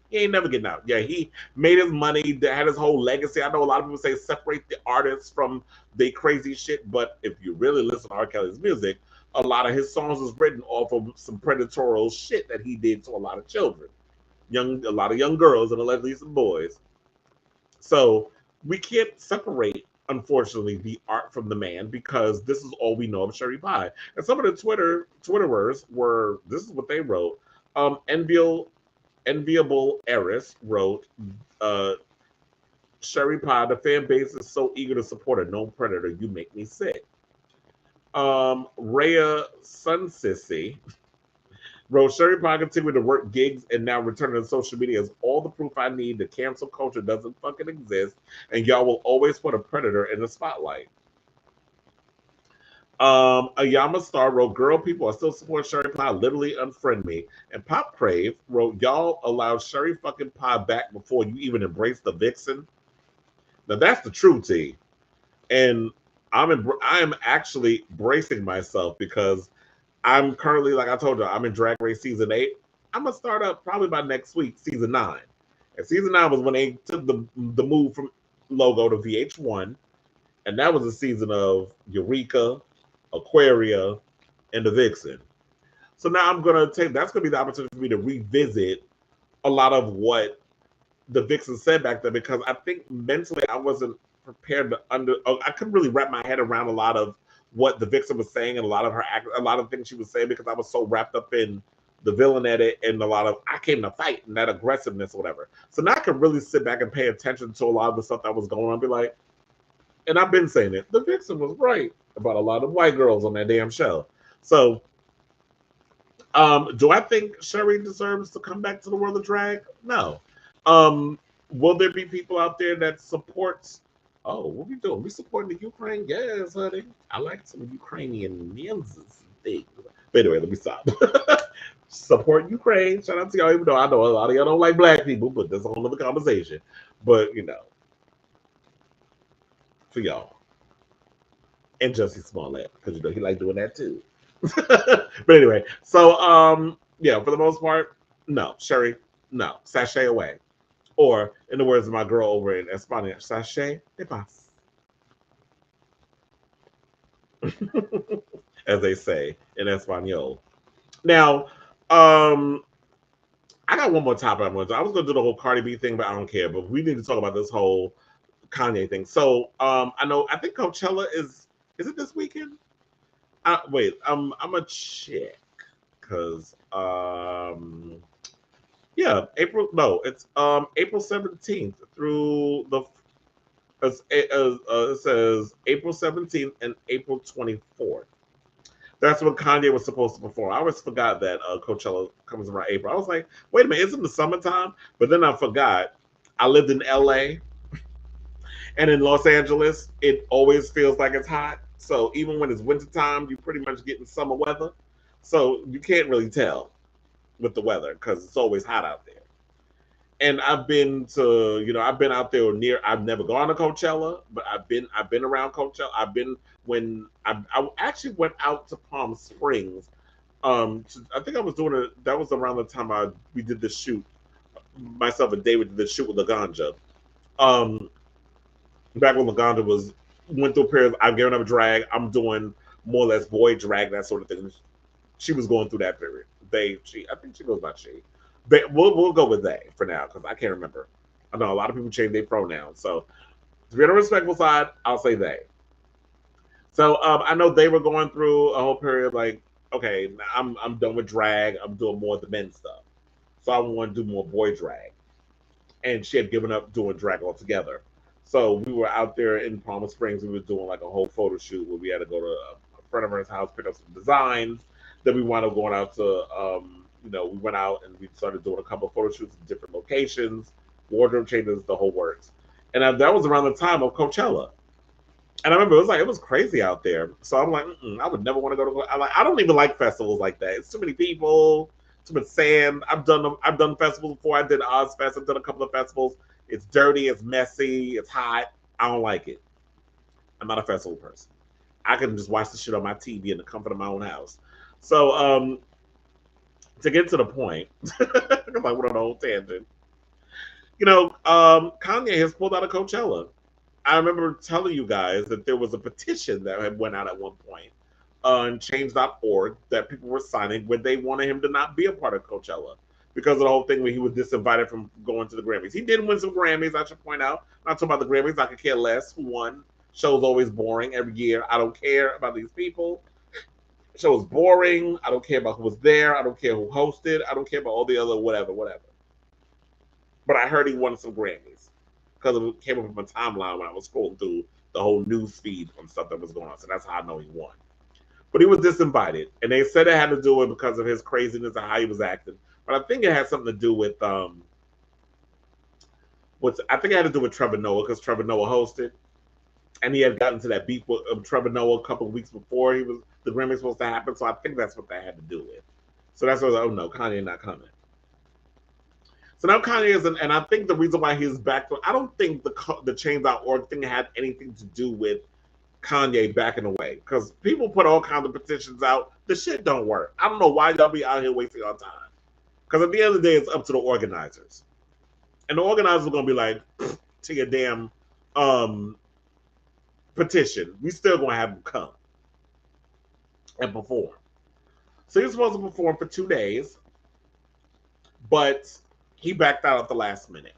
He ain't never getting out. Yeah, he made his money, had his whole legacy. I know a lot of people say separate the artists from the crazy shit, but if you really listen to R. Kelly's music, a lot of his songs was written off of some predatorial shit that he did to a lot of children, a lot of young girls and allegedly some boys. So we can't separate, unfortunately, the art from the man because this is all we know of Sherry Pie. And some of the Twitterers were, this is what they wrote. Enviable Eris wrote, Sherry Pie, the fan base is so eager to support a known predator, you make me sick. Rhea Sunsissy wrote, Sherry Pie continued to work gigs and now returning to social media is all the proof I need that cancel culture doesn't fucking exist and y'all will always put a predator in the spotlight. Ayama Star wrote, girl, people are still supporting Sherry Pie, literally unfriend me. And Pop Crave wrote, y'all allowed Sherry fucking Pie back before you even embraced the vixen. Now that's the true tea. And I am actually bracing myself because I'm currently, like I told you, I'm in Drag Race Season 8. I'm going to start up probably by next week, Season 9. And Season 9 was when they took the move from Logo to VH1. And that was a season of Eureka, Aquaria, and the Vixen. So now I'm going to take, that's going to be the opportunity for me to revisit a lot of what the Vixen said back then because I think mentally I wasn't prepared to I couldn't really wrap my head around a lot of what the Vixen was saying and a lot of things she was saying because I was so wrapped up in the villain edit and a lot of I came to fight and that aggressiveness or whatever. So now I can really sit back and pay attention to a lot of the stuff that was going on and be like, and I've been saying it, the Vixen was right about a lot of white girls on that damn show. So do I think Sherry deserves to come back to the world of drag? No. Will there be people out there that supports? Oh, what we doing? We supporting the Ukraine? Yes, honey. I like some Ukrainian memes and things. But anyway, let me stop. Support Ukraine. Shout out to y'all, even though I know a lot of y'all don't like black people, but that's a whole other conversation. But, you know, for y'all. And Jussie Smollett, because, you know, he like doing that too. But anyway, so, yeah, for the most part, no. Sherry, no. Sashay away. Or, in the words of my girl over in España, sachet de paz. As they say in Espanol. Now, I got one more topic I was going to do the whole Cardi B thing, but I don't care. But we need to talk about this whole Kanye thing. So, I think Coachella is it this weekend? Wait, I'm going to check. Because, yeah, it's April 17th through it says April 17th and April 24th. That's when Kanye was supposed to perform. I always forgot that Coachella comes around April. I was like, wait a minute, isn't the summertime? But then I forgot. I lived in LA and in Los Angeles, it always feels like it's hot. So even when it's wintertime, you pretty much getting summer weather. So you can't really tell with the weather because it's always hot out there. And I've been out there I've never gone to Coachella, but I've been around Coachella. I actually went out to Palm Springs. I think I was doing it. That was around the time we did the shoot. Myself and David did the shoot with Laganja. Back when Laganja went through a period of I've given up drag. I'm doing more or less boy drag, that sort of thing. She was going through that period. I think she goes by she. We'll go with they for now because I can't remember. I know a lot of people change their pronouns. So to be on the respectful side, I'll say they. So I know they were going through a whole period like, okay, I'm done with drag. I'm doing more of the men stuff. So I want to do more boy drag. And she had given up doing drag altogether. So we were out there in Palm Springs. We were doing like a whole photo shoot where we had to go to a friend of ours' house, pick up some designs. Then we wound up going out to, we went out and we started doing a couple of photo shoots in different locations, wardrobe changes, the whole works. And that was around the time of Coachella. And I remember it was crazy out there. So I'm like, I would never want to go to. I don't even like festivals like that. It's too many people. Too much sand. I've done festivals before. I did Ozfest. I've done a couple of festivals. It's dirty. It's messy. It's hot. I don't like it. I'm not a festival person. I can just watch the shit on my TV in the comfort of my own house. So, to get to the point, because I went on a whole tangent. Kanye has pulled out of Coachella. I remember telling you guys that there was a petition that had went out at one point on change.org that people were signing where they wanted him to not be a part of Coachella because of the whole thing where he was disinvited from going to the Grammys. He did win some Grammys, I should point out. I'm not talking about the Grammys. I could care less who won. Show's always boring every year. I don't care about these people. Show's boring. I don't care about who was there. I don't care who hosted. I don't care about all the other whatever. But I heard he won some Grammys because it came up on my timeline when I was scrolling through the whole news feed from stuff that was going on. So that's how I know he won. But he was disinvited, and they said it had to do with because of his craziness and how he was acting. But I think it had something to do with I think it had to do with Trevor Noah because Trevor Noah hosted, and he had gotten to that beef with Trevor Noah a couple of weeks before the Grammys supposed to happen. So I think that's what that had to do with. So that's why I was like, oh no, Kanye not coming. So now Kanye isn't, and I think the reason why he's back, I don't think the Change.org thing had anything to do with Kanye backing away, because people put all kinds of petitions out. The shit don't work. I don't know why y'all be out here wasting your time. Because at the end of the day, it's up to the organizers, and the organizers are gonna be like, to your damn petition. We still gonna have him come and perform. So he's supposed to perform for 2 days, but he backed out at the last minute.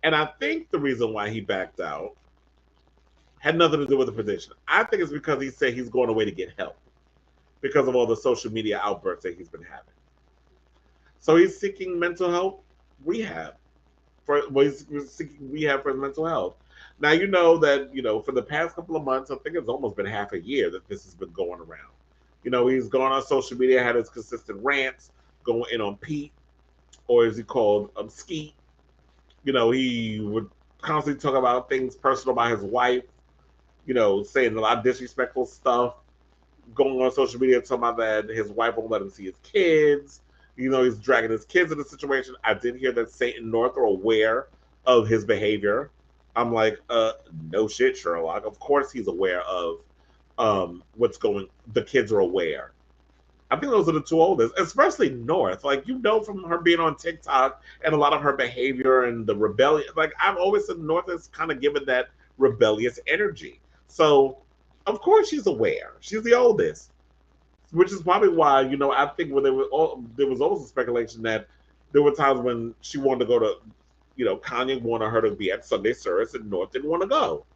And I think the reason why he backed out had nothing to do with the petition. I think it's because he said he's going away to get help because of all the social media outbursts that he's been having. So he's seeking mental health rehab. He's seeking rehab for his mental health. Now, you know that, for the past couple of months, I think it's almost been half a year that this has been going around. He's gone on social media, had his consistent rants, going in on Pete, or is he called Skeet? He would constantly talk about things personal about his wife, saying a lot of disrespectful stuff, going on social media talking about that his wife won't let him see his kids. He's dragging his kids into the situation. I did hear that Satan North are aware of his behavior. I'm like, no shit, Sherlock. Of course he's aware of the kids are aware. I think those are the two oldest, especially North. Like, from her being on TikTok and a lot of her behavior and the rebellion. Like, I've always said North is kind of given that rebellious energy. So, of course she's aware. She's the oldest. Which is probably why, I think when there was also speculation that there were times when she wanted to go to, Kanye wanted her to be at Sunday service and North didn't want to go.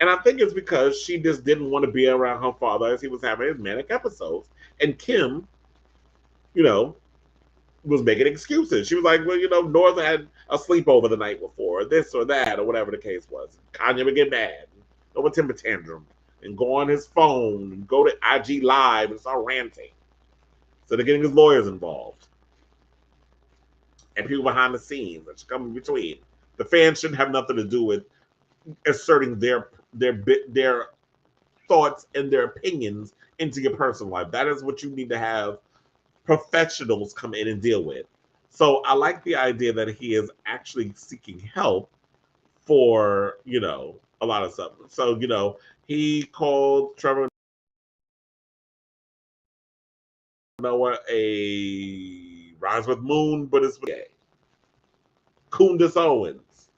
And I think it's because she just didn't want to be around her father as he was having his manic episodes. And Kim, was making excuses. She was like, well, North had a sleepover the night before, or this or that, or whatever the case was. Kanye would get mad, throw a temper tantrum, and go on his phone and go to IG Live and start ranting. So they're getting his lawyers involved. And people behind the scenes that should come in between. The fans shouldn't have nothing to do with asserting their thoughts and their opinions into your personal life. That is what you need to have professionals come in and deal with. So I like the idea that he is actually seeking help for, a lot of stuff. So, he called Trevor Noah a rhymes with moon, but it's gay. Kundis Owens.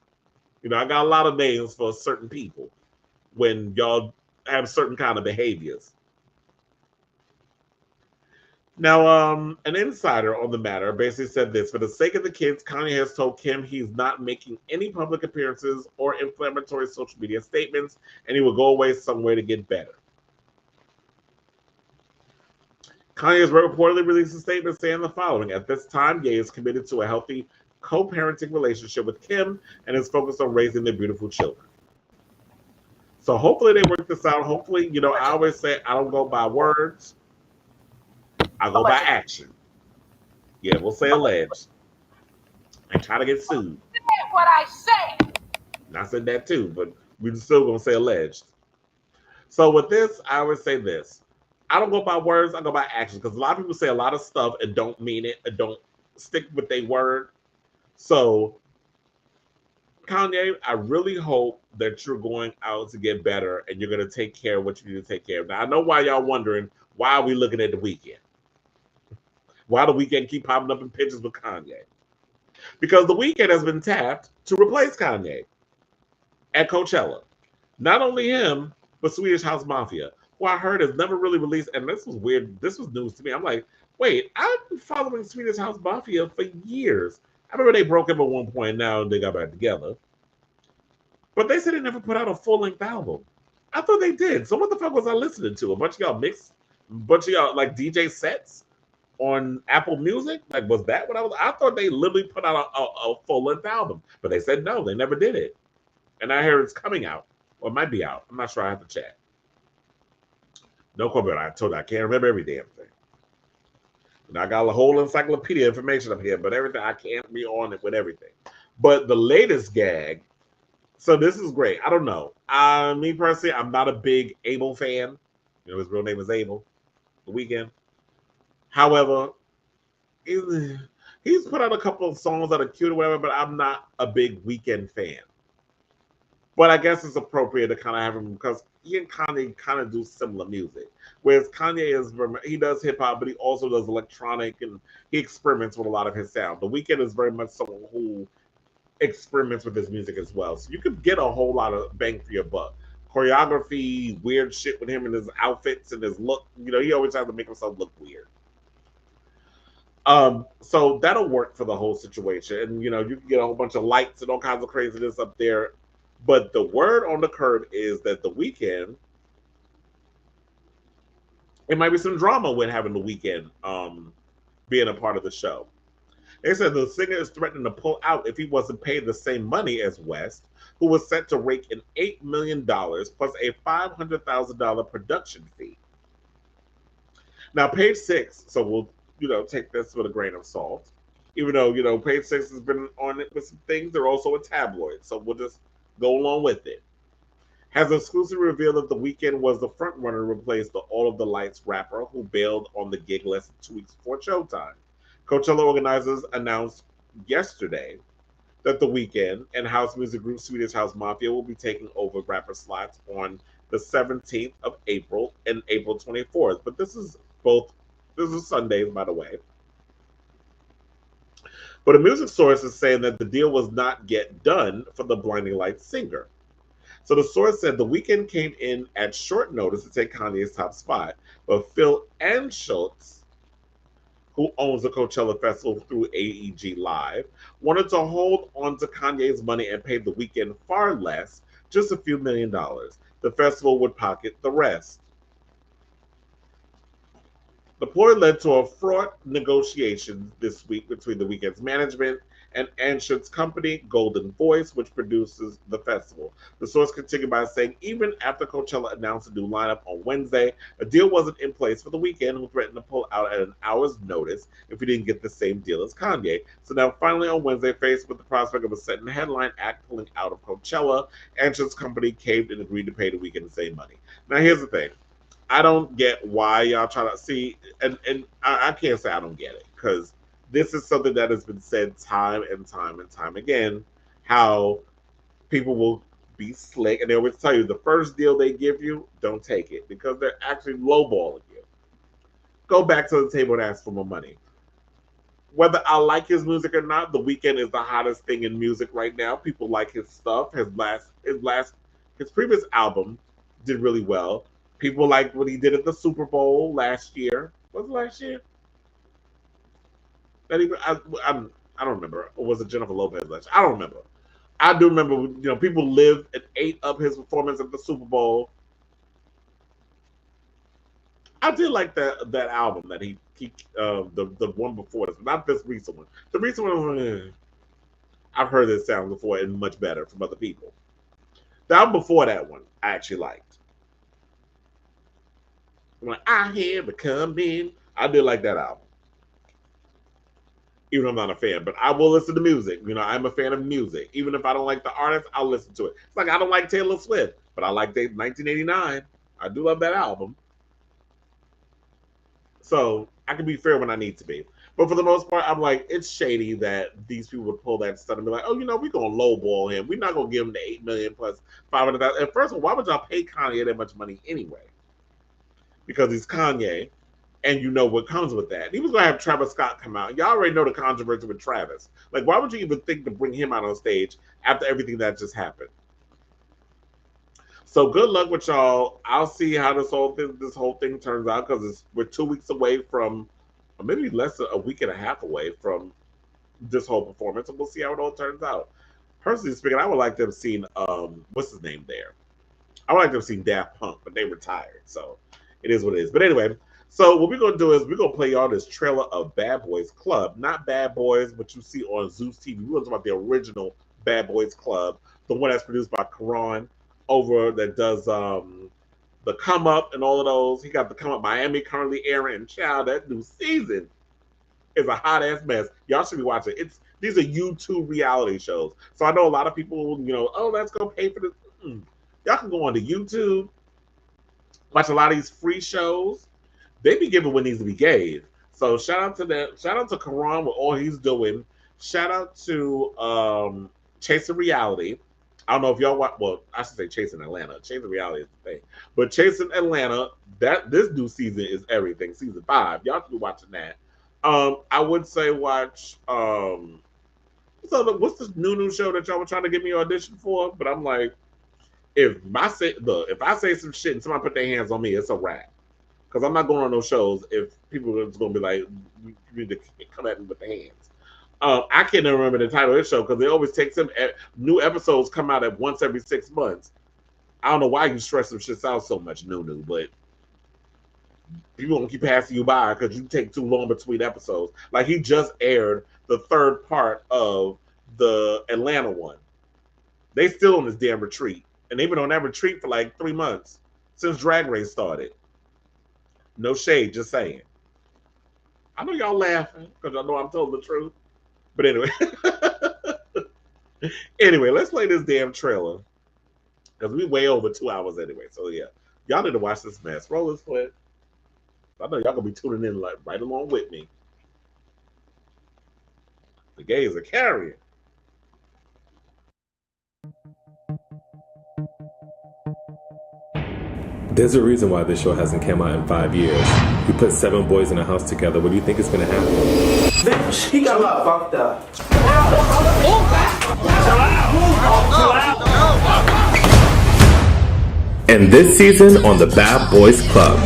I got a lot of names for certain people when y'all have certain kind of behaviors. Now, an insider on the matter basically said this: for the sake of the kids, Kanye has told Kim he's not making any public appearances or inflammatory social media statements, and he will go away somewhere to get better. Kanye has reportedly released a statement saying the following: at this time, Ye is committed to a healthy co-parenting relationship with Kim and is focused on raising their beautiful children. So hopefully they work this out. Hopefully, I always say I don't go by words. I go by action. Yeah, we'll say alleged. And try to get sued. What I say. And I said that too, but we're still going to say alleged. So with this, I would say this. I don't go by words, I go by actions. Because a lot of people say a lot of stuff and don't mean it and don't stick with their word. So, Kanye, I really hope that you're going out to get better and you're going to take care of what you need to take care of. Now, I know why y'all wondering, why are we looking at The Weeknd? Why The Weeknd keep popping up in pictures with Kanye? Because The Weeknd has been tapped to replace Kanye at Coachella. Not only him, but Swedish House Mafia, who I heard has never really released, and this was weird, this was news to me. I'm like, wait, I've been following Swedish House Mafia for years. I remember they broke up at one point, now they got back together. But they said they never put out a full-length album. I thought they did. So what the fuck was I listening to? A bunch of y'all mixed? A bunch of y'all like DJ sets on Apple Music? Like, was that what I was? I thought they literally put out a full-length album. But they said no, they never did it. And I hear it's coming out. Or it might be out. I'm not sure. I have to check. No comment. I told you I can't remember every damn thing. And I got a whole encyclopedia information up here, but everything, I can't be on it with everything. But the latest gag, so this is great. I don't know. Me personally, I'm not a big Abel fan. You know, his real name is Abel. The Weeknd. However, he's put out a couple of songs that are cute or whatever, but I'm not a big Weeknd fan. But I guess it's appropriate to kind of have him because he and Kanye kind of do similar music. Whereas Kanye he does hip hop, but he also does electronic and he experiments with a lot of his sound. The Weeknd is very much someone who experiments with his music as well. So you could get a whole lot of bang for your buck. Choreography, weird shit with him and his outfits and his look. You know, he always has to make himself look weird. So that'll work for the whole situation. And, you know, you can get a whole bunch of lights and all kinds of craziness up there. But the word on the curb is that The Weeknd, it might be some drama with having The Weeknd being a part of the show. They said the singer is threatening to pull out if he wasn't paid the same money as West, who was set to rake in $8 million plus a $500,000 production fee. Now, Page Six, so we'll, you know, take this with a grain of salt. Even though, you know, Page Six has been on it with some things, they're also a tabloid, so we'll just go along with it. Has exclusively revealed that The Weeknd was the front runner to replace the All of the Lights rapper who bailed on the gig less than 2 weeks before showtime. Coachella organizers announced yesterday that The Weeknd and house music group Swedish House Mafia will be taking over rapper slots on the 17th of April and April 24th. But this is Sundays, by the way. But a music source is saying that the deal was not yet done for the Blinding Lights singer. So the source said The Weeknd came in at short notice to take Kanye's top spot, but Phil Anschutz, who owns the Coachella Festival through AEG Live, wanted to hold on to Kanye's money and pay The Weeknd far less, just a few $1 million. The festival would pocket the rest. The ploy led to a fraught negotiation this week between The Weeknd's management and Anschutz's company, Golden Voice, which produces the festival. The source continued by saying, even after Coachella announced a new lineup on Wednesday, a deal wasn't in place for The Weeknd, who threatened to pull out at an hour's notice if he didn't get the same deal as Kanye. So now, finally, on Wednesday, faced with the prospect of a set headline act pulling out of Coachella, Anschutz's company caved and agreed to pay The Weeknd the same money. Now, here's the thing. I don't get why y'all try to see, and I can't say I don't get it, because this is something that has been said time and time and time again, how people will be slick, and they always tell you the first deal they give you, don't take it, because they're actually lowballing you. Go back to the table and ask for more money. Whether I like his music or not, The Weeknd is the hottest thing in music right now. People like his stuff. His previous album did really well. People like what he did at the Super Bowl last year. Was it last year? I don't remember. Or was it Jennifer Lopez last year? I don't remember. I do remember, you know, people lived and ate up his performance at the Super Bowl. I did like that album that he the one before this, not this recent one. The recent one, I've heard this sound before and much better from other people. The album before that one, I actually liked. When I hear it come in, I did like that album. Even though I'm not a fan, but I will listen to music. You know, I'm a fan of music. Even if I don't like the artist, I'll listen to it. It's like I don't like Taylor Swift, but I like 1989. I do love that album. So I can be fair when I need to be. But for the most part, I'm like, it's shady that these people would pull that stuff and be like, oh, we're gonna lowball him. We're not gonna give him the $8 million plus 500,000. And first of all, why would y'all pay Kanye that much money anyway? Because he's Kanye, and you know what comes with that. He was gonna have Travis Scott come out. Y'all already know the controversy with Travis. Like, why would you even think to bring him out on stage after everything that just happened? So good luck with y'all. I'll see how this whole thing turns out because we're 2 weeks away from, or maybe less than a week and a half away from this whole performance, and we'll see how it all turns out. Personally speaking, I would like to have seen what's his name there. I would like to have seen Daft Punk, but they retired, so it is what it is. But anyway, so what we're gonna do is we're gonna play y'all this trailer of Bad Boys Club, not Bad Boys, but you see on Zeus TV. We're gonna talk about the original Bad Boys Club, the one that's produced by Kerrion over that does the Come Up and all of those. He got the Come Up Miami currently airing, and child, that new season is a hot ass mess. Y'all should be watching. These are YouTube reality shows. So I know a lot of people, oh, let's go pay for this. Y'all can go on to YouTube, watch a lot of these free shows. They be giving what needs to be gave. So shout out to them. Shout out to Kerrion with all he's doing. Shout out to Chasing Reality. I don't know if y'all watch. Well, I should say Chasing Atlanta. Chasing Reality is the thing, but Chasing Atlanta. This new season is everything. Season 5. Y'all should be watching that. I would say watch. What's this new show that y'all were trying to get me audition for? But I'm like, if I say some shit and somebody put their hands on me, it's a wrap. Because I'm not going on those shows if people are just going to be like, you need to come at me with the hands. I can't even remember the title of this show because it always takes them. New episodes come out at once every 6 months. I don't know why you stress some shit out so much, Nunu, but people gonna keep passing you by because you take too long between episodes. Like he just aired the 3rd part of the Atlanta one. They still on this damn retreat, and they've been on that retreat for like 3 months since Drag Race started. No shade, just saying. I know y'all laughing because I know I'm telling the truth. But anyway, let's play this damn trailer because we way over 2 hours anyway. So yeah, y'all need to watch this mess. Roll this foot. I know y'all gonna be tuning in like right along with me. The gays are carrying. There's a reason why this show hasn't come out in 5 years. You put 7 boys in a house together. What do you think is gonna happen? Bitch, he got a lot fucked up. And this season on the Bad Boys Club.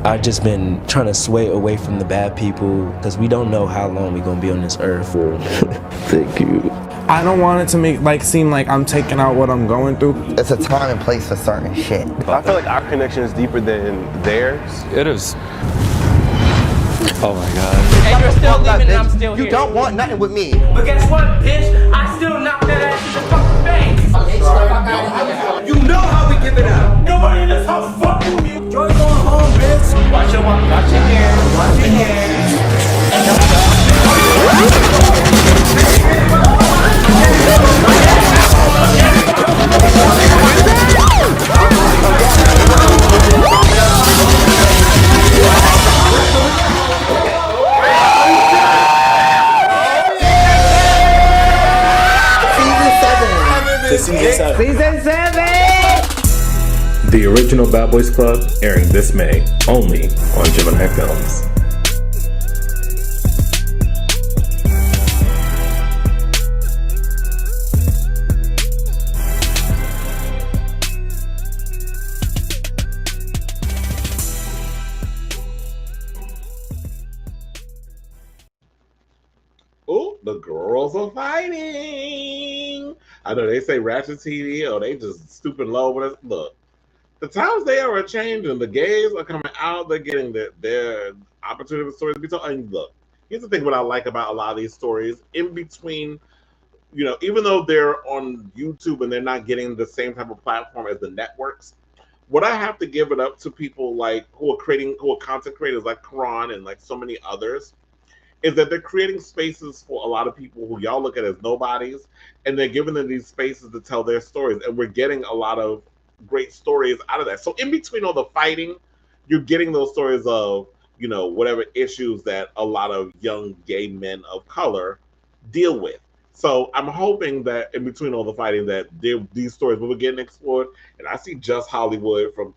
I've just been trying to sway away from the bad people because we don't know how long we're gonna be on this earth for. Thank you. I don't want it to seem like I'm taking out what I'm going through. It's a time and place for certain shit. I feel like our connection is deeper than theirs. It is. Oh my God. And you're still leaving and I'm still here. You don't want nothing with me. But guess what, bitch? I still knock that ass in the fucking face. You know how we give it up. Nobody in this house fucking with me. Joy going home, bitch. Watch your hair. Watch your hair. Season 7! The original Bad Boys Club airing this May only on Gemini Films. Oh, the girls are fighting. I know they say ratchet TV, or they just stupid low, but look, the times they are changing. The gays are coming out. They're getting their opportunity for stories to be told. And look, here's the thing: what I like about a lot of these stories, in between, even though they're on YouTube and they're not getting the same type of platform as the networks, what I have to give it up to people like who are content creators like Kerrion and like so many others, is that they're creating spaces for a lot of people who y'all look at as nobodies, and they're giving them these spaces to tell their stories, and we're getting a lot of great stories out of that. So in between all the fighting, you're getting those stories of, you know, whatever issues that a lot of young gay men of color deal with. So I'm hoping that in between all the fighting that these stories will be getting explored. And I see Just Hollywood from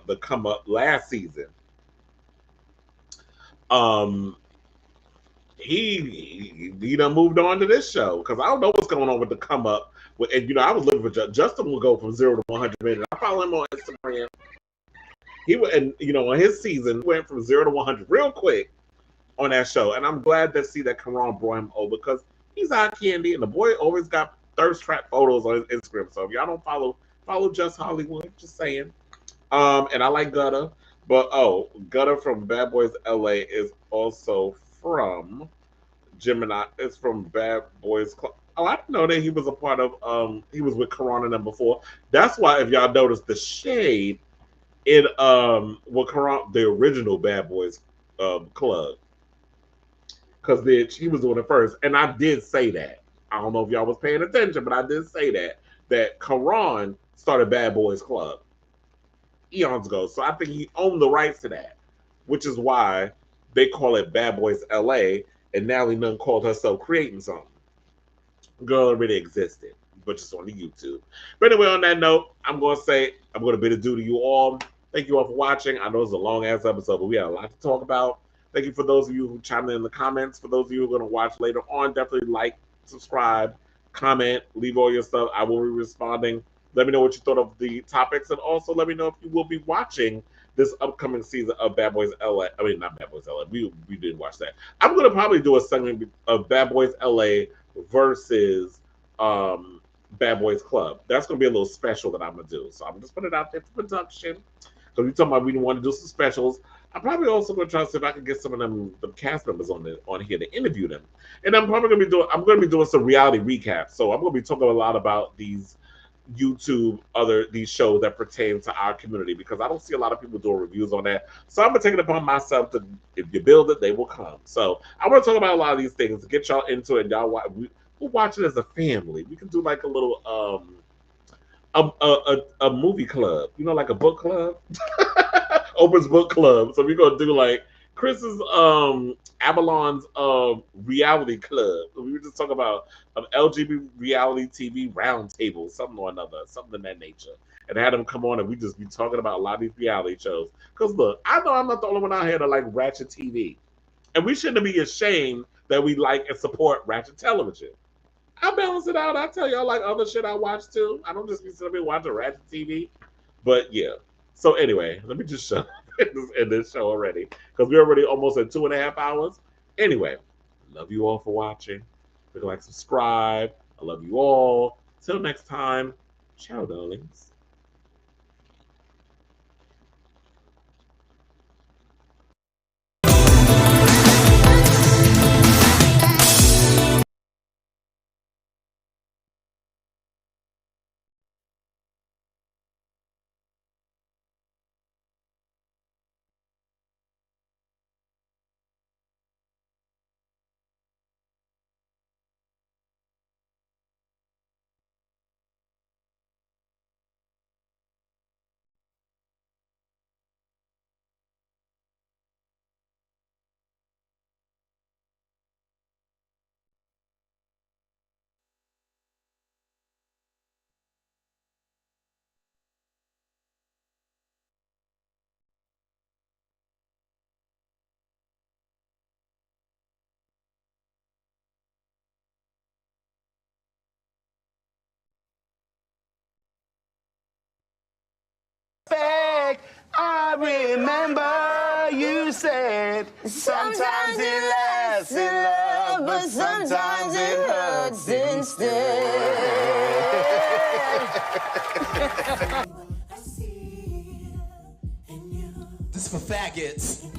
the Come Up last season. He done moved on to this show, because I don't know what's going on with the Come Up. And you know, I was looking for Justin will go from 0 to 100 minutes. I follow him on Instagram. He went, and you know, on his season went from 0 to 100 real quick on that show, and I'm glad to see that Kerrion brought him over, because he's eye candy, and the boy always got thirst trap photos on his Instagram. So if y'all don't follow Just Hollywood, just saying. And I like Gutter, but Gutter from Bad Boys LA is also from Gemini. It's from Bad Boys Club. Oh, I didn't know that he was a part of. He was with Kerrion and them before. That's why, if y'all notice the shade in what Kerrion, the original Bad Boys Club, because he was doing it first, and I did say that. I don't know if y'all was paying attention, but I did say that Kerrion started Bad Boys Club eons ago, so I think he owned the rights to that, which is why they call it Bad Boys LA, and Natalie Nunn called herself creating something. Girl already existed, but just on the YouTube. But anyway, on that note, I'm going to bid adieu to you all. Thank you all for watching. I know it's a long-ass episode, but we had a lot to talk about. Thank you for those of you who chimed in the comments. For those of you who are going to watch later on, definitely like, subscribe, comment, leave all your stuff. I will be responding. Let me know what you thought of the topics, and also let me know if you will be watching this upcoming season of Bad Boys LA. I mean, not Bad Boys LA. We didn't watch that. I'm going to probably do a segment of Bad Boys LA versus Bad Boys Club. That's going to be a little special that I'm going to do. So I'm just putting it out there for production. So we talking about we didn't want to do some specials. I'm probably also going to try to see if I can get some of them cast members on here to interview them. And I'm probably going to be doing some reality recaps. So I'm going to be talking a lot about these YouTube, these shows that pertain to our community, because I don't see a lot of people doing reviews on that. So I'm going to take it upon myself to, if you build it, they will come. So I want to talk about a lot of these things to get y'all into it. Y'all we'll watch it as a family. We can do like a little a movie club, you know, like a book club. Oprah's book club. So we're gonna do like Kris's Avalon's reality club. We were just talking about LGBT reality TV roundtable, something or another, something of that nature. And had them come on, and we just be talking about a lot of these reality shows. Because look, I know I'm not the only one out here that like ratchet TV, and we shouldn't be ashamed that we like and support ratchet television. I balance it out. I tell y'all like other shit I watch too. I don't just be sitting there watching ratchet TV. But yeah. So anyway, let me just shut in this show already, because we're already almost at 2.5 hours. Anyway, love you all for watching. Click like, subscribe. I love you all. Till next time, ciao, darlings. I remember you said sometimes it lasts in love, but sometimes it hurts instead. This is for faggots.